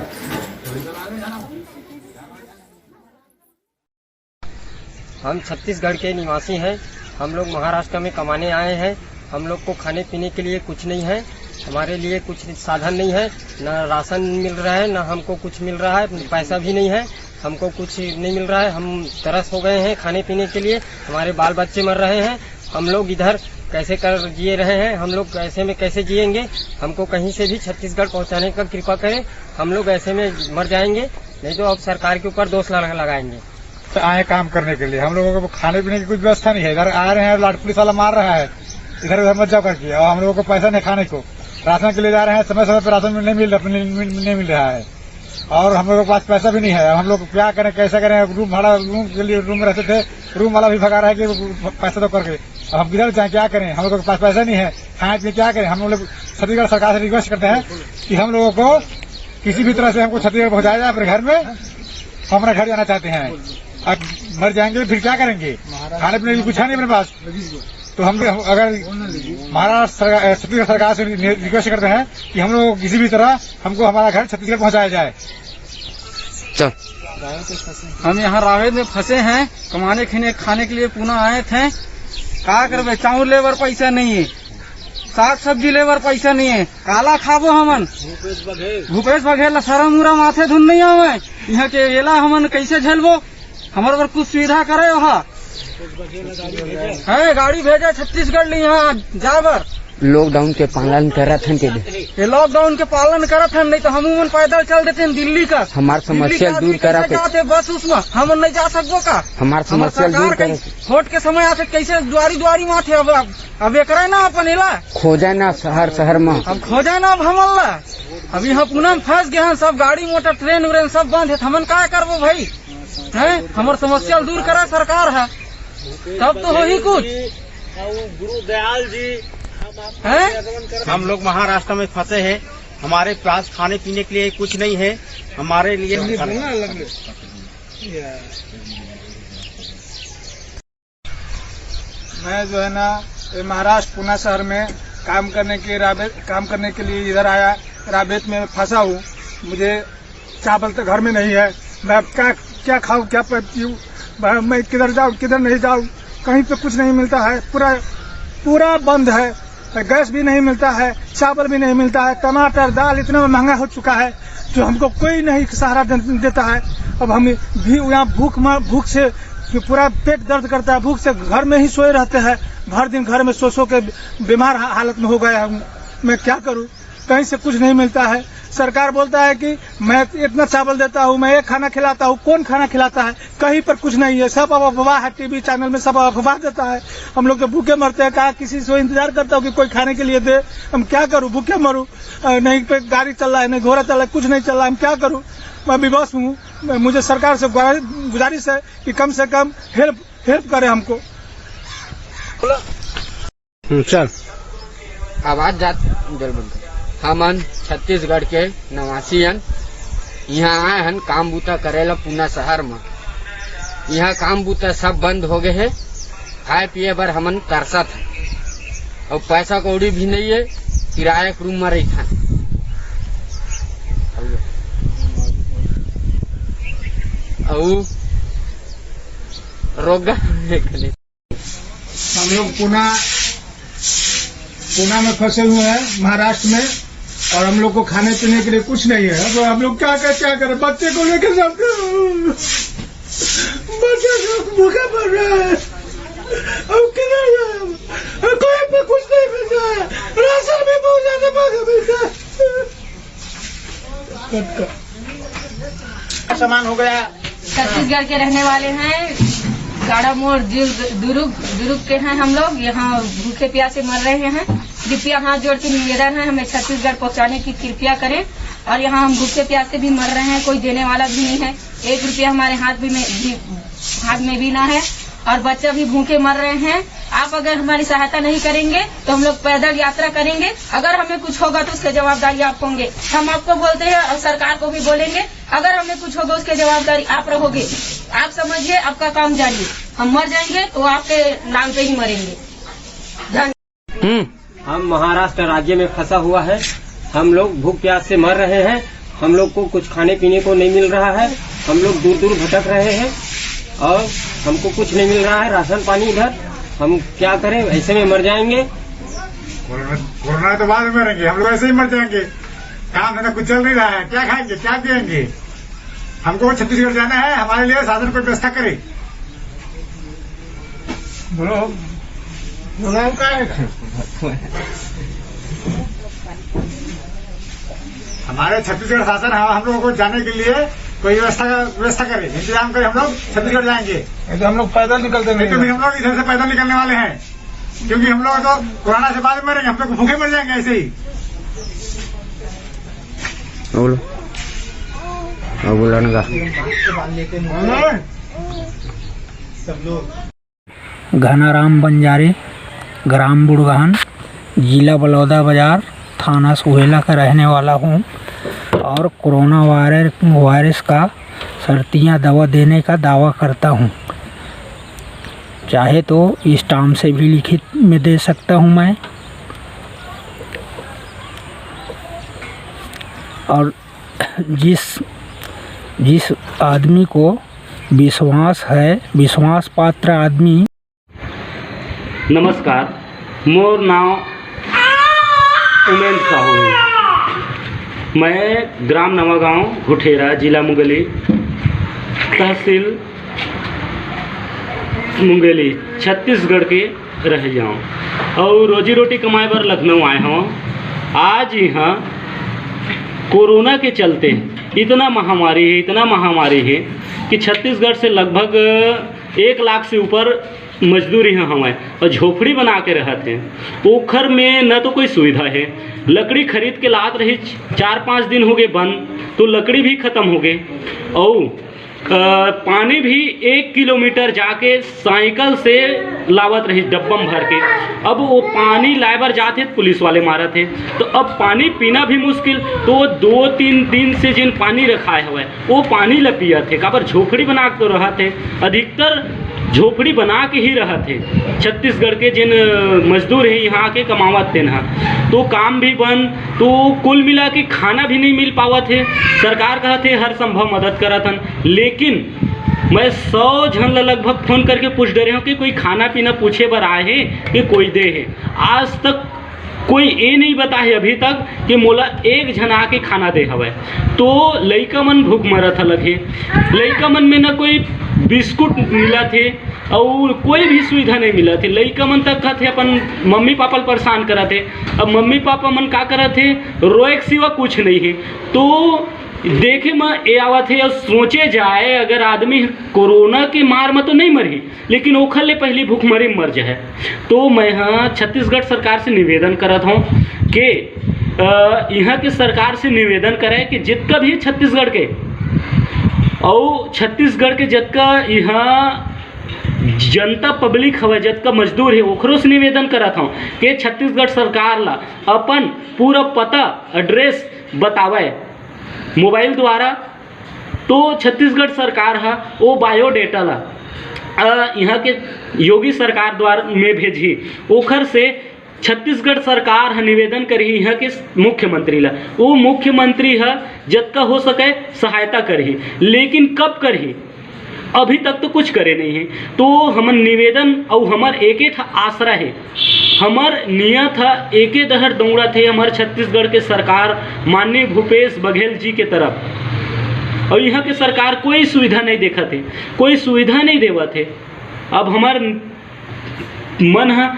हम छत्तीसगढ़ के निवासी हैं, हम लोग महाराष्ट्र में कमाने आए हैं। हम लोग को खाने पीने के लिए कुछ नहीं है, हमारे लिए कुछ साधन नहीं है, न राशन मिल रहा है, न हमको कुछ मिल रहा है, पैसा भी नहीं है, हमको कुछ नहीं मिल रहा है। हम तरस हो गए हैं खाने पीने के लिए, हमारे बाल बच्चे मर रहे हैं। हम लोग इधर कैसे कर जिए रहे हैं, हम लोग ऐसे में कैसे जिएंगे। हमको कहीं से भी छत्तीसगढ़ पहुंचाने का कृपा करें, हम लोग ऐसे में मर जाएंगे, नहीं तो अब सरकार के ऊपर दोष लगाएंगे। तो आए काम करने के लिए, हम लोगों को खाने पीने की कुछ व्यवस्था नहीं है। इधर आ रहे हैं, लाट पुलिस वाला मार रहा है, इधर उधर मत जाओ करके, और हम लोगों को पैसा नहीं खाने को। राशन के लिए जा रहे हैं, समय समय पर राशन नहीं मिल रहा है और हम लोगों के पास पैसा भी नहीं है। हम लोग क्या करें, कैसे करें। रूम भाड़ा, रूम के लिए रूम रहते थे, रूम वाला भी भगा रहा है कि पैसा तो करके। अब हम किधर जाए, क्या करें, हम लोगों के पास पैसा नहीं है, खाने पीने क्या करें। हम लोग छत्तीसगढ़ सरकार से रिक्वेस्ट करते हैं कि हम लोगों को किसी भी तरह से हमको छत्तीसगढ़ पहुंचाया जाए अपने घर में। हम अपना घर जाना चाहते हैं, अब मर जाएंगे फिर क्या करेंगे, खाने पीने की कुछ है नहीं अपने पास। तो हम अगर महाराष्ट्र छत्तीसगढ़ सरकार से रिक्वेस्ट करते हैं कि हम लोग किसी भी तरह हमको हमारा घर छत्तीसगढ़ पहुंचाया जाए। हम यहाँ रावेद में फंसे हैं, कमाने खाने के लिए पुणे आए थे। क्या करबे, चाउर लेबर पैसा नहीं है, साग सब्जी लेबर पैसा नहीं है, काला खाबो हमन। भूपेश बघेल सारा मुरा माथे धुन नहीं आवे, यहाँ के एला हमन कैसे झेलबो। हमारे पर कुछ सुविधा करे, वहाँ है गाड़ी भेजा छत्तीसगढ़ ले यहाँ जाबर। लॉकडाउन के पालन करत हन के ये लॉकडाउन के पालन करत हन, नहीं तो हम उमन पैदल चल देते हैं दिल्ली का। हमार समस्या दूर करा के जाते बस उसमें हम नहीं जा सकबो का। हमार समस्या दूर करे वोट के समय आते कैसे द्वारी द्वारी माथे अब एक ना अपन इला खोजा ना शहर में अब खोजा ना अब हमला अब यहाँ पुनः फंस गए हैं, सब गाड़ी मोटर ट्रेन व्रेन सब बंद है, हमन क्या करबो भाई है। हमार समस्या दूर करा सरकार है तब तो हो ही कुछ। गुरुदयाल जी है हम लोग महाराष्ट्र में फंसे हैं, हमारे पास खाने पीने के लिए कुछ नहीं है, हमारे लिए मैं जो है ना महाराष्ट्र पुणे शहर में काम करने के लिए इधर आया, राबेत में फंसा हूँ। मुझे चावल तो घर में नहीं है, मैं क्या खाऊं क्या पीऊं, मैं किधर जाऊं किधर नहीं जाऊं, कहीं पे कुछ नहीं मिलता है, पूरा बंद है, गैस भी नहीं मिलता है, चावल भी नहीं मिलता है, टमाटर दाल इतना महंगा हो चुका है जो हमको कोई नहीं सहारा देता है। अब हम भी यहाँ भूख से पूरा पेट दर्द करता है, भूख से घर में ही सोए रहते हैं, भर दिन घर में सो के बीमार हालत में हो गए हम। मैं क्या करूं, कहीं से कुछ नहीं मिलता है। सरकार बोलता है कि मैं इतना चावल देता हूं, मैं एक खाना खिलाता हूं, कौन खाना खिलाता है, कहीं पर कुछ नहीं है, सब अफवाह है, टीवी चैनल में सब अफवाह देता है, हम लोग तो भूखे मरते हैं। कहा किसी से इंतजार करता हूं कि कोई खाने के लिए दे, हम क्या करूं, भूखे मरूं, नहीं पे गाड़ी चल रहा है नहीं घोड़ा चल रहा है, कुछ नहीं चल रहा है, हम क्या करूं, मैं विवश हूँ। मुझे सरकार से गुजारिश है कि कम से कम हेल्प करे हमको। चल आवाज जात जल बंद। हमन छत्तीसगढ़ के निवासी हन, यहाँ आए हन काम बूता करेला पुणे शहर में। यहाँ काम बूता सब बंद हो गए है, खाए पिए बर हमन तरसत है और पैसा कौड़ी भी नहीं है, किराए के रूम में रही था। रोगा हम लोग पुणे में फंसे हुए हैं महाराष्ट्र में, और हम लोग को खाने पीने के लिए कुछ नहीं है। अब हम लोग क्या करें, बच्चे को लेकर जाते, बच्चे भूखा पड़ रहा है, अब किधर जाए, कोई पे कुछ नहीं मिलता है, राशन भी बहुत ज्यादा महंगा मिलता है। सामान हो गया। छत्तीसगढ़ के रहने वाले हैं, गाड़ा मोड़ दुर्ग के हैं हम लोग, यहाँ भूखे प्यासे मर रहे हैं। कृपया हाथ जोड़ के निवेदन है, हमें छत्तीसगढ़ पहुँचाने की कृपया करें। और यहाँ हम भूखे प्यासे भी मर रहे हैं, कोई देने वाला भी नहीं है, 1 रुपया हमारे हाथ में भी ना है, और बच्चे भी भूखे मर रहे हैं। आप अगर हमारी सहायता नहीं करेंगे तो हम लोग पैदल यात्रा करेंगे, अगर हमें कुछ होगा तो उसकी जवाबदारी आप होंगे। हम आपको बोलते हैं और सरकार को भी बोलेंगे, अगर हमें कुछ होगा उसकी जवाबदारी आप रहोगे। आप समझिए, आपका काम जानिए, हम मर जाएंगे तो आपके नाम पे ही मरेंगे। हम महाराष्ट्र राज्य में फंसा हुआ है, हम लोग भूख प्यास से मर रहे हैं, हम लोग को कुछ खाने पीने को नहीं मिल रहा है, हम लोग दूर दूर भटक रहे हैं और हमको कुछ नहीं मिल रहा है, राशन पानी इधर। हम क्या करें, ऐसे में मर जाएंगे। कोरोना तो बाद में मरेंगे, हम लोग ऐसे ही मर जाएंगे, काम धंधा कुछ चल नहीं रहा है, क्या खाएंगे क्या पिएंगे। हमको छत्तीसगढ़ जाना है, हमारे लिए शासन कोई व्यवस्था करे। बोलो क्या है, हमारे छत्तीसगढ़ शासन हम लोगों को जाने के लिए कोई व्यवस्था करे, इंतजाम करे, हम लोग छत्तीसगढ़ जाएंगे। तो हम लोग पैदल निकलते नहीं, तो हम लोग इधर से पैदल निकलने वाले हैं, क्योंकि हम लोग तो कोरोना से बाद में मरेंगे, हम लोग भूखे मर जाएंगे ऐसे ही। बोलो घनाराम बंजारे, ग्राम बुड़गहन, जिला बलौदा बाजार, थाना सुहेला का रहने वाला हूँ, और कोरोना वायरस का शर्तियाँ दवा देने का दावा करता हूँ। चाहे तो स्टाम्प से भी लिखित में दे सकता हूँ मैं। और जिस आदमी को विश्वास पात्र आदमी। नमस्कार, मोर नाम उमेश साहू है। मैं ग्राम नवागांव घुठेरा, जिला मुंगेली, तहसील मुंगेली, छत्तीसगढ़ के रह जाऊँ। और रोजी रोटी कमाए बर लखनऊ आए हूँ। आज यहाँ कोरोना के चलते इतना महामारी है कि छत्तीसगढ़ से लगभग 1 लाख से ऊपर मजदूर यहाँ हमें और झोपड़ी बना के रहते हैं। ओखर में न तो कोई सुविधा है, लकड़ी खरीद के लात रही 4-5 दिन हो गए बंद, तो लकड़ी भी ख़त्म हो गई और पानी भी 1 किलोमीटर जाके साइकिल से लावत रही डब्बम भर के। अब वो पानी लाए बर जाते तो पुलिस वाले मारा थे, तो अब पानी पीना भी मुश्किल। तो 2-3 दिन से जिन पानी रखा है वो पानी ला पिया थे, काबर झोपड़ी बना के तो रहा थे, अधिकतर झोपड़ी बना के ही रहा थे। छत्तीसगढ़ के जिन मजदूर हैं यहाँ के कमावत थे ना, तो काम भी बंद, तो कुल मिला के खाना भी नहीं मिल पावा थे। सरकार कहते हर संभव मदद करत हन, लेकिन मैं 100 जन लगभग फ़ोन करके पूछ डरे हूँ कि कोई खाना पीना पूछे बर आए हैं कि कोई दे है। आज तक कोई ये नहीं बता है अभी तक कि मोला एक जन आके खाना दे हवे। तो लइका मन भूख मरत हलक है, लइका मन में न कोई बिस्कुट मिला थे और कोई भी सुविधा नहीं मिला थी। लइका मन तक कहते अपन मम्मी पापा परेशान करा थे। अब मम्मी पापा मन का करा थे, रोए के सिवा कुछ नहीं है। तो देखे में ये आवत है और सोचे जाए अगर आदमी कोरोना के मार में तो नहीं मरी, लेकिन ओखर ले पहली भूखमरी मर जाए। तो मैं यहाँ छत्तीसगढ़ सरकार से निवेदन करत हूँ कि यहाँ के सरकार से निवेदन करे कि जितना भी छत्तीसगढ़ के और छत्तीसगढ़ के जितना यहाँ जनता पब्लिक हवे, जितना मजदूर है, ओकरो से निवेदन करत हूँ कि छत्तीसगढ़ सरकार ला अपन पूरा पता एड्रेस बतावे मोबाइल द्वारा। तो छत्तीसगढ़ सरकार है वो बायोडेटा ला यहाँ के योगी सरकार द्वारा में भेजी, ओखर से छत्तीसगढ़ सरकार है निवेदन करी यहाँ के मुख्यमंत्री ला, वो मुख्यमंत्री है जितना हो सके सहायता करी, लेकिन कब करी अभी तक तो कुछ करे नहीं है। तो हमर निवेदन और हमार एक आसरा है, हमार नियत है एके दहर दौड़ा थे हमारे छत्तीसगढ़ के सरकार माननीय भूपेश बघेल जी के तरफ, और यहाँ के सरकार कोई सुविधा नहीं देखा थे, कोई सुविधा नहीं देवा थे। अब हमार मन है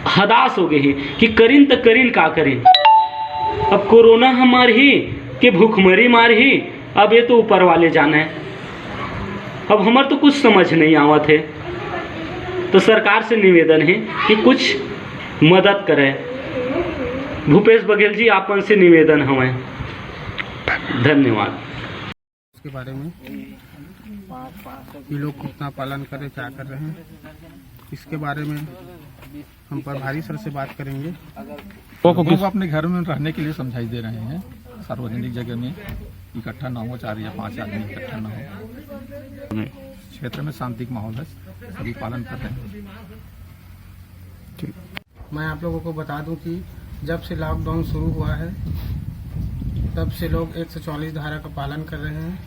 हदास हो गए हैं कि करीन तो करीन का करें। अब कोरोना हमार ही कि भूखमरी मार ही, अब ये तो ऊपर वाले जाना है। अब हमार तो कुछ समझ नहीं आवत है। तो सरकार से निवेदन है कि कुछ मदद करें। भूपेश बघेल जी आपन से निवेदन हमें धन्यवाद। इसके बारे में ये लोग कितना पालन करें, क्या कर रहे हैं, इसके बारे में हम प्रभारी सर से बात करेंगे। लोगों को अपने घर में रहने के लिए समझाई दे रहे हैं, सार्वजनिक जगह में इकट्ठा ना हो, 4 या 5 आदमी इकट्ठा ना हो। क्षेत्र में शांतिक माहौल है, सभी पालन कर रहे हैं। मैं आप लोगों को बता दूं कि जब से लॉकडाउन शुरू हुआ है तब से लोग 144 धारा का पालन कर रहे हैं।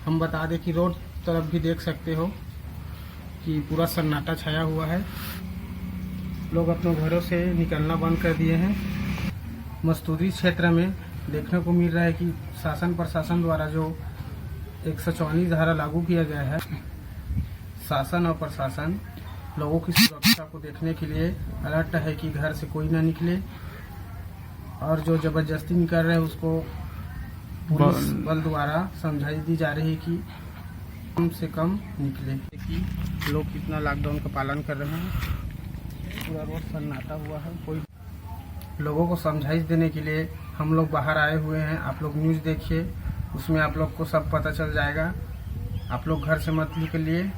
हम बता दें कि रोड तरफ भी देख सकते हो कि पूरा सन्नाटा छाया हुआ है, लोग अपने घरों से निकलना बंद कर दिए हैं। मस्तूरी क्षेत्र में देखने को मिल रहा है कि शासन प्रशासन द्वारा जो 144 धारा लागू किया गया है, शासन और प्रशासन लोगों की सुरक्षा को देखने के लिए अलर्ट है कि घर से कोई ना निकले, और जो जबरदस्ती निकल रहे हैं उसको पुलिस बल द्वारा समझाई दी जा रही है कि कम से कम निकले। कि लोग कितना लॉकडाउन का पालन कर रहे हैं, पूरा रोड सन्नाटा हुआ है। कोई लोगों को समझाइश देने के लिए हम लोग बाहर आए हुए हैं। आप लोग न्यूज़ देखिए, उसमें आप लोग को सब पता चल जाएगा। आप लोग घर से मत निकलिए।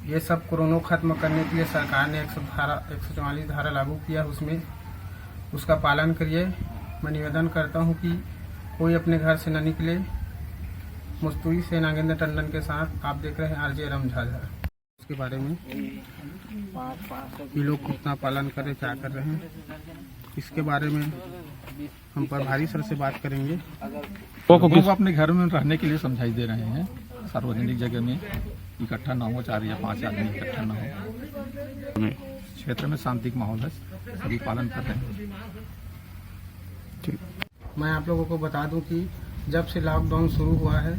ये सब कोरोना खत्म करने के लिए सरकार ने 144 धारा लागू किया, उसमें उसका पालन करिए। मैं निवेदन करता हूं कि कोई अपने घर से न निकले। मस्तूरी से नागेंद्र टंडन के साथ आप देख रहे हैं आरजे झाझर। इसके बारे में ये लोग कितना पालन करें, क्या कर रहे हैं, इसके बारे में हम प्रभारी सर से बात करेंगे। लोगों को अपने घर में रहने के लिए समझाई दे रहे हैं, सार्वजनिक जगह में इकट्ठा ना हो, 4 या 5 आदमी इकट्ठा ना हो। क्षेत्र में शांतिक माहौल है, सभी पालन कर रहे हैं। मैं आप लोगों को बता दूं कि जब से लॉकडाउन शुरू हुआ है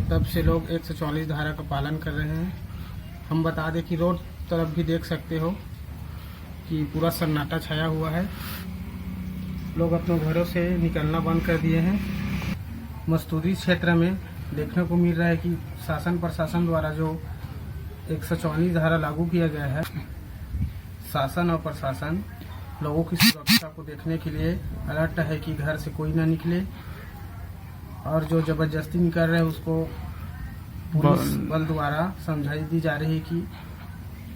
तब से लोग 144 धारा का पालन कर रहे हैं। हम बता दें कि रोड तरफ भी देख सकते हो कि पूरा सन्नाटा छाया हुआ है। लोग अपने घरों से निकलना बंद कर दिए हैं। मस्तूरी क्षेत्र में देखने को मिल रहा है कि शासन प्रशासन द्वारा जो 144 धारा लागू किया गया है, शासन और प्रशासन लोगों की सुरक्षा को देखने के लिए अलर्ट है कि घर से कोई ना निकले, और जो जबरदस्ती निकल रहे हैं उसको पुलिस बल द्वारा समझाई दी जा रही है कि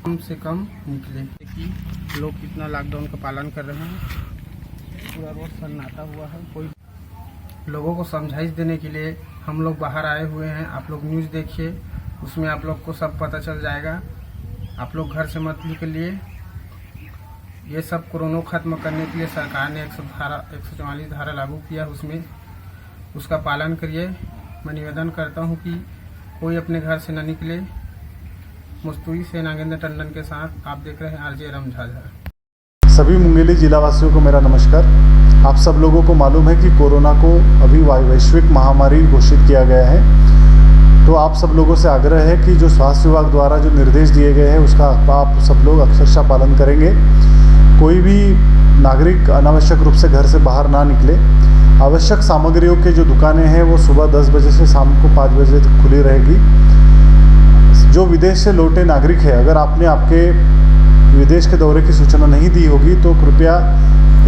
कम से कम निकले। कि लोग कितना लॉकडाउन का पालन कर रहे हैं, पूरा रोड सन्नाटा हुआ है। कोई लोगों को समझाइश देने के लिए हम लोग बाहर आए हुए हैं। आप लोग न्यूज़ देखिए, उसमें आप लोग को सब पता चल जाएगा। आप लोग घर से मत निकलिए। ये सब कोरोना खत्म करने के लिए सरकार ने 144 धारा लागू किया, उसमें उसका पालन करिए। मैं निवेदन करता हूं कि कोई अपने घर से न निकले। मस्तूरी से नागेंद्र टंडन के साथ आप देख रहे हैं आरजे राम झाझर। सभी मुंगेली जिला वासियों को मेरा नमस्कार। आप सब लोगों को मालूम है कि कोरोना को अभी वैश्विक महामारी घोषित किया गया है, तो आप सब लोगों से आग्रह है कि जो स्वास्थ्य विभाग द्वारा जो निर्देश दिए गए हैं उसका आप सब लोग अक्षरशः पालन करेंगे। कोई भी नागरिक अनावश्यक रूप से घर से बाहर ना निकले। आवश्यक सामग्रियों के जो दुकानें हैं वो सुबह 10 बजे से शाम को 5 बजे तक खुली रहेगी। जो विदेश से लौटे नागरिक है, अगर आपने आपके विदेश के दौरे की सूचना नहीं दी होगी तो कृपया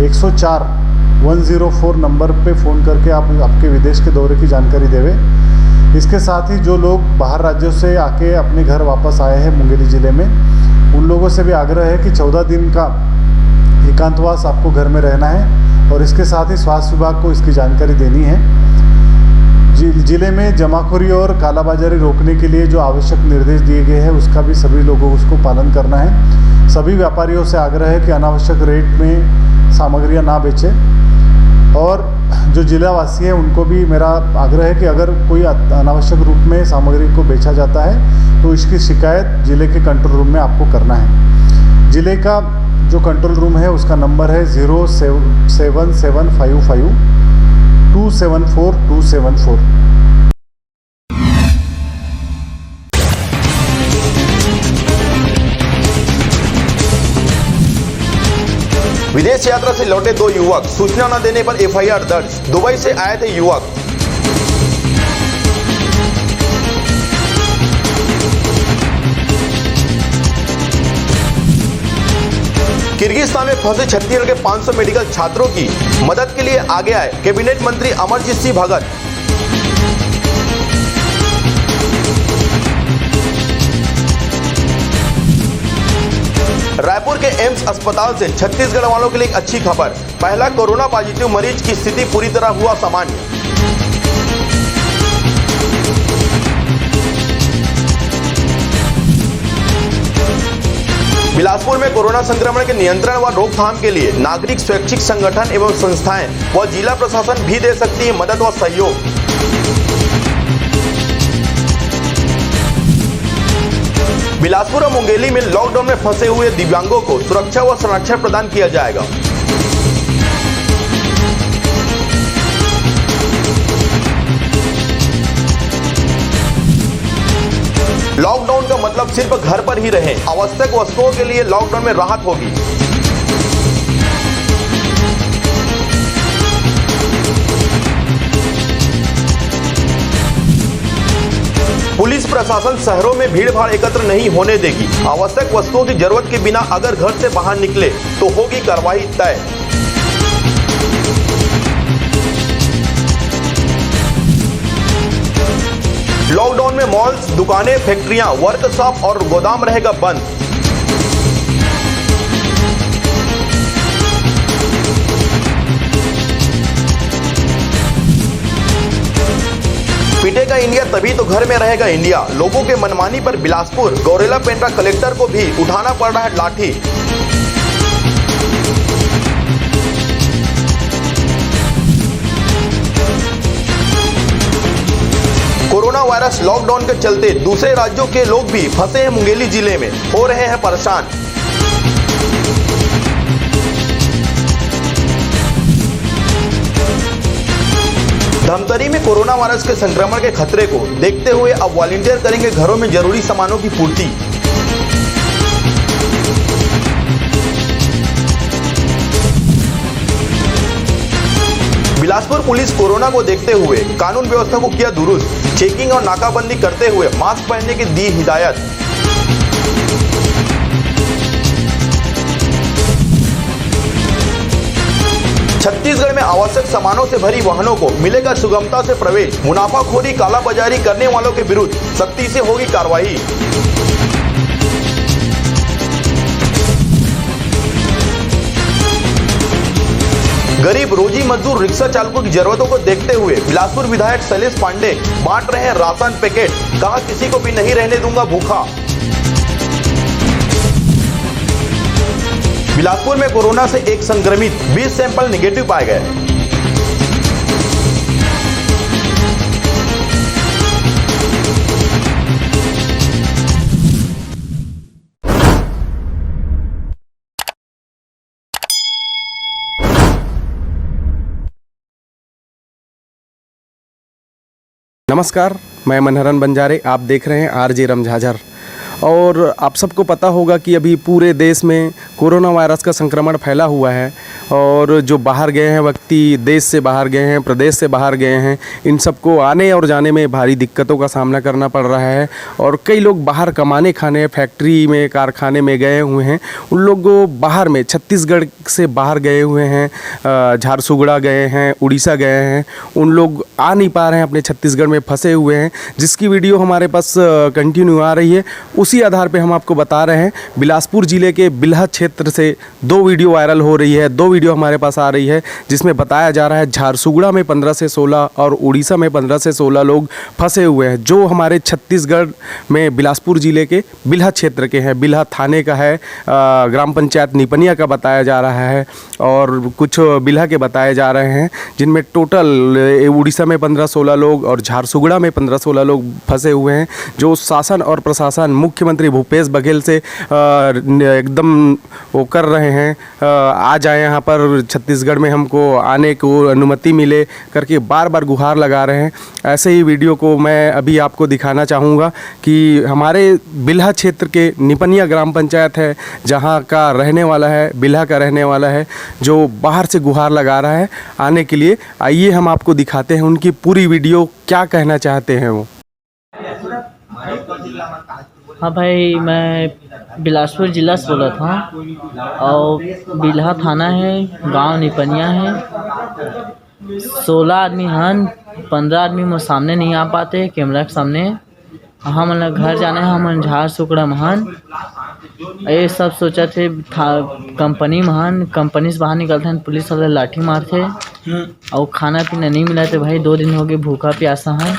104 नंबर पे फ़ोन करके आप आपके विदेश के दौरे की जानकारी देवें। इसके साथ ही जो लोग बाहर राज्यों से आके अपने घर वापस आए हैं मुंगेली ज़िले में, उन लोगों से भी आग्रह है कि 14 दिन का एकांतवास आपको घर में रहना है, और इसके साथ ही स्वास्थ्य विभाग को इसकी जानकारी देनी है। ज़िले में जमाखोरी और कालाबाजारी रोकने के लिए जो आवश्यक निर्देश दिए गए हैं उसका भी सभी लोगों को उसको पालन करना है। सभी व्यापारियों से आग्रह है कि अनावश्यक रेट में सामग्रियां ना बेचें, और जो जिलावासी हैं उनको भी मेरा आग्रह है कि अगर कोई अनावश्यक रूप में सामग्री को बेचा जाता है तो इसकी शिकायत ज़िले के कंट्रोल रूम में आपको करना है। ज़िले का जो कंट्रोल रूम है उसका नंबर है 07755 274 274। विदेश यात्रा से लौटे 2 युवक, सूचना न देने पर एफआईआर दर्ज। दुबई से आए थे युवक। किर्गिस्तान में फंसे छत्तीसगढ़ के 500 मेडिकल छात्रों की मदद के लिए आगे आए कैबिनेट मंत्री अमरजीत सिंह भगत। रायपुर के एम्स अस्पताल से छत्तीसगढ़ वालों के लिए एक अच्छी खबर। पहला कोरोना पॉजिटिव मरीज की स्थिति पूरी तरह हुआ सामान्य। बिलासपुर में कोरोना संक्रमण के नियंत्रण व रोकथाम के लिए नागरिक स्वैच्छिक संगठन एवं संस्थाएं व जिला प्रशासन भी दे सकती है मदद व सहयोग। बिलासपुर और मुंगेली में लॉकडाउन में फंसे हुए दिव्यांगों को सुरक्षा व संरक्षण प्रदान किया जाएगा। लॉकडाउन का मतलब सिर्फ घर पर ही रहें। आवश्यक वस्तुओं के लिए लॉकडाउन में राहत होगी। पुलिस प्रशासन शहरों में भीड़ भाड़ एकत्र नहीं होने देगी। आवश्यक वस्तुओं की जरूरत के बिना अगर घर से बाहर निकले तो होगी कार्रवाई तय। लॉकडाउन में मॉल्स, दुकानें, फैक्ट्रियां, वर्कशॉप और गोदाम रहेगा बंद। पिटेगा इंडिया तभी तो घर में रहेगा इंडिया। लोगों के मनमानी पर बिलासपुर गौरेला पेंड्रा कलेक्टर को भी उठाना पड़ रहा है लाठी। कोरोना वायरस लॉकडाउन के चलते दूसरे राज्यों के लोग भी फंसे हैं मुंगेली जिले में, हो रहे हैं परेशान। धमतरी में कोरोना वायरस के संक्रमण के खतरे को देखते हुए अब वॉलंटियर करेंगे घरों में जरूरी सामानों की पूर्ति। बिलासपुर पुलिस कोरोना को देखते हुए कानून व्यवस्था को किया दुरुस्त, चेकिंग और नाकाबंदी करते हुए मास्क पहनने की दी हिदायत। छत्तीसगढ़ में आवश्यक सामानों से भरी वाहनों को मिलेगा सुगमता से प्रवेश, मुनाफाखोरी कालाबाजारी करने वालों के विरुद्ध सख्ती से होगी कार्रवाई। गरीब रोजी मजदूर रिक्शा चालकों की जरूरतों को देखते हुए बिलासपुर विधायक शैलेश पांडे बांट रहे हैं राशन पैकेट, कहा किसी को भी नहीं रहने दूंगा भूखा। बिलासपुर में कोरोना से एक संक्रमित 20 सैंपल निगेटिव पाए गए। नमस्कार, मैं मनहरन बंजारे, आप देख रहे हैं आरजे रमझाझर। और आप सबको पता होगा कि अभी पूरे देश में कोरोना वायरस का संक्रमण फैला हुआ है और जो बाहर गए हैं व्यक्ति, देश से बाहर गए हैं, प्रदेश से बाहर गए हैं, इन सबको आने और जाने में भारी दिक्कतों का सामना करना पड़ रहा है। और कई लोग बाहर कमाने खाने, फैक्ट्री में, कारखाने में गए हुए हैं। उन लोग बाहर में छत्तीसगढ़ से बाहर गए हुए हैं, झारसुगड़ा गए हैं, उड़ीसा गए हैं, उन लोग आ नहीं पा रहे हैं, अपने छत्तीसगढ़ में फंसे हुए हैं, जिसकी वीडियो हमारे पास कंटिन्यू आ रही है। उसी आधार पे हम आपको बता रहे हैं, बिलासपुर ज़िले के बिल्हा क्षेत्र से 2 वीडियो वायरल हो रही है, 2 वीडियो हमारे पास आ रही है, जिसमें बताया जा रहा है झारसुगड़ा में 15 से 16 और उड़ीसा में 15 से 16 लोग फंसे हुए हैं, जो हमारे छत्तीसगढ़ में बिलासपुर ज़िले के बिल्हा क्षेत्र के हैं। बिल्हा थाने का है, ग्राम पंचायत निपनिया का बताया जा रहा है और कुछ बिल्हा के बताए जा रहे हैं, जिनमें टोटल उड़ीसा में 15-16 लोग और झारसुगड़ा में 15-16 लोग फंसे हुए हैं, जो शासन और प्रशासन मुख्यमंत्री भूपेश बघेल से एकदम वो कर रहे हैं, आ जाए यहाँ पर छत्तीसगढ़ में, हमको आने को अनुमति मिले करके बार बार गुहार लगा रहे हैं। ऐसे ही वीडियो को मैं अभी आपको दिखाना चाहूँगा कि हमारे बिल्हा क्षेत्र के निपनिया ग्राम पंचायत है, जहाँ का रहने वाला है, बिल्हा का रहने वाला है, जो बाहर से गुहार लगा रहा है आने के लिए। आइए हम आपको दिखाते हैं उनकी पूरी वीडियो, क्या कहना चाहते हैं वो। हाँ भाई, मैं बिलासपुर ज़िला से बोला था और बिल्हा थाना है, गांव निपनिया है। 16 आदमी हन, 15 आदमी में सामने नहीं आ पाते कैमरा के सामने। हम लोग घर जाने हैं, हम झारसुगड़ा में हन। ये सब सोचा थे कंपनी में हन, कंपनी से बाहर निकलते हैं, पुलिस वाले लाठी मारते और खाना पीना नहीं मिला। तो भाई 2 दिन हो गए भूखा प्यासा है।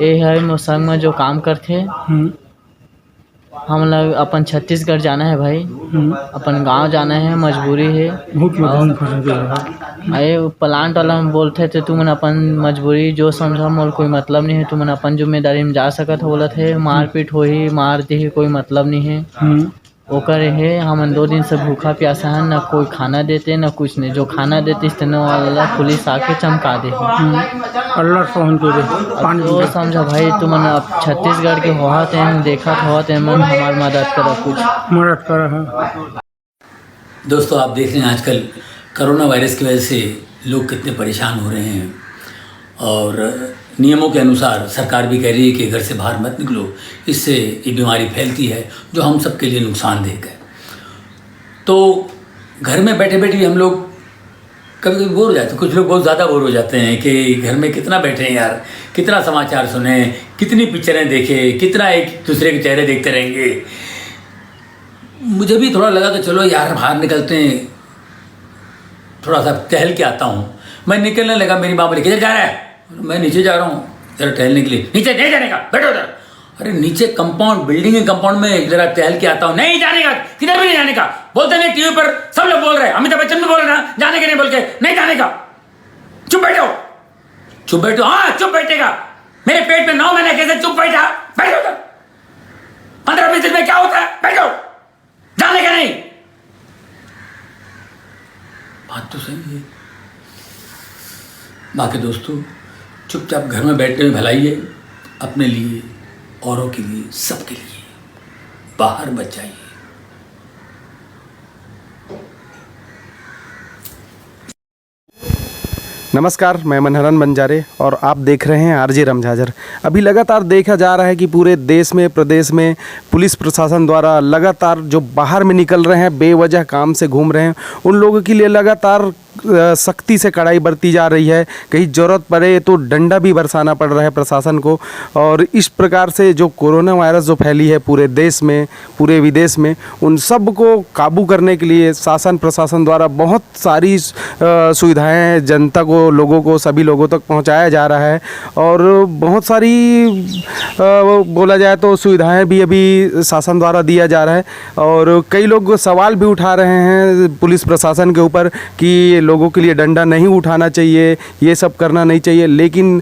ये है मौसम में जो काम करते, हम लोग अपन छत्तीसगढ़ जाना है भाई, अपन गांव जाना है, मजबूरी है। अरे प्लांट वाला में बोलते थे तुमने अपन मजबूरी जो समझा, मोल कोई मतलब नहीं है, तुमने अपन जिम्मेदारी में जा सकत हो। बोला थे मारपीट हो ही मार दी, कोई मतलब नहीं है। ओकर है हम 2 दिन से भूखा प्यासा है, ना कोई खाना देते ना कुछ नहीं। जो खाना देते इतने वाला पुलिस आके चमका दे। अल्लाह सोहन के दे समझा भाई, तुमने अब छत्तीसगढ़ के होत हैं, देखा होत हैं, मन हमार मदद करा, कुछ मदद करा। दोस्तों, आप देख रहे हैं आजकल कोरोना वायरस की वजह से लोग कितने परेशान हो रहे हैं और नियमों के अनुसार सरकार भी कह रही है कि घर से बाहर मत निकलो, इससे ये बीमारी फैलती है जो हम सब के लिए नुकसानदेह है। तो घर में बैठे बैठे हम लोग कभी कभी बोर हो जाते हैं, कुछ लोग बहुत ज़्यादा बोर हो जाते हैं कि घर में कितना बैठे हैं यार, कितना समाचार सुने, कितनी पिक्चरें देखें, कितना एक दूसरे के चेहरे देखते रहेंगे। मुझे भी थोड़ा लगा कि चलो यार बाहर निकलते हैं, थोड़ा सा टहल के आता हूँ। मैं निकलने लगा, मेरी माँ बोली किधर जा रहा है? मैं नीचे जा रहा हूँ जरा टहलने के लिए। नीचे नहीं जाने का, बैठो उधर। अरे नीचे कंपाउंड, बिल्डिंग के कंपाउंड में जरा टहल के आता हूँ। नहीं जाने का, किधर भी नहीं जाने का। बोलते नहीं, टीवी पर सब लोग बोल रहे हैं, अमिताभ बच्चन भी बोल रहे हैं जाने के नहीं, बोल के नहीं जाने का। चुप बैठो, चुप बैठो। हाँ चुप बैठेगा, मेरे पेट में 9 महीने कैसे चुप बैठा? बैठो उधर। 15-20 दिन में क्या होता है? बैठो, जाने का नहीं। बात तो सही है। बाकी दोस्तों, चुपचाप घर में बैठने में भलाई है, अपने लिए, औरों के लिए, सबके लिए। बाहर मत जाइए। नमस्कार, मैं मनहरन बंजारे और आप देख रहे हैं आरजे रमझाझर। अभी लगातार देखा जा रहा है कि पूरे देश में, प्रदेश में पुलिस प्रशासन द्वारा लगातार जो बाहर में निकल रहे हैं, बेवजह काम से घूम रहे हैं, उन लोगों के लिए लगातार सख्ती से कड़ाई बरती जा रही है। कहीं ज़रूरत पड़े तो डंडा भी बरसाना पड़ रहा है प्रशासन को। और इस प्रकार से जो कोरोना वायरस जो फैली है पूरे देश में, पूरे विदेश में, उन सब को काबू करने के लिए शासन प्रशासन द्वारा बहुत सारी सुविधाएं जनता को, लोगों को, सभी लोगों तक पहुंचाया जा रहा है। और बहुत सारी बोला जाए तो सुविधाएं भी अभी शासन द्वारा दिया जा रहा है। और कई लोग सवाल भी उठा रहे हैं पुलिस प्रशासन के ऊपर कि लोगों के लिए डंडा नहीं उठाना चाहिए, ये सब करना नहीं चाहिए। लेकिन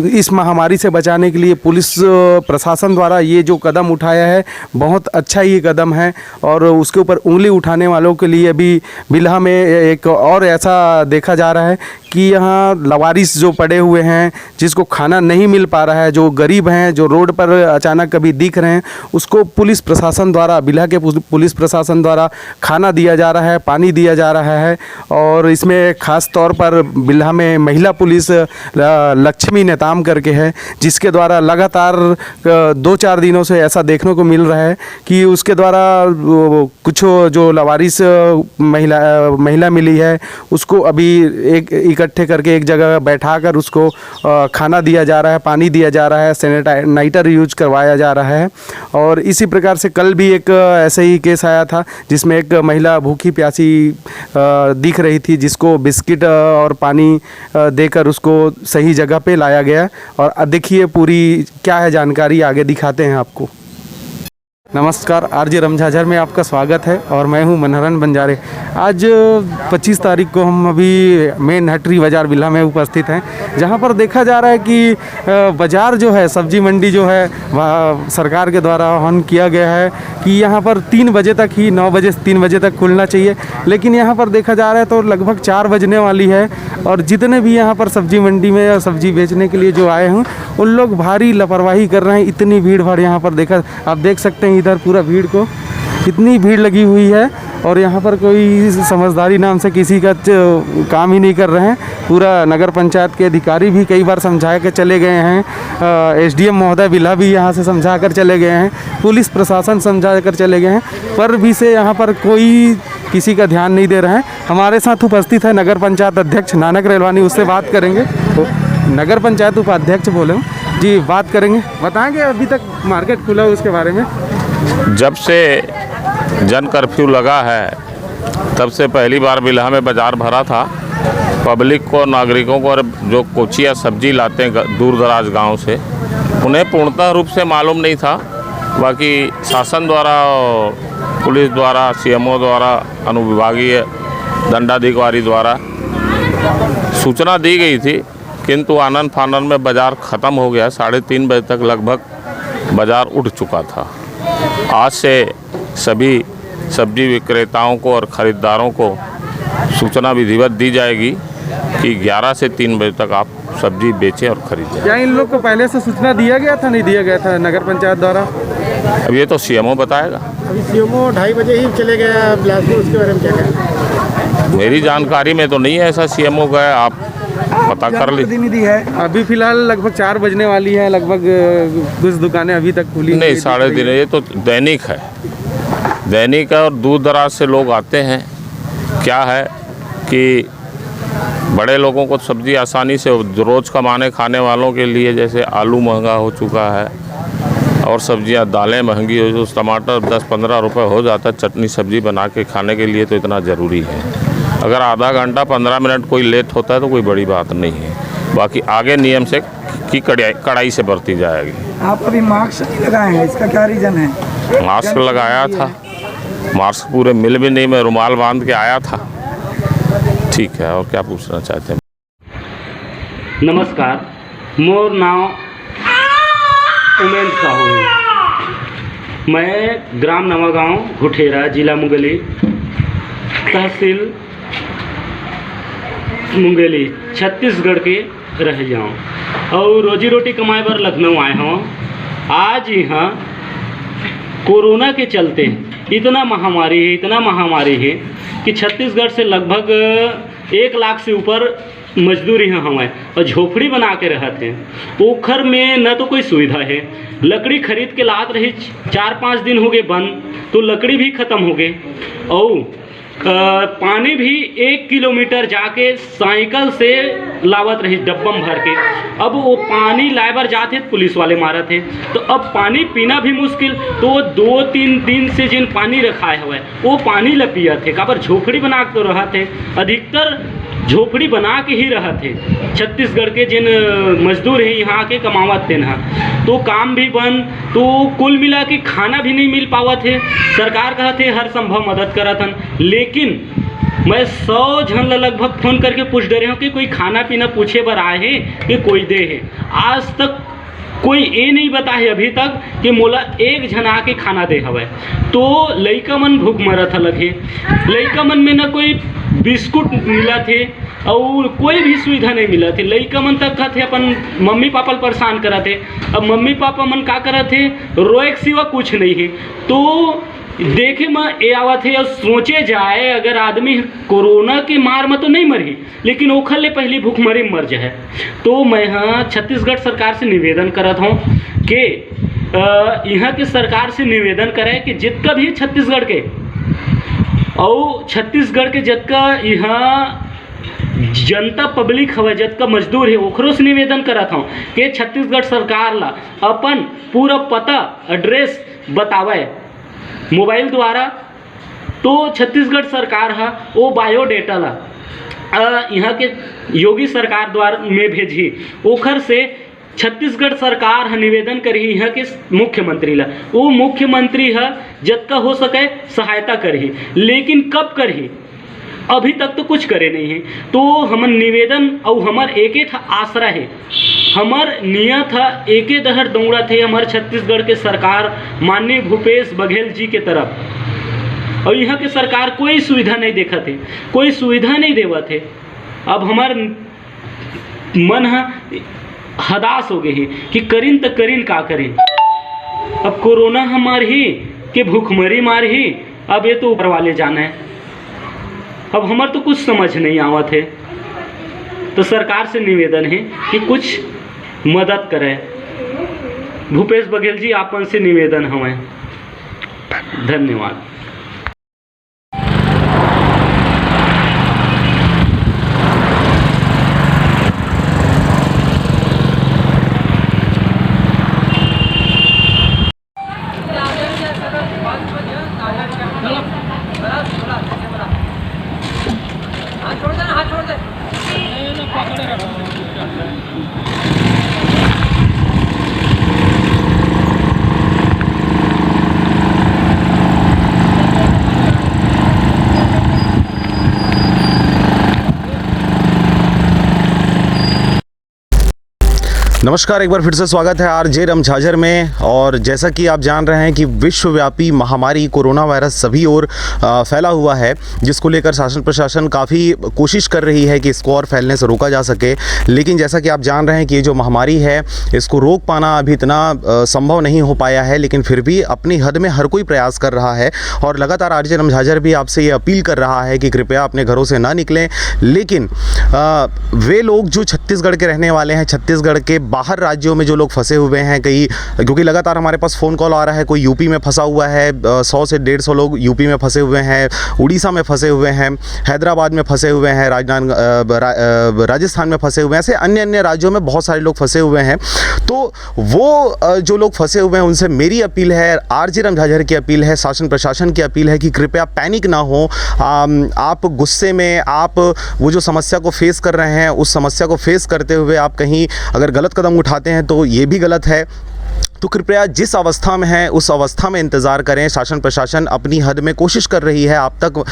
इस महामारी से बचाने के लिए पुलिस प्रशासन द्वारा ये जो कदम उठाया है बहुत अच्छा ही कदम है। और उसके ऊपर उंगली उठाने वालों के लिए अभी बिल्हा में एक और ऐसा देखा जा रहा है कि यहाँ लवारिस जो पड़े हुए हैं, जिसको खाना नहीं मिल पा रहा है, जो गरीब हैं, जो रोड पर अचानक कभी दिख रहे हैं, उसको पुलिस प्रशासन द्वारा, बिल्हा के पुलिस प्रशासन द्वारा खाना दिया जा रहा है, पानी दिया जा रहा है। और इसमें ख़ास तौर पर बिल्हा में महिला पुलिस लक्ष्मी नेताम करके है, जिसके द्वारा लगातार 2-4 दिनों से ऐसा देखने को मिल रहा है कि उसके द्वारा कुछ जो लवारिस महिला मिली है उसको अभी एक इकट्ठे करके एक जगह बैठाकर उसको खाना दिया जा रहा है, पानी दिया जा रहा है, सैनिटाइजर यूज करवाया जा रहा है। और इसी प्रकार से कल भी एक ऐसे ही केस आया था जिसमें एक महिला भूखी प्यासी दिख रही थी, जिसको बिस्किट और पानी देकर उसको सही जगह पे लाया गया। और देखिए पूरी क्या है जानकारी, आगे दिखाते हैं आपको। नमस्कार, आरजे रमझाझर में आपका स्वागत है और मैं हूं मनहरन बंजारे। आज 25 तारीख को हम अभी मेन हटरी बाज़ार बिल्हा में उपस्थित हैं, जहां पर देखा जा रहा है कि बाज़ार जो है, सब्जी मंडी जो है, वह सरकार के द्वारा आह्वान किया गया है कि यहां पर 3 बजे तक ही, 9 बजे से 3 बजे तक खुलना चाहिए। लेकिन यहां पर देखा जा रहा है तो लगभग 4 बजने वाली है। और जितने भी यहाँ पर सब्जी मंडी में सब्जी बेचने के लिए जो आए हैं, उन लोग भारी लापरवाही कर रहे हैं। इतनी भीड़ भाड़ यहाँ पर देखा, आप देख सकते हैं इधर पूरा भीड़ को, इतनी भीड़ लगी हुई है। और यहाँ पर कोई समझदारी नाम से किसी का काम ही नहीं कर रहे हैं। पूरा नगर पंचायत के अधिकारी भी कई बार समझा कर चले गए हैं, एसडीएम महोदय बिल्हा भी यहाँ से समझा कर चले गए हैं, पुलिस प्रशासन समझा कर चले गए हैं, पर भी से यहाँ पर कोई किसी का ध्यान नहीं दे रहे हैं। हमारे साथ उपस्थित है नगर पंचायत अध्यक्ष नानक रेलवानी, उससे बात करेंगे। तो नगर पंचायत उपाध्यक्ष बोले जी, बात करेंगे, बताएंगे अभी तक मार्केट खुला उसके बारे में। जब से जन कर्फ्यू लगा है तब से पहली बार बिल्हा में बाज़ार भरा था। पब्लिक को, नागरिकों को, और जो कोचिया सब्जी लाते हैं दूर दराज गांव से, उन्हें पूर्णतः रूप से मालूम नहीं था। बाकी शासन द्वारा, पुलिस द्वारा, सीएमओ द्वारा, अनुविभागीय दंडाधिकारी द्वारा सूचना दी गई थी, किंतु आनन फानन में बाज़ार ख़त्म हो गया। 3:30 बजे तक लगभग बाज़ार उठ चुका था। आज से सभी सब्जी विक्रेताओं को और ख़रीदारों को सूचना विधिवत दी जाएगी कि 11 से 3 बजे तक आप सब्जी बेचें और खरीदें। क्या इन लोग को पहले से सूचना दिया गया था, नहीं दिया गया था नगर पंचायत द्वारा? अब ये तो सीएमओ बताएगा। अभी सीएमओ 2:30 बजे ही चले गए बिलासपुर, उसके बारे में क्या कहना? मेरी जानकारी में तो नहीं है ऐसा सीएमओ गया, आप पता कर लीजिए। अभी फिलहाल लगभग 4 बजने वाली है, लगभग कुछ दुकानें अभी तक खुली नहीं, 3:30। ये तो दैनिक है, दैनिक है और दूर दराज से लोग आते हैं। क्या है कि बड़े लोगों को सब्जी आसानी से, रोज़ कमाने खाने वालों के लिए जैसे आलू महंगा हो चुका है और सब्जियां, दालें महंगी हो, जो टमाटर 10-15 रुपये हो जाता है चटनी सब्जी बना के खाने के लिए, तो इतना ज़रूरी है। अगर आधा घंटा 15 मिनट कोई लेट होता है तो कोई बड़ी बात नहीं है। बाकी आगे नियम से की कड़ाई से बरती जाएगी। आप अभी मास्क नहीं लगाए हैं, इसका क्या रीज़न है? मास्क लगाया था, मास्क पूरे मिल भी नहीं, मैं रुमाल बांध के आया था। ठीक है, और क्या पूछना चाहते हैं? नमस्कार, मोर नाम उमेश साहू है। मैं ग्राम नवागांव घुठेरा, जिला मुंगेली, तहसील मुंगेली, छत्तीसगढ़ के रह जाऊँ और रोजी रोटी कमाए पर लखनऊ आए हूँ। आज यहाँ कोरोना के चलते इतना महामारी है कि छत्तीसगढ़ से लगभग 1 लाख से ऊपर मजदूर यहाँ हमें और झोपड़ी बना के रहते हैं। ओखर में न तो कोई सुविधा है, लकड़ी खरीद के लात रही 4-5 दिन हो गए बंद, तो लकड़ी भी ख़त्म हो गए और पानी भी 1 किलोमीटर जाके साइकिल से लावत रही डब्बम भर के। अब वो पानी लाइबर जाते पुलिस वाले मारा थे, तो अब पानी पीना भी मुश्किल। तो वो 2-3 दिन से जिन पानी रखाए हुए वो पानी ला पिया थे, काबर झोपड़ी बना के तो रहा थे, अधिकतर झोपड़ी बना के ही रहा थे। छत्तीसगढ़ के जिन मजदूर हैं यहाँ के कमावत थे ना, तो काम भी बंद, तो कुल मिला के खाना भी नहीं मिल पावा थे। सरकार कहा थे हर संभव मदद करा था, लेकिन मैं 100 जन लगभग फ़ोन करके पूछ दे रहे हूँ कि कोई खाना पीना पूछे बर आए हैं कि कोई दे है। आज तक कोई ये नहीं बता है अभी तक कि मोला एक जन आके खाना दे हवे। तो लइका मन भूख मरत लगे, लइका मन में न कोई बिस्कुट मिला थे और कोई भी सुविधा नहीं मिला थे। लइका मन तक कहते अपन मम्मी पापा परेशान करा थे। अब मम्मी पापा मन का करा थे, रोए के सिवा कुछ नहीं है। तो देखे में ये आवा थे और सोचे जाए अगर आदमी कोरोना के मार में तो नहीं मरी, लेकिन ओखर ले पहली भूख मरे मर जाए। तो मैं हाँ छत्तीसगढ़ सरकार से निवेदन करत हूँ कि यहाँ के सरकार से निवेदन करे कि जितना भी छत्तीसगढ़ के और छत्तीसगढ़ के जितना यहाँ जनता पब्लिक हवे, जितना मजदूर है, ओकरों से निवेदन करत हूँ कि छत्तीसगढ़ सरकार ला अपन पूरा पता एड्रेस बतावे मोबाइल द्वारा। तो छत्तीसगढ़ सरकार है वो बायोडेटा ला यहाँ के योगी सरकार द्वारा में भेजी, ओखर से छत्तीसगढ़ सरकार है निवेदन करी यहाँ के मुख्यमंत्री ला, वो मुख्यमंत्री है जितना हो सके सहायता करी, लेकिन कब करी अभी तक तो कुछ करे नहीं है। तो हमर निवेदन और हमार एक आसरा है, हमार नियत है एक दहर दौड़ा थे हमारे छत्तीसगढ़ के सरकार माननीय भूपेश बघेल जी के तरफ, और यहाँ के सरकार कोई सुविधा नहीं देखा थे, कोई सुविधा नहीं देवा थे। अब हमार मन है हदास हो गए हैं कि करीन तो करीन का करें। अब कोरोना हमार ही कि भूखमरी मार ही, अब ये तो ऊपर वाले जाना है। अब हमार तो कुछ समझ नहीं आवत है। तो सरकार से निवेदन है कि कुछ मदद करें। भूपेश बघेल जी आपन से निवेदन हमें। धन्यवाद। नमस्कार, एक बार फिर से स्वागत है आरजे रमझाझर में। और जैसा कि आप जान रहे हैं कि विश्वव्यापी महामारी कोरोना वायरस सभी ओर फैला हुआ है, जिसको लेकर शासन प्रशासन काफ़ी कोशिश कर रही है कि इसको और फैलने से रोका जा सके। लेकिन जैसा कि आप जान रहे हैं कि ये जो महामारी है इसको रोक पाना अभी इतना संभव नहीं हो पाया है, लेकिन फिर भी अपनी हद में हर कोई प्रयास कर रहा है। और लगातार आरजे रमझाझर भी आपसे ये अपील कर रहा है कि कृपया अपने घरों से ना निकलें। लेकिन वे लोग जो छत्तीसगढ़ के रहने वाले हैं, छत्तीसगढ़ के बाहर राज्यों में जो लोग फंसे हुए हैं कई, क्योंकि लगातार हमारे पास फ़ोन कॉल आ रहा है, कोई यूपी में फंसा हुआ है, 100 से 150 लोग यूपी में फंसे हुए हैं, उड़ीसा में फंसे हुए हैं, हैदराबाद में फंसे हुए हैं, राजस्थान में फंसे हुए हैं, ऐसे अन्य अन्य राज्यों में बहुत सारे लोग फंसे हुए हैं। तो वो जो लोग फंसे हुए हैं उनसे मेरी अपील है, आरजे रमझाझर की अपील है, शासन प्रशासन की अपील है कि कृपया पैनिक ना हो। आप गुस्से में आप वो जो समस्या को फेस कर रहे हैं उस समस्या को फेस करते हुए आप कहीं अगर गलत कदम उठाते हैं तो ये भी गलत है। तो कृपया जिस अवस्था में है उस अवस्था में इंतज़ार करें। शासन प्रशासन अपनी हद में कोशिश कर रही है आप तक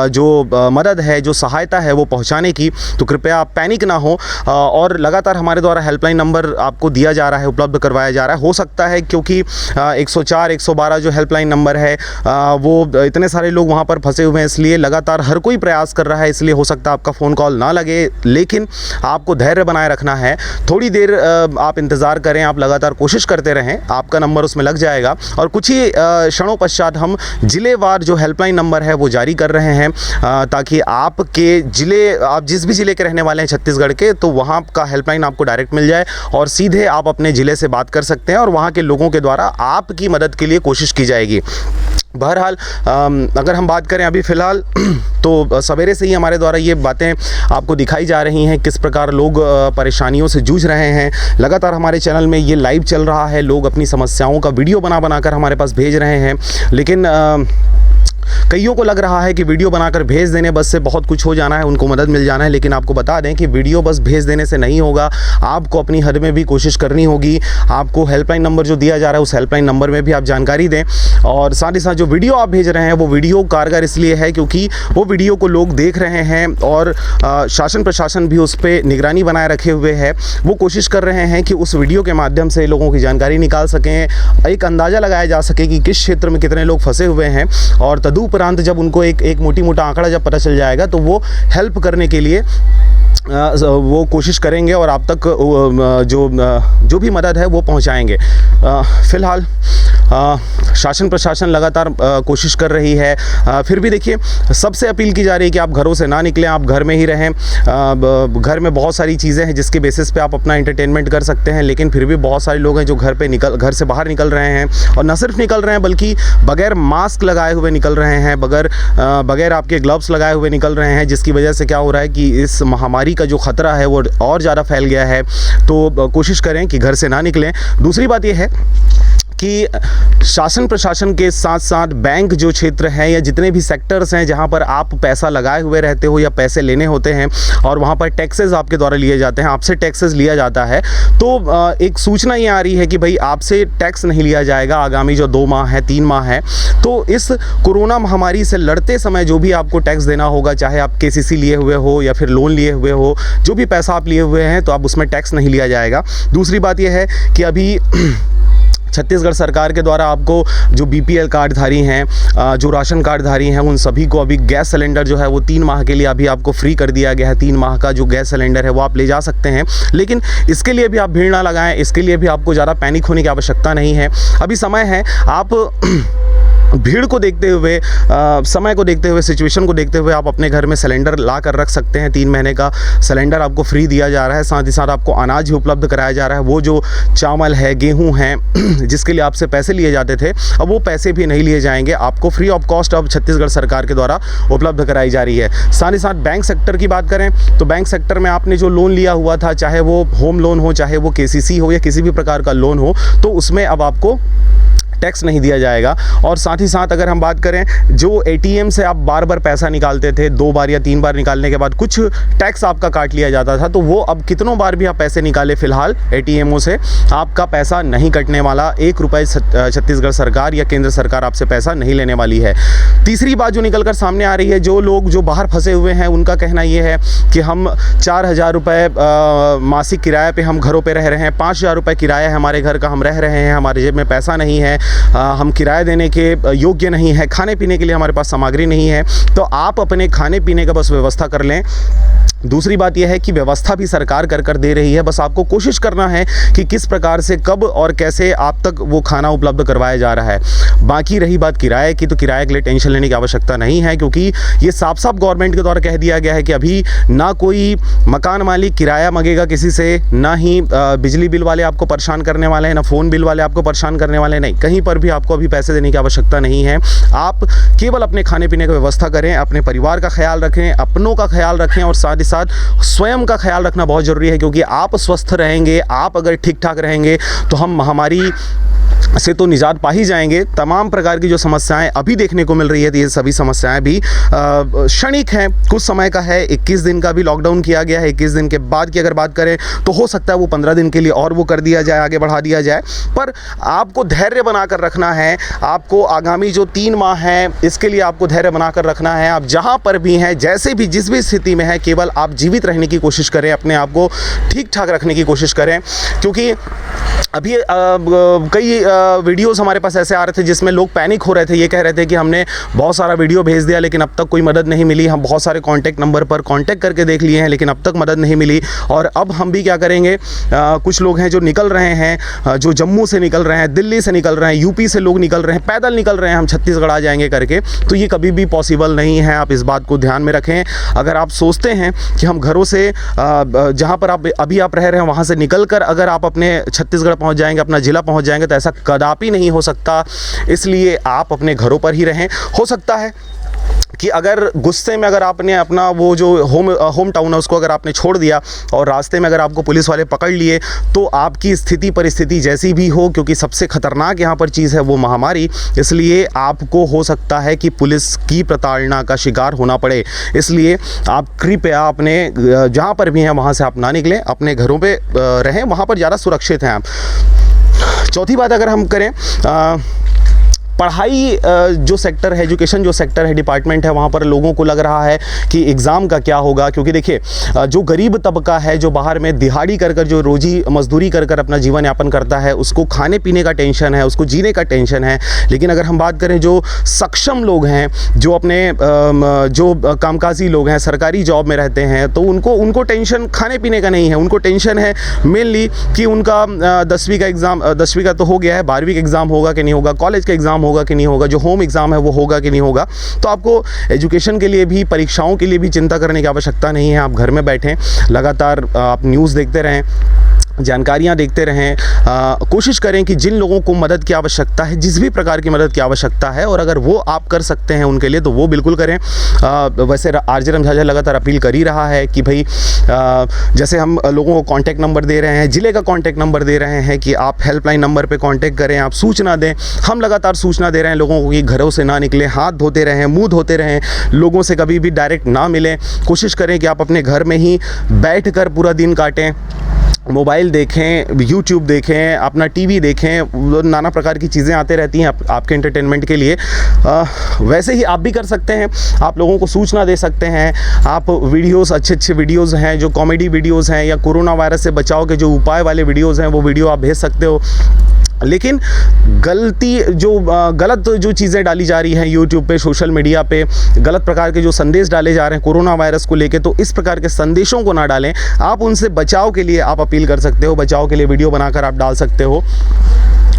जो मदद है, जो सहायता है वो पहुंचाने की। तो कृपया आप पैनिक ना हो। और लगातार हमारे द्वारा हेल्पलाइन नंबर आपको दिया जा रहा है, उपलब्ध करवाया जा रहा है। हो सकता है क्योंकि 104 112 जो हेल्पलाइन नंबर है वो इतने सारे लोग वहाँ पर फंसे हुए हैं, इसलिए लगातार हर कोई प्रयास कर रहा है, इसलिए हो सकता है आपका फ़ोन कॉल ना लगे। लेकिन आपको धैर्य बनाए रखना है, थोड़ी देर आप इंतज़ार करें, आप लगातार कोशिश करते रहें। हैं, आपका नंबर उसमें लग जाएगा और कुछ ही क्षणों पश्चात हम जिलेवार जो हेल्पलाइन नंबर है वो जारी कर रहे हैं ताकि आपके ज़िले, आप जिस भी ज़िले के रहने वाले हैं छत्तीसगढ़ के, तो वहाँ का हेल्पलाइन आपको डायरेक्ट मिल जाए और सीधे आप अपने ज़िले से बात कर सकते हैं और वहाँ के लोगों के द्वारा आपकी मदद के लिए कोशिश की जाएगी। बहरहाल अगर हम बात करें अभी फ़िलहाल तो सवेरे से ही हमारे द्वारा ये बातें आपको दिखाई जा रही हैं, किस प्रकार लोग परेशानियों से जूझ रहे हैं। लगातार हमारे चैनल में ये लाइव चल रहा है, लोग अपनी समस्याओं का वीडियो बना कर हमारे पास भेज रहे हैं, लेकिन कईयों को लग रहा है कि वीडियो बनाकर भेज देने बस से बहुत कुछ हो जाना है, उनको मदद मिल जाना है। लेकिन आपको बता दें कि वीडियो बस भेज देने से नहीं होगा, आपको अपनी हद में भी कोशिश करनी होगी। आपको हेल्पलाइन नंबर जो दिया जा रहा है उस हेल्पलाइन नंबर में भी आप जानकारी दें और साथ ही साथ जो वीडियो आप भेज रहे हैं वो वीडियो कारगर इसलिए है क्योंकि वो वीडियो को लोग देख रहे हैं और शासन प्रशासन भी उस पर निगरानी बनाए रखे हुए है। वो कोशिश कर रहे हैं कि उस वीडियो के माध्यम से लोगों की जानकारी निकाल सकें, एक अंदाज़ा लगाया जा सके कि किस क्षेत्र में कितने लोग फंसे हुए हैं और तदुपरांत जब उनको एक मोटा आंकड़ा जब पता चल जाएगा तो वो हेल्प करने के लिए वो कोशिश करेंगे और आप तक जो भी मदद है वो पहुंचाएंगे। फ़िलहाल शासन प्रशासन लगातार कोशिश कर रही है। फिर भी देखिए, सबसे अपील की जा रही है कि आप घरों से ना निकलें, आप घर में ही रहें। घर में बहुत सारी चीज़ें हैं जिसके बेसिस पे आप अपना एंटरटेनमेंट कर सकते हैं, लेकिन फिर भी बहुत सारे लोग हैं जो घर से बाहर निकल रहे हैं और न सिर्फ निकल रहे हैं बल्कि बगैर मास्क लगाए हुए निकल रहे हैं, बगैर आपके ग्लव्स लगाए हुए निकल रहे हैं, जिसकी वजह से क्या हो रहा है कि इस महामारी का जो ख़तरा है वो और ज़्यादा फैल गया है। तो कोशिश करें कि घर से ना निकलें। दूसरी बात ये है कि शासन प्रशासन के साथ साथ बैंक जो क्षेत्र हैं या जितने भी सेक्टर्स हैं जहां पर आप पैसा लगाए हुए रहते हो या पैसे लेने होते हैं और वहां पर टैक्सेस आपके द्वारा लिए जाते हैं, आपसे टैक्सेस लिया जाता है, तो एक सूचना ये आ रही है कि भाई आपसे टैक्स नहीं लिया जाएगा आगामी जो 2 माह है 3 माह है। तो इस कोरोना महामारी से लड़ते समय जो भी आपको टैक्स देना होगा, चाहे आप KCC लिए हुए हो या फिर लोन लिए हुए हो, जो भी पैसा आप लिए हुए हैं तो अब उसमें टैक्स नहीं लिया जाएगा। दूसरी बात यह है कि अभी छत्तीसगढ़ सरकार के द्वारा आपको जो BPL कार्डधारी हैं, जो राशन कार्डधारी हैं, उन सभी को अभी गैस सिलेंडर जो है वो 3 माह के लिए अभी आपको फ्री कर दिया गया है। 3 माह का जो गैस सिलेंडर है वो आप ले जा सकते हैं, लेकिन इसके लिए भी आप भीड़ ना लगाएं, इसके लिए भी आपको ज़्यादा पैनिक होने की आवश्यकता नहीं है। अभी समय है, आप भीड़ को देखते हुए, समय को देखते हुए, सिचुएशन को देखते हुए आप अपने घर में सिलेंडर ला कर रख सकते हैं। 3 महीने का सिलेंडर आपको फ्री दिया जा रहा है, साथ ही साथ आपको अनाज भी उपलब्ध कराया जा रहा है। वो जो चावल है, गेहूं है, जिसके लिए आपसे पैसे लिए जाते थे, अब वो पैसे भी नहीं लिए जाएंगे, आपको फ्री ऑफ कॉस्ट अब छत्तीसगढ़ सरकार के द्वारा उपलब्ध कराई जा रही है। साथ ही साथ बैंक सेक्टर की बात करें तो बैंक सेक्टर में आपने जो लोन लिया हुआ था, चाहे वो होम लोन हो, चाहे वो KCC हो या किसी भी प्रकार का लोन हो, तो उसमें अब आपको टैक्स नहीं दिया जाएगा। और साथ ही साथ अगर हम बात करें, जो ATM से आप बार पैसा निकालते थे, 2 बार या 3 बार निकालने के बाद कुछ टैक्स आपका काट लिया जाता था, तो वो अब कितनों बार भी आप पैसे निकाले, फिलहाल ATMों से आपका पैसा नहीं कटने वाला। 1 रुपये छत्तीसगढ़ सरकार या केंद्र सरकार आपसे पैसा नहीं लेने वाली है। तीसरी बात जो निकल कर सामने आ रही है, जो लोग जो बाहर फंसे हुए हैं उनका कहना ये है कि हम 4000 रुपये मासिक किराए पे हम घरों पे रह रहे हैं, 5000 रुपये किराया है हमारे घर का, हम रह रहे हैं, हमारे जेब में पैसा नहीं है, हम किराया देने के योग्य नहीं है, खाने पीने के लिए हमारे पास सामग्री नहीं है, तो आप अपने खाने पीने का बस व्यवस्था कर लें। दूसरी बात यह है कि व्यवस्था भी सरकार कर दे रही है, बस आपको कोशिश करना है कि किस प्रकार से, कब और कैसे आप तक वो खाना उपलब्ध करवाया जा रहा है। बाकी रही बात किराए की, तो किराए के लिए टेंशन लेने की आवश्यकता नहीं है, क्योंकि ये साफ साफ गवर्नमेंट के द्वारा कह दिया गया है कि अभी ना कोई मकान मालिक किराया मांगेगा किसी से, ना ही बिजली बिल वाले आपको परेशान करने वाले हैं, ना फ़ोन बिल वाले आपको परेशान करने वाले, नहीं, कहीं पर भी आपको अभी पैसे देने की आवश्यकता नहीं है। आप केवल अपने खाने पीने की व्यवस्था करें, अपने परिवार का ख्याल रखें, अपनों का ख्याल रखें और साथ साथ स्वयं का ख्याल रखना बहुत ज़रूरी है, क्योंकि आप स्वस्थ रहेंगे, आप अगर ठीक ठाक रहेंगे तो हम महामारी से तो निजात पा ही जाएंगे। तमाम प्रकार की जो समस्याएं अभी देखने को मिल रही है, तो ये सभी समस्याएं भी क्षणिक हैं, कुछ समय का है। 21 दिन का भी लॉकडाउन किया गया है। 21 दिन के बाद की अगर बात करें तो हो सकता है वो 15 दिन के लिए और वो कर दिया जाए, आगे बढ़ा दिया जाए, पर आपको धैर्य बनाकर रखना है। आपको आगामी जो 3 माह हैं इसके लिए आपको धैर्य बनाकर रखना है। आप जहाँ पर भी हैं, जैसे भी जिस भी स्थिति में है, केवल आप जीवित रहने की कोशिश करें, अपने आप को ठीक ठाक रखने की कोशिश करें, क्योंकि अभी कई वीडियोस हमारे पास ऐसे आ रहे थे जिसमें लोग पैनिक हो रहे थे, ये कह रहे थे कि हमने बहुत सारा वीडियो भेज दिया लेकिन अब तक कोई मदद नहीं मिली, हम बहुत सारे कॉन्टैक्ट नंबर पर कॉन्टैक्ट करके देख लिए हैं लेकिन अब तक मदद नहीं मिली, और अब हम भी क्या करेंगे। कुछ लोग हैं जो निकल रहे हैं, जो जम्मू से निकल रहे हैं, दिल्ली से निकल रहे हैं, यूपी से लोग निकल रहे हैं, पैदल निकल रहे हैं, हम छत्तीसगढ़ आ जाएंगे करके, तो ये कभी भी पॉसिबल नहीं है। आप इस बात को ध्यान में रखें। अगर आप सोचते हैं कि हम घरों से जहाँ पर आप अभी आप रह रहे हैं वहाँ से निकल कर अगर आप अपने छत्तीसगढ़ पहुँच जाएंगे, अपना ज़िला पहुँच जाएंगे, तो ऐसा कदापि नहीं हो सकता। इसलिए आप अपने घरों पर ही रहें। हो सकता है कि अगर गुस्से में अगर आपने अपना वो जो होम टाउन है उसको अगर आपने छोड़ दिया और रास्ते में अगर आपको पुलिस वाले पकड़ लिए, तो आपकी स्थिति परिस्थिति जैसी भी हो, क्योंकि सबसे ख़तरनाक यहाँ पर चीज़ है वो महामारी, इसलिए आपको हो सकता है कि पुलिस की प्रताड़ना का शिकार होना पड़े। इसलिए आप कृपया अपने जहाँ पर भी हैं वहाँ से आप ना निकलें, अपने घरों पे रहें, वहाँ पर ज़्यादा सुरक्षित हैं आप। चौथी बात अगर हम करें, पढ़ाई जो सेक्टर है, एजुकेशन जो सेक्टर है, डिपार्टमेंट है, वहाँ पर लोगों को लग रहा है कि एग्ज़ाम का क्या होगा, क्योंकि देखिए जो गरीब तबका है, जो बाहर में दिहाड़ी कर कर जो रोजी मजदूरी कर कर अपना जीवन यापन करता है, उसको खाने पीने का टेंशन है, उसको जीने का टेंशन है। लेकिन अगर हम बात करें जो सक्षम लोग हैं, जो अपने जो कामकाजी लोग हैं, सरकारी जॉब में रहते हैं, तो उनको टेंशन खाने पीने का नहीं है, उनको टेंशन है मेनली कि उनका 10वीं का एग्ज़ाम, 10वीं का तो हो गया है, 12वीं का एग्ज़ाम होगा कि नहीं होगा, कॉलेज का एग्ज़ाम होगा कि नहीं होगा, जो होम एग्ज़ाम है वो होगा कि नहीं होगा। तो आपको एजुकेशन के लिए भी, परीक्षाओं के लिए भी चिंता करने की आवश्यकता नहीं है। आप घर में बैठें, लगातार आप न्यूज़ देखते रहें, जानकारियाँ देखते रहें, कोशिश करें कि जिन लोगों को मदद की आवश्यकता है, जिस भी प्रकार की मदद की आवश्यकता है, और अगर वो आप कर सकते हैं उनके लिए तो वो बिल्कुल करें। वैसे आरजे रमझाझर लगातार अपील कर ही रहा है कि भाई जैसे हम लोगों को कॉन्टैक्ट नंबर दे रहे हैं, ज़िले का कॉन्टैक्ट नंबर दे रहे हैं कि आप हेल्पलाइन नंबर पे कॉन्टैक्ट करें, आप सूचना दें। हम लगातार सूचना दे रहे हैं लोगों को कि घरों से ना निकलें, हाथ धोते रहें, मुँह धोते रहें, लोगों से कभी भी डायरेक्ट ना मिलें। कोशिश करें कि आप अपने घर में ही बैठ कर पूरा दिन काटें, मोबाइल देखें, यूट्यूब देखें, अपना टीवी देखें, नाना प्रकार की चीज़ें आते रहती हैं आपके एंटरटेनमेंट के लिए। वैसे ही आप भी कर सकते हैं, आप लोगों को सूचना दे सकते हैं। आप वीडियोस, अच्छे वीडियोस हैं जो कॉमेडी वीडियोस हैं, या कोरोना वायरस से बचाव के जो उपाय वाले वीडियोस हैं, वो वीडियो आप भेज सकते हो। लेकिन गलत जो चीज़ें डाली जा रही हैं यूट्यूब पे, सोशल मीडिया पे, गलत प्रकार के जो संदेश डाले जा रहे हैं कोरोना वायरस को लेके, तो इस प्रकार के संदेशों को ना डालें। आप उनसे बचाव के लिए आप अपील कर सकते हो, बचाव के लिए वीडियो बनाकर आप डाल सकते हो।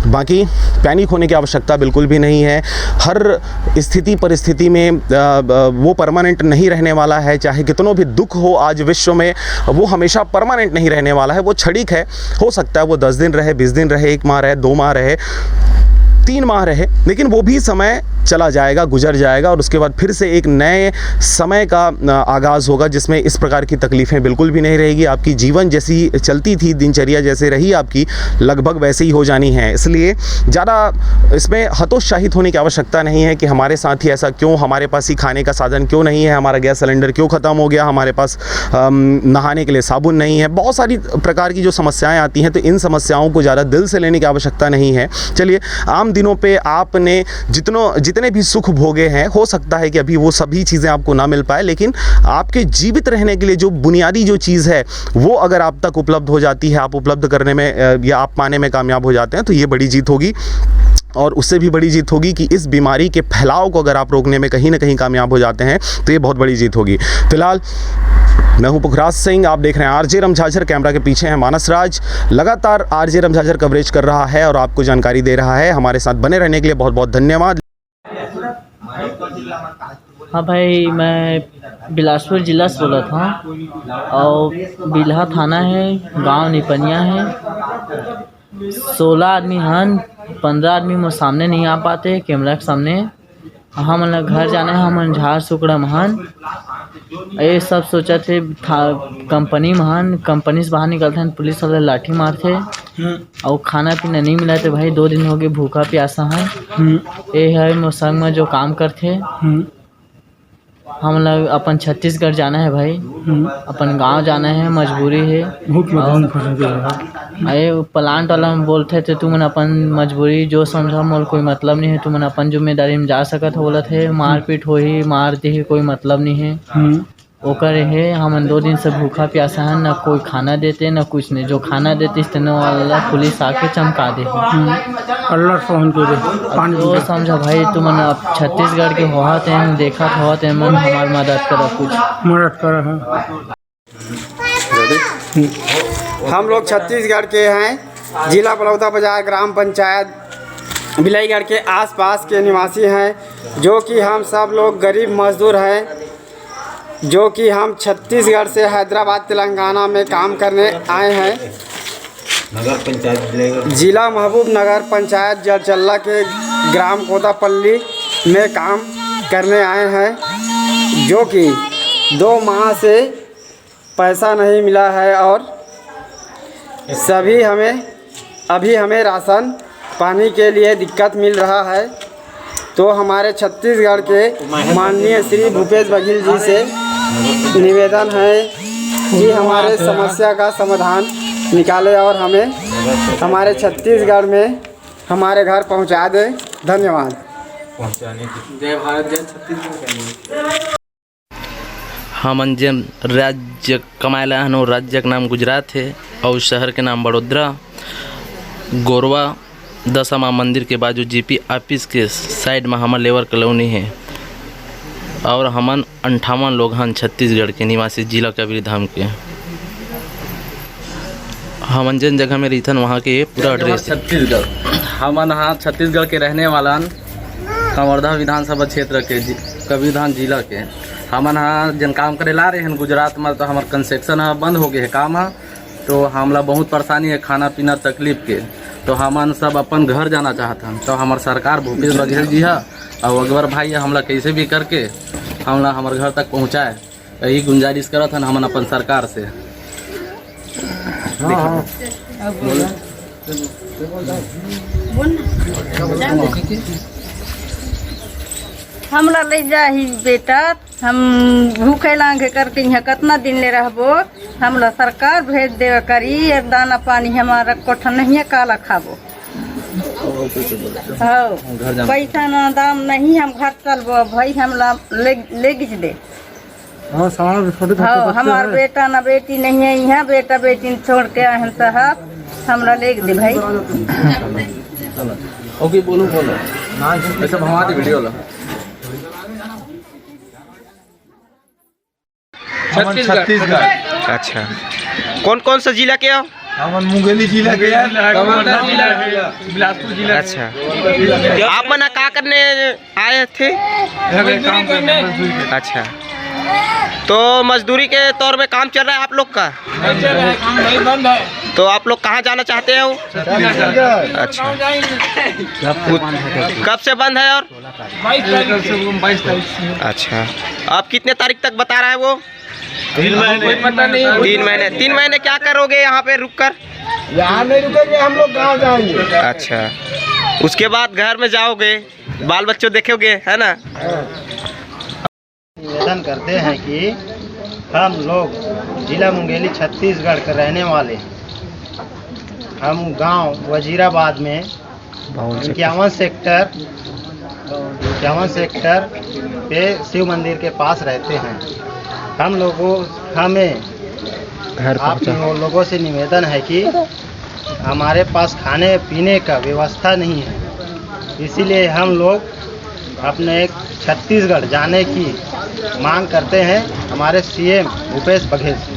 बाकी पैनिक होने की आवश्यकता बिल्कुल भी नहीं है। हर स्थिति परिस्थिति में वो परमानेंट नहीं रहने वाला है। चाहे कितनों भी दुख हो आज विश्व में, वो हमेशा परमानेंट नहीं रहने वाला है। वो क्षणिक है। हो सकता है वो 10 दिन रहे, 20 दिन रहे, 1 माह रहे, 2 माह रहे, 3 माह रहे, लेकिन वो भी समय चला जाएगा, गुजर जाएगा, और उसके बाद फिर से एक नए समय का आगाज़ होगा जिसमें इस प्रकार की तकलीफ़ें बिल्कुल भी नहीं रहेगी। आपकी जीवन जैसी चलती थी, दिनचर्या जैसे रही आपकी, लगभग वैसे ही हो जानी है। इसलिए ज़्यादा इसमें हतोत्साहित होने की आवश्यकता नहीं है कि हमारे साथ ही ऐसा क्यों, हमारे पास ही खाने का साधन क्यों नहीं है, हमारा गैस सिलेंडर क्यों ख़त्म हो गया, हमारे पास नहाने के लिए साबुन नहीं है। बहुत सारी प्रकार की जो समस्याएँ आती हैं, तो इन समस्याओं को ज़्यादा दिल से लेने की आवश्यकता नहीं है। चलिए, आम दिनों पे आपने जितने भी सुख भोगे हैं, हो सकता है कि अभी वो सभी चीज़ें आपको ना मिल पाए, लेकिन आपके जीवित रहने के लिए जो बुनियादी जो चीज़ है वो अगर आप तक उपलब्ध हो जाती है, आप उपलब्ध करने में या आप पाने में कामयाब हो जाते हैं, तो ये बड़ी जीत होगी। और उससे भी बड़ी जीत होगी कि इस बीमारी के फैलाव को अगर आप रोकने में कहीं ना कहीं कामयाब हो जाते हैं, तो ये बहुत बड़ी जीत होगी। फिलहाल मैं हूं पुखराज सिंह, आप देख रहे हैं आरजे रमझाझर, कैमरा के पीछे है मानस राज। लगातार आरजे रमझाझर कवरेज कर रहा है और आपको जानकारी दे रहा है। हमारे साथ बने रहने के लिए बहुत बहुत धन्यवाद। हाँ भाई, मैं बिलासपुर जिला से बोला था, और बिल्हा थाना है, गांव निपनिया है। 16 आदमी हन, 15 आदमी में सामने नहीं आ पाते कैमरा के सामने। हम घर जाना है, हम झाड़ सुकड़ा महन ये सब सोचा थे कंपनी महन, कंपनी से बाहर निकलते हैं, पुलिस वाले लाठी मारते और खाना पीना नहीं मिला। तो भाई 2 दिन हो गए भूखा प्यासा है। ये है मौसम में जो काम करते, हम लोग अपन छत्तीसगढ़ जाना है भाई, अपन गांव जाना है, मजबूरी है। अरे प्लांट वाला में बोलते थे तुमन अपन मजबूरी जो समझा, मोल कोई मतलब नहीं है, तुमन अपन जिम्मेदारी में जा सकत हो। बोला थे मारपीट हो ही, मार दी ही, कोई मतलब नहीं है। ओकर है हम 2 दिन से भूखा प्यासा है, न कोई खाना देते न कुछ नहीं। जो खाना देते इतने वाला पुलिस आके चमका दे। अल्लाह फोन करे तो समझो भाई तुम अब छत्तीसगढ़ के होत हैं, देखत होत हैं, मन हमार मदद करो, कुछ मदद करो। हम लोग छत्तीसगढ़ के हैं, जिला बलौदा बाजार ग्राम पंचायत बिलाईगढ़ के आसपास के निवासी हैं, जो कि हम सब लोग गरीब मजदूर हैं, जो कि हम छत्तीसगढ़ से हैदराबाद तेलंगाना में काम करने आए हैं। नगर पंचायत जिला महबूब नगर पंचायत जरचल्ला के ग्राम कोदापल्ली में काम करने आए हैं, जो कि 2 माह से पैसा नहीं मिला है और अभी हमें राशन पानी के लिए दिक्कत मिल रहा है। तो हमारे छत्तीसगढ़ के माननीय श्री भूपेश बघेल जी से निवेदन है कि हमारे समस्या का समाधान निकाले और हमें हमारे छत्तीसगढ़ में हमारे घर पहुंचा दे। धन्यवाद। जय भारत जय छत्तीसगढ़। हमन जन राज्य कमाएला हन, राज्य का नाम गुजरात है और शहर के नाम बड़ोदरा। गोरवा दशमा मंदिर के बाजू जीपी ऑफिस के साइड में हमार लेबर कॉलोनी है और हमन 58 लोग हैं छत्तीसगढ़ के निवासी, जिला कबीरधाम के। हमन जिन जगह में रहथन वहाँ के पूरा एड्रेस छत्तीसगढ़। हमन हाँ छत्तीसगढ़ के रहने वाला कवर्धा विधानसभा क्षेत्र के कबीरधाम जिला के। हमन हाँ जन काम करे ला रहे हैं गुजरात में, तो हमार कंस्ट्रक्शन बंद हो गए है काम है, तो हमला बहुत परेशानी है खाना पीना तकलीफ के। तो हमन सब अपन घर जाना चाहत हन, तो हमार सरकार भूपेश बघेल जी है और अकबर भाई है, हमला कैसे भी करके हमला हमार घर तक पहुँचाए, यही गुंजारिश करत हन हमन अपन सरकार से। हमरा ले जाही बेटा, हम भूखे लांघे करके यहाँ कितना दिन ले रहबो। हमला सरकार भेज देवे करी, एक दाना पानी हमारा कोठा नहीं है, काला खाबो। हाँ पैसा ना दाम नहीं, हम घर चलबो भाई, हमला ले गिज दे। हाँ हमार बेटा ना बेटी नहीं है यहाँ, बेटा बेटी छोड़ के आए साहब, हमरा ले दे भाई। ओके बोलो ऐसा भगवान की वीडियो लो। छत्तीसगढ़। अच्छा, कौन कौन सा जिला के हो? हमन मुंगेली जिला के, बिलासपुर जिला। अच्छा, आप मना क्या करने आए थे? काम करने। अच्छा, तो मजदूरी के तौर में काम चल रहा है आप लोग का? नहीं बंद है। तो आप लोग कहाँ जाना चाहते हो? अच्छा, कब से बंद है? और 22 तारीख से। अच्छा, आप कितने तारीख तक बता रहा है वो? 3 महीने। पता नहीं। 3 महीने क्या करोगे यहाँ पे रुक कर? यहाँ नहीं रुकेंगे, हम लोग गाँव जाएंगे। अच्छा, उसके बाद घर में जाओगे, बाल बच्चों देखोगे, है ना? निवेदन करते हैं कि हम लोग जिला मुंगेली छत्तीसगढ़ के रहने वाले, हम गांव वजीराबाद में 51 सेक्टर पे शिव मंदिर के पास रहते हैं। हमें आप लोगों से निवेदन है कि हमारे पास खाने पीने का व्यवस्था नहीं है, इसीलिए हम लोग अपने छत्तीसगढ़ जाने की मांग करते हैं हमारे सीएम भूपेश बघेल से।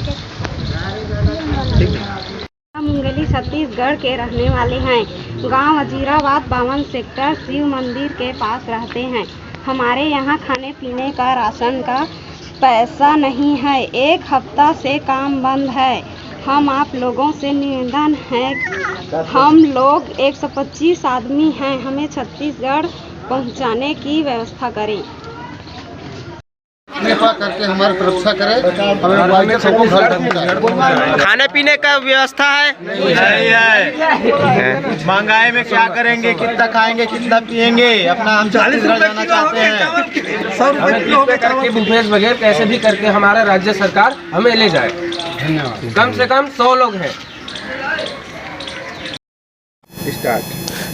मुंगेली छत्तीसगढ़ के रहने वाले हैं, गांव वजीराबाद 52 सेक्टर शिव मंदिर के पास रहते हैं। हमारे यहाँ खाने पीने का राशन का पैसा नहीं है, 1 हफ्ता से काम बंद है। हम आप लोगों से निवेदन है, हम लोग 125 आदमी हैं, हमें छत्तीसगढ़ पहुंचाने की व्यवस्था करें। करके हमारी सुरक्षा करें, हमें सबको घर खाने पीने का व्यवस्था है? नहीं है। महंगाई में क्या करेंगे, कितना खाएंगे, कितना पिएंगे, अपना हम छत्तीसगढ़ जाना चाहते हैं। 100 रुपये करके भूपेश बघेल कैसे भी करके हमारा राज्य सरकार हमें ले जाए। कम से कम 100 लोग हैं।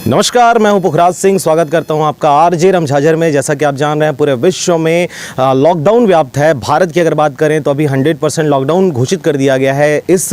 नमस्कार, मैं हूं पुखराज सिंह। स्वागत करता हूं आपका आरजे रमझाझर में। जैसा कि आप जान रहे हैं, पूरे विश्व में लॉकडाउन व्याप्त है। भारत की अगर बात करें तो अभी 100% लॉकडाउन घोषित कर दिया गया है। इस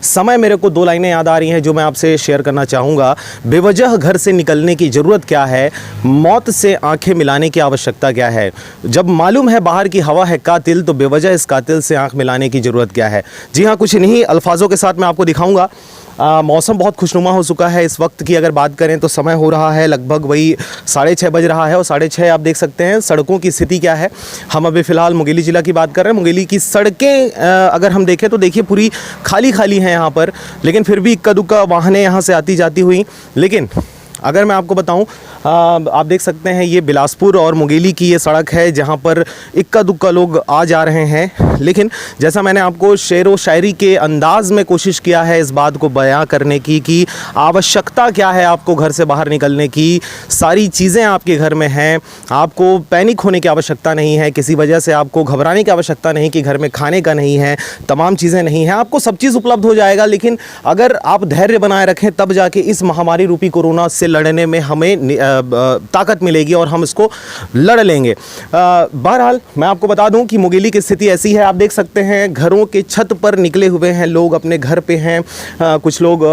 समय मेरे को 2 लाइनें याद आ रही हैं जो मैं आपसे शेयर करना चाहूँगा। बेवजह घर से निकलने की ज़रूरत क्या है, मौत से आंखें मिलाने की आवश्यकता क्या है। जब मालूम है बाहर की हवा है कातिल, तो बेवजह इस कातिल से आंख मिलाने की ज़रूरत क्या है। जी हाँ, कुछ इन्हीं अल्फाजों के साथ मैं आपको दिखाऊँगा। मौसम बहुत खुशनुमा हो चुका है। इस वक्त की अगर बात करें तो समय हो रहा है लगभग वही 6:30 बज रहा है और 6:30 आप देख सकते हैं सड़कों की स्थिति क्या है। हम अभी फ़िलहाल मुंगेली ज़िला की बात कर रहे हैं। मुंगेली की सड़कें अगर हम देखें तो देखिए पूरी खाली खाली हैं यहाँ पर, लेकिन फिर भी इक्का दुक्का वाहनें यहाँ से आती जाती हुई। लेकिन अगर मैं आपको बताऊं, आप देख सकते हैं ये बिलासपुर और मुंगेली की ये सड़क है जहां पर इक्का दुक्का लोग आ जा रहे हैं। लेकिन जैसा मैंने आपको शेर व शायरी के अंदाज में कोशिश किया है इस बात को बयां करने की कि आवश्यकता क्या है आपको घर से बाहर निकलने की। सारी चीज़ें आपके घर में हैं, आपको पैनिक होने की आवश्यकता नहीं है, किसी वजह से आपको घबराने की आवश्यकता नहीं कि घर में खाने का नहीं है, तमाम चीज़ें नहीं हैं। आपको सब चीज़ उपलब्ध हो जाएगा, लेकिन अगर आप धैर्य बनाए रखें तब जाके इस महामारी रूपी कोरोना से लड़ने में हमें ताकत मिलेगी और हम इसको लड़ लेंगे। बहरहाल मैं आपको बता दूं कि मुंगेली की स्थिति ऐसी है। आप देख सकते हैं घरों के छत पर निकले हुए हैं लोग, अपने घर पे हैं। कुछ लोग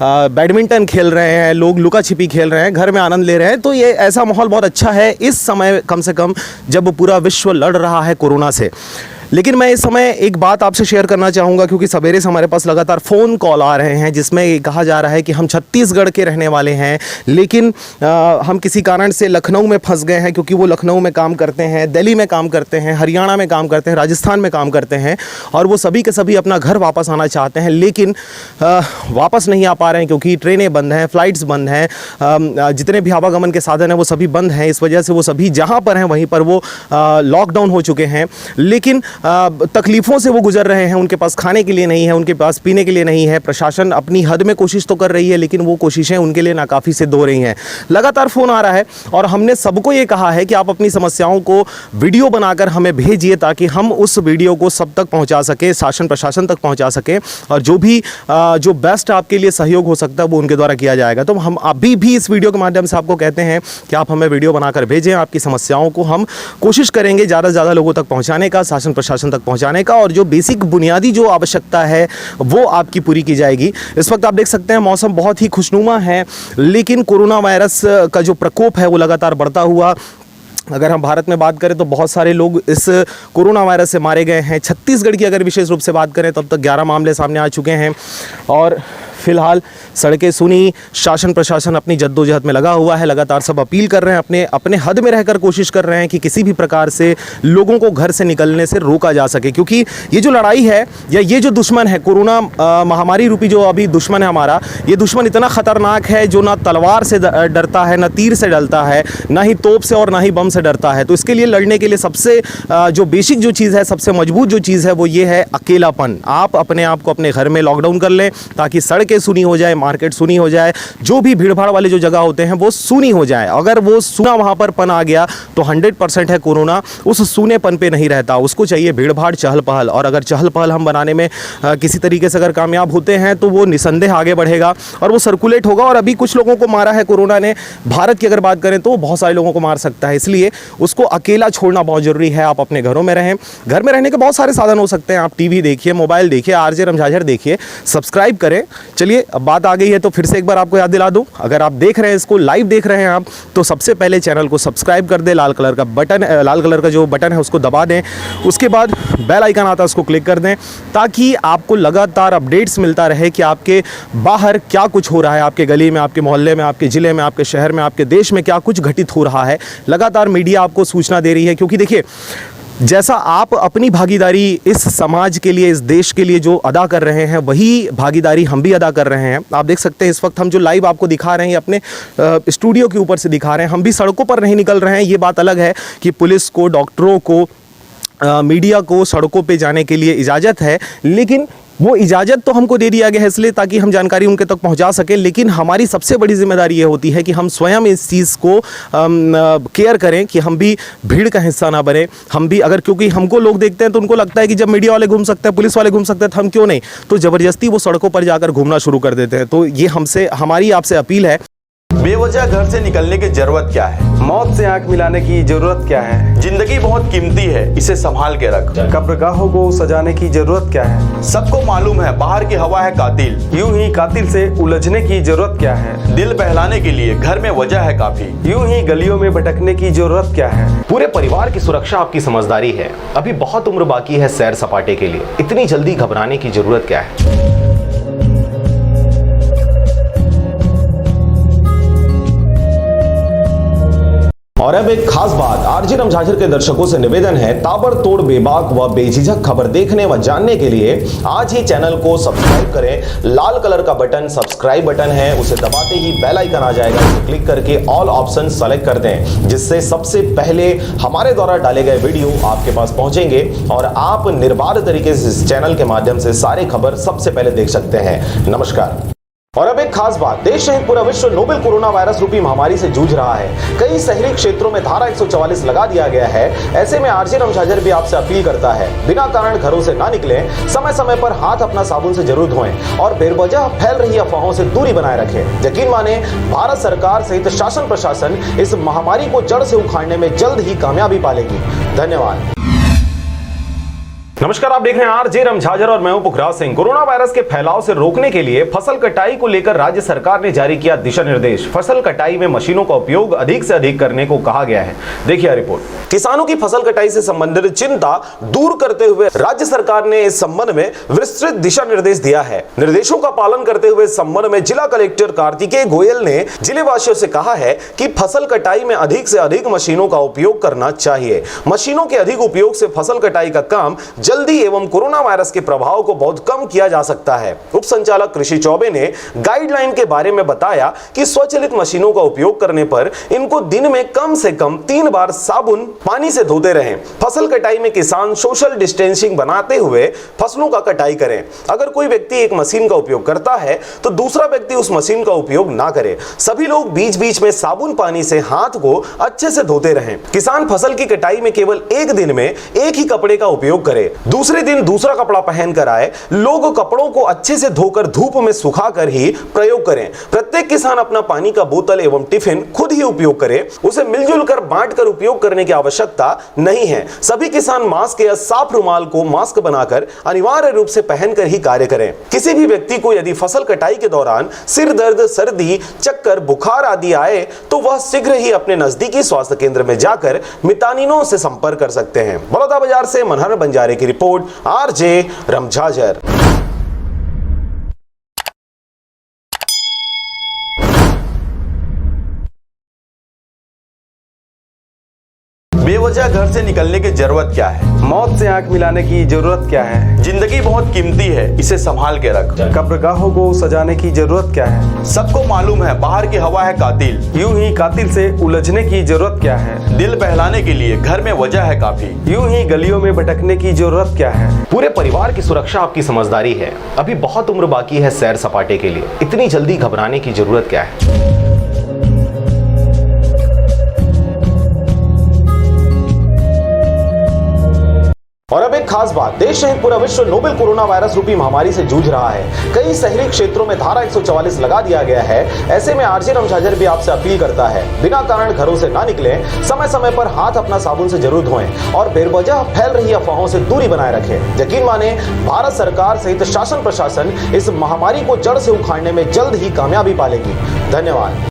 बैडमिंटन खेल रहे हैं, लोग लुका छिपी खेल रहे हैं, घर में आनंद ले रहे हैं। तो ये ऐसा माहौल बहुत अच्छा है इस समय, कम से कम जब पूरा विश्व लड़ रहा है कोरोना से। लेकिन मैं इस समय एक बात आपसे शेयर करना चाहूँगा, क्योंकि सवेरे से हमारे पास लगातार फ़ोन कॉल आ रहे हैं जिसमें कहा जा रहा है कि हम छत्तीसगढ़ के रहने वाले हैं, लेकिन हम किसी कारण से लखनऊ में फंस गए हैं, क्योंकि वो लखनऊ में काम करते हैं, दिल्ली में काम करते हैं, हरियाणा में काम करते हैं, राजस्थान में काम करते हैं, और वो सभी के सभी अपना घर वापस आना चाहते हैं, लेकिन वापस नहीं आ पा रहे हैं क्योंकि ट्रेनें बंद हैं, फ़्लाइट्स बंद हैं, जितने भी आवागमन के साधन हैं वो सभी बंद हैं। इस वजह से वो सभी जहाँ पर हैं वहीं पर वो लॉकडाउन हो चुके हैं। लेकिन तकलीफ़ों से वो गुजर रहे हैं, उनके पास खाने के लिए नहीं है, उनके पास पीने के लिए नहीं है। प्रशासन अपनी हद में कोशिश तो कर रही है, लेकिन वो कोशिशें उनके लिए नाकाफ़ी सिद्ध हो रही हैं। लगातार फ़ोन आ रहा है और हमने सबको ये कहा है कि आप अपनी समस्याओं को वीडियो बनाकर हमें भेजिए, ताकि हम उस वीडियो को सब तक पहुँचा सकें, शासन प्रशासन तक पहुँचा सकें, और जो भी जो बेस्ट आपके लिए सहयोग हो सकता है वो उनके द्वारा किया जाएगा। तो हम अभी भी इस वीडियो के माध्यम से आपको कहते हैं कि आप हमें वीडियो बनाकर भेजें। आपकी समस्याओं को हम कोशिश करेंगे ज़्यादा से ज़्यादा लोगों तक पहुँचाने का, शासन प्रशासन तक पहुंचाने का, और जो बेसिक बुनियादी जो आवश्यकता है वो आपकी पूरी की जाएगी। इस वक्त आप देख सकते हैं मौसम बहुत ही खुशनुमा है, लेकिन कोरोना वायरस का जो प्रकोप है वो लगातार बढ़ता हुआ, अगर हम भारत में बात करें तो बहुत सारे लोग इस कोरोना वायरस से मारे गए हैं। छत्तीसगढ़ की अगर विशेष रूप से बात करें तब तक 11 मामले सामने आ चुके हैं और फिलहाल सड़कें सुनी, शासन प्रशासन अपनी जद्दोजहद में लगा हुआ है। लगातार सब अपील कर रहे हैं, अपने हद में रहकर कोशिश कर रहे हैं कि किसी भी प्रकार से लोगों को घर से निकलने से रोका जा सके, क्योंकि ये जो लड़ाई है या ये जो दुश्मन है, कोरोना महामारी रूपी जो अभी दुश्मन है हमारा, ये दुश्मन इतना ख़तरनाक है जो ना तलवार से डरता है, ना तीर से डरता है, ना ही तोप से और ना ही बम से डरता है। तो इसके लिए लड़ने के लिए सबसे जो बेसिक जो चीज़ है, सबसे मजबूत जो चीज़ है वो ये है अकेलापन। आप अपने आप को अपने घर में लॉकडाउन कर लें ताकि सड़कें सुनी हो जाए, मार्केट सुनी हो जाए, जो भी भीड़ भाड़ वाले जो जगह होते हैं वो सुनी हो जाए। अगर वो सुना वहाँ पर पन आ गया तो 100% है कोरोना उस सूनेपन पे नहीं रहता, उसको चाहिए भीड़ भाड़, चहल पहल। और अगर चहल पहल हम बनाने में किसी तरीके से अगर कामयाब होते हैं तो वो निसंदेह आगे बढ़ेगा और वो सर्कुलेट होगा। और अभी कुछ लोगों को मारा है कोरोना ने, भारत की अगर बात करें तो बहुत सारे लोगों को मार सकता है, इसलिए उसको अकेला छोड़ना बहुत ज़रूरी है। आप अपने घरों में रहें। घर में रहने के बहुत सारे साधन हो सकते हैं, आप टीवी देखिए, मोबाइल देखिए, आरजे रमझाझर देखिए, सब्सक्राइब करें। चलिए अब बात आ गई है तो फिर से एक बार आपको याद दिला दूं, अगर आप देख रहे हैं इसको लाइव देख रहे हैं आप, तो सबसे पहले चैनल को सब्सक्राइब कर दें, लाल कलर का जो बटन है उसको दबा दें, उसके बाद बेल आइकन आता है उसको क्लिक कर दें, ताकि आपको लगातार अपडेट्स मिलता रहे कि आपके बाहर क्या कुछ हो रहा है, आपके गली में, आपके मोहल्ले में, आपके ज़िले में, आपके शहर में, आपके देश में क्या कुछ घटित हो रहा है। लगातार मीडिया आपको सूचना दे रही है, क्योंकि देखिए जैसा आप अपनी भागीदारी इस समाज के लिए, इस देश के लिए जो अदा कर रहे हैं, वही भागीदारी हम भी अदा कर रहे हैं। आप देख सकते हैं इस वक्त हम जो लाइव आपको दिखा रहे हैं अपने स्टूडियो के ऊपर से दिखा रहे हैं, हम भी सड़कों पर नहीं निकल रहे हैं। ये बात अलग है कि पुलिस को, डॉक्टरों को, मीडिया को सड़कों पे जाने के लिए इजाज़त है, लेकिन वो इजाज़त तो हमको दे दिया गया है इसलिए ताकि हम जानकारी उनके तक पहुंचा सकें। लेकिन हमारी सबसे बड़ी जिम्मेदारी ये होती है कि हम स्वयं इस चीज़ को केयर करें कि हम भी भीड़ का हिस्सा ना बने। हम भी अगर, क्योंकि हमको लोग देखते हैं तो उनको लगता है कि जब मीडिया वाले घूम सकते हैं, पुलिस वाले घूम सकते हैं, तो हम क्यों नहीं, तो ज़बरदस्ती वो सड़कों पर जाकर घूमना शुरू कर देते हैं। तो ये हमारी आपसे अपील है बेवजह घर से निकलने की जरूरत क्या है? मौत से आंख मिलाने की जरूरत क्या है? जिंदगी बहुत कीमती है, इसे संभाल के रख। कब्रगाहों को सजाने की जरूरत क्या है? सबको मालूम है बाहर की हवा है कातिल, यूं ही कातिल से उलझने की जरूरत क्या है? दिल बहलाने के लिए घर में वजह है काफी, यूं ही गलियों में भटकने की जरूरत क्या है? पूरे परिवार की सुरक्षा आपकी समझदारी है। अभी बहुत उम्र बाकी है सैर सपाटे के लिए, इतनी जल्दी घबराने की जरूरत क्या है? और अब एक खास बात, आरजे रमझाझर के दर्शकों से निवेदन है, ताबड़तोड़ बेबाक व बेझिझक खबर देखने व जानने के लिए आज ही चैनल को सब्सक्राइब करें। लाल कलर का बटन सब्सक्राइब बटन है, उसे दबाते ही बेल आइकन आ जाएगा, उसे क्लिक करके ऑल ऑप्शन सेलेक्ट कर दें, जिससे सबसे पहले हमारे द्वारा डाले गए वीडियो आपके पास पहुंचेंगे और आप निर्बाध तरीके से इस चैनल के माध्यम से सारी खबर सबसे पहले देख सकते हैं। नमस्कार। और अब एक खास बात, देश सहित पूरा विश्व नोवेल कोरोना वायरस रूपी महामारी से जूझ रहा है। कई शहरी क्षेत्रों में धारा 144 लगा दिया गया है। ऐसे में आरजे रमझाझर भी आपसे अपील करता है, बिना कारण घरों से ना निकलें, समय समय पर हाथ अपना साबुन से जरूर धोएं और बेवजह फैल रही अफवाहों से दूरी बनाए रखें। यकीन माने, भारत सरकार सहित शासन प्रशासन इस महामारी को जड़ से उखाड़ने में जल्द ही कामयाबी पालेगी। धन्यवाद। नमस्कार, आप देख रहे हैं आरजे रमझाझर और मैं हूं पुखराज सिंह। कोरोना वायरस के फैलाव से रोकने के लिए फसल कटाई को लेकर राज्य सरकार ने जारी किया दिशा निर्देश। फसल कटाई में मशीनों का उपयोग अधिक से अधिक करने को कहा गया है। देखिए रिपोर्ट। किसानों की फसल कटाई से संबंधित चिंता दूर करते हुए राज्य सरकार ने इस संबंध में विस्तृत दिशा निर्देश दिया है। निर्देशों का पालन करते हुए इस संबंध में जिला कलेक्टर कार्तिकेय गोयल ने जिलेवासियों से कहा है कि फसल कटाई में अधिक से अधिक मशीनों का उपयोग करना चाहिए। मशीनों के अधिक उपयोग से फसल कटाई का काम जल्दी एवं कोरोना वायरस के प्रभाव को बहुत कम किया जा सकता है। उप संचालक कृषि चौबे ने गाइडलाइन के बारे में बताया कि स्वचालित मशीनों का उपयोग करने पर इनको दिन में कम से कम 3 बार साबुन पानी से धोते रहें। फसल कटाई में किसान सोशल डिस्टेंसिंग बनाते हुए फसलों का कटाई करें। अगर कोई व्यक्ति एक मशीन का उपयोग करता है तो दूसरा व्यक्ति उस मशीन का उपयोग ना करे। सभी लोग बीच बीच में साबुन पानी से हाथ को अच्छे से धोते रहें। किसान फसल की कटाई में केवल एक दिन में एक ही कपड़े का उपयोग करे, दूसरे दिन दूसरा कपड़ा पहनकर आए। लोग कपड़ों को अच्छे से धोकर धूप में सुखाकर ही प्रयोग करें। प्रत्येक किसान अपना पानी का बोतल एवं टिफिन खुद ही उपयोग करे, उसे मिलजुल कर बांट कर उपयोग करने की आवश्यकता नहीं है। सभी किसान मास्क या साफ रुमाल को मास्क बनाकर अनिवार्य रूप से पहनकर ही कार्य करें। किसी भी व्यक्ति को यदि फसल कटाई के दौरान सिर दर्द, सर्दी, चक्कर, बुखार आदि आए तो वह शीघ्र ही अपने नजदीकी स्वास्थ्य केंद्र में जाकर मितानिनों से संपर्क कर सकते हैं। बलौदा बाजार से मनहर बंजारे की रिपोर्ट, आरजे रमझाझर। बेवजह घर से निकलने की जरूरत क्या है? मौत से आंख मिलाने की जरूरत क्या है? जिंदगी बहुत कीमती है, इसे संभाल के रख। कब्रगाहों को सजाने की जरूरत क्या है? सबको मालूम है बाहर की हवा है कातिल, यूं ही कातिल से उलझने की जरूरत क्या है? दिल बहलाने के लिए घर में वजह है काफी, यूं ही गलियों में भटकने की जरूरत क्या है? पूरे परिवार की सुरक्षा आपकी समझदारी है। अभी बहुत उम्र बाकी है सैर सपाटे के लिए, इतनी जल्दी घबराने की जरूरत क्या है? और अब एक खास बात, देश सहित पूरा विश्व नोवेल कोरोना वायरस रूपी महामारी से जूझ रहा है। कई शहरी क्षेत्रों में धारा 144 लगा दिया गया है। ऐसे में आरजे रमझाझर भी आपसे अपील करता है, बिना कारण घरों से ना निकलें, समय समय पर हाथ अपना साबुन से जरूर धोएं और बेवजह फैल रही अफवाहों से दूरी बनाए रखें। यकीन माने, भारत सरकार सहित शासन प्रशासन इस महामारी को जड़ से उखाड़ने में जल्द ही कामयाबी पालेगी। धन्यवाद।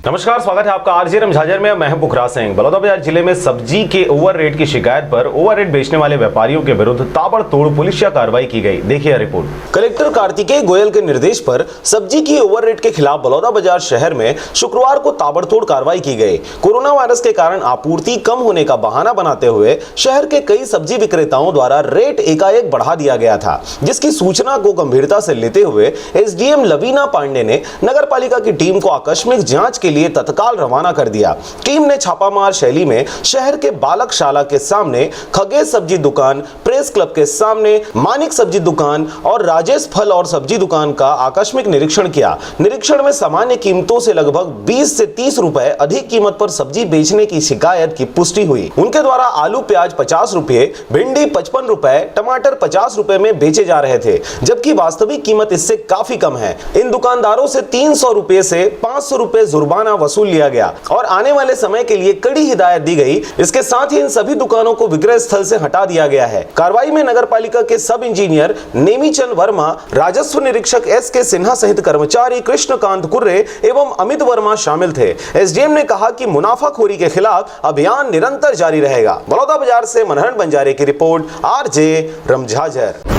नमस्कार, स्वागत है आपका आरजे रमझाझर में। मैं हूं पुखराज सिंह। बलौदा बाजार जिले में सब्जी के ओवर रेट की शिकायत पर ओवर रेट बेचने वाले व्यापारियों के विरुद्ध ताबड़तोड़ पुलिसिया कार्रवाई की गई। देखिए रिपोर्ट। कलेक्टर कार्तिकेय गोयल के निर्देश पर सब्जी की ओवर रेट के खिलाफ बलौदा बाजार शहर में शुक्रवार को ताबड़तोड़ कार्रवाई की गई। कोरोना वायरस के कारण आपूर्ति कम होने का बहाना बनाते हुए शहर के कई सब्जी विक्रेताओं द्वारा रेट एकाएक बढ़ा दिया गया था, जिसकी सूचना को गंभीरता से लेते हुए एसडीएम लवीना पांडे ने नगर पालिका की टीम को आकस्मिक जांच के लिए तत्काल रवाना कर दिया। टीम ने छापामार शैली में शहर के बालक शाला के सामने खगेश सब्जी दुकान, प्रेस प्रेस क्लब के सामने मानिक सब्जी दुकान और राजेश फल और सब्जी दुकान का आकस्मिक निरीक्षण किया। निरीक्षण में सामान्य कीमतों से लगभग 20 से 30 रुपए अधिक कीमत पर सब्जी बेचने की शिकायत की पुष्टि हुई। उनके द्वारा आलू प्याज 50 रुपए, भिंडी 55 रुपए, टमाटर 50 रुपए में बेचे जा रहे थे, जबकि वास्तविक कीमत इससे काफी कम है। इन दुकानदारों से 300 रुपए से 500 रुपए जुर्माना वसूल लिया गया और आने वाले समय के लिए कड़ी हिदायत दी गई। इसके साथ ही इन सभी दुकानों को विक्रय स्थल से हटा दिया गया है। कार्रवाई में नगर पालिका के सब इंजीनियर नेमीचंद वर्मा, राजस्व निरीक्षक SK सिन्हा सहित कर्मचारी कृष्णकांत कुर्रे एवं अमित वर्मा शामिल थे। SDM ने कहा कि मुनाफाखोरी के खिलाफ अभियान निरंतर जारी रहेगा। बलौदा बाजार से मनहरन बंजारे की रिपोर्ट, RJ रमझाझर।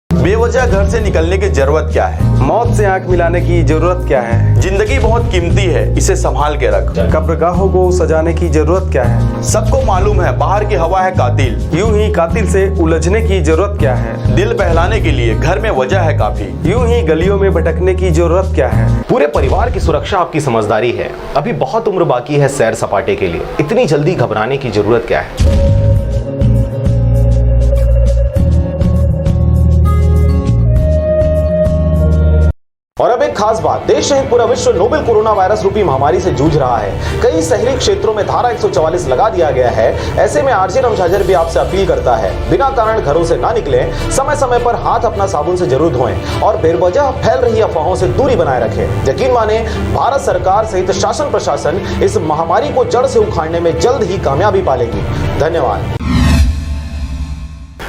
बेवजह घर से निकलने की जरूरत क्या है? मौत से आंख मिलाने की जरूरत क्या है? जिंदगी बहुत कीमती है, इसे संभाल के रख। कब्रगाहों को सजाने की जरूरत क्या है? सबको मालूम है बाहर की हवा है कातिल। यूं ही कातिल से उलझने की जरूरत क्या है? दिल बहलाने के लिए घर में वजह है काफी। यूं ही गलियों में भटकने की जरूरत क्या है? पूरे परिवार की सुरक्षा आपकी समझदारी है। अभी बहुत उम्र बाकी है सैर सपाटे के लिए, इतनी जल्दी घबराने की जरूरत क्या है? और अब एक खास बात, देश सहित पूरा विश्व नोवेल कोरोना वायरस रूपी महामारी से जूझ रहा है। कई शहरी क्षेत्रों में धारा 144 लगा दिया गया है। ऐसे में RJ रमझाझर भी आपसे अपील करता है, बिना कारण घरों से ना निकलें, समय समय पर हाथ अपना साबुन से जरूर धोएं और बेवजह फैल रही अफवाहों से दूरी बनाए रखें। यकीन माने, भारत सरकार सहित शासन प्रशासन इस महामारी को जड़ से उखाड़ने में जल्द ही कामयाबी पालेगी। धन्यवाद।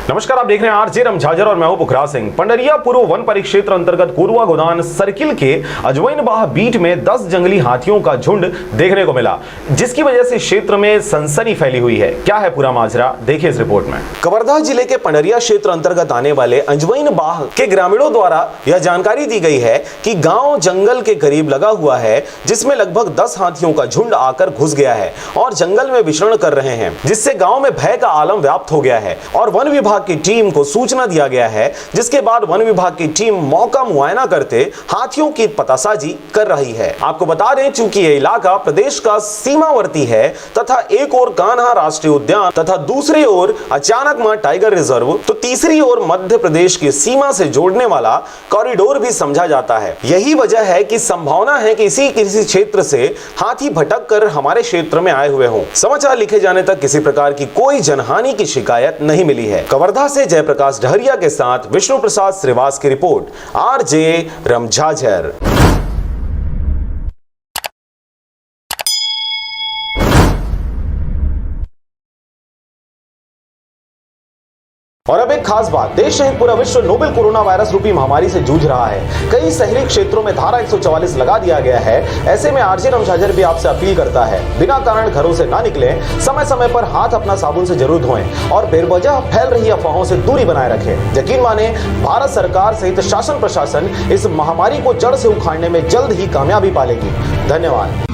नमस्कार, आप देख रहे हैं RJ रमझाझर और मैं हूं पुखराज सिंह। पंडरिया पूर्व वन परिक्षेत्र अंतर्गत कोरवा गोदान सर्किल के अजवैनबाह बीट में 10 जंगली हाथियों का झुंड देखने को मिला, जिसकी वजह से क्षेत्र में सनसनी फैली हुई है। क्या है पूरा माजरा, देखिए इस रिपोर्ट में। कवर्धा जिले के पंडरिया क्षेत्र अंतर्गत आने वाले अजवैनबाह के ग्रामीणों द्वारा यह जानकारी दी गई है कि गाँव जंगल के करीब लगा हुआ है, जिसमें लगभग 10 हाथियों का झुंड आकर घुस गया है और जंगल में विचरण कर रहे हैं, जिससे गाँव में भय का आलम व्याप्त हो गया है और वन विभाग की टीम को सूचना दिया गया है, जिसके बाद वन विभाग की टीम मौका मुआयना करते हाथियों की पतासाजी कर रही है। आपको बता दें, चूंकि यह इलाका प्रदेश का सीमावर्ती है तथा एक ओर कान्हा राष्ट्रीय उद्यान तथा दूसरी ओर अचानकमां टाइगर रिजर्व, तो तीसरी ओर मध्य प्रदेश की सीमा से जोड़ने वाला कॉरिडोर भी समझा जाता है। यही वजह है कि संभावना है कि किसी क्षेत्र से हाथी भटक कर हमारे क्षेत्र में आए हुए हों। समाचार लिखे जाने तक किसी प्रकार की कोई जनहानि की शिकायत नहीं मिली है। कवर्धा से जयप्रकाश डहरिया के साथ विष्णु प्रसाद श्रीवास की रिपोर्ट, RJ रमझाझर। और अब एक खास बात, देश सहित पूरा विश्व नोवेल कोरोना वायरस रूपी महामारी से जूझ रहा है। कई शहरी क्षेत्रों में धारा 144 लगा दिया गया है। ऐसे में RJ रमझाझर भी आपसे अपील करता है, बिना कारण घरों से ना निकलें, समय समय पर हाथ अपना साबुन से जरूर धोएं और बेवजह फैल रही अफवाहों से दूरी बनाए रखें। यकीन माने, भारत सरकार सहित शासन प्रशासन इस महामारी को जड़ से उखाड़ने में जल्द ही कामयाबी पालेगी। धन्यवाद।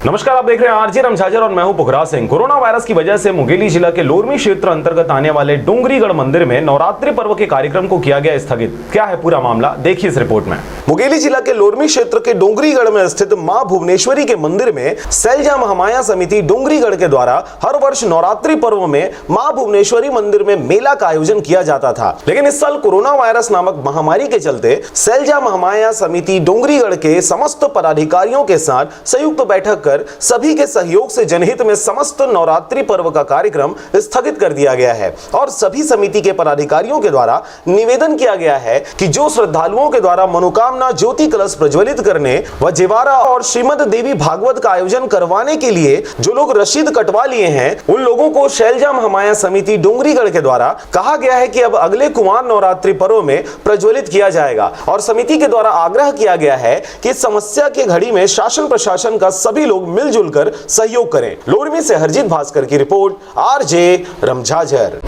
नमस्कार, आप देख रहे हैं RJ रमझाझर और मैं हूं पुखराज सिंह। कोरोना वायरस की वजह से मुंगेली जिला के लोरमी क्षेत्र अंतर्गत आने वाले डोंगरीगढ़ मंदिर में नवरात्रि पर्व के कार्यक्रम को किया गया स्थगित। क्या है पूरा मामला, देखिए इस रिपोर्ट में। मुंगेली जिला के लोरमी क्षेत्र के डोंगरीगढ़ में स्थित मां भुवनेश्वरी के मंदिर में सैलजा महामाया समिति डोंगरीगढ़ के द्वारा हर वर्ष नवरात्रि पर्व में मां भुवनेश्वरी मंदिर में मेला का आयोजन किया जाता था, लेकिन इस साल कोरोना वायरस नामक महामारी के चलते सैलजा महामाया समिति डोंगरीगढ़ के समस्त पदाधिकारियों के साथ संयुक्त बैठक सभी के सहयोग से जनहित में समस्त नवरात्रि पर्व का कार्यक्रम स्थगित कर दिया गया है और सभी समिति के पदाधिकारियों के द्वारा निवेदन किया गया है कि जो श्रद्धालुओं के द्वारा मनोकामना ज्योति कलश प्रज्वलित करने व जेवारा और श्रीमद देवी भागवत का आयोजन करवाने के लिए जो लोग रसीद कटवा लिए हैं, उन लोगों को सैलजा महामाया समिति डोंगरीगढ़ के द्वारा कहा गया है कि अब अगले कुमार नवरात्रि पर्व में प्रज्वलित किया जाएगा और समिति के द्वारा आग्रह किया गया है कि समस्या के घड़ी में शासन प्रशासन का सभी लोग मिलजुल कर सहयोग करें। लोरमी से हरजीत भास्कर की रिपोर्ट, RJ रमझाझर।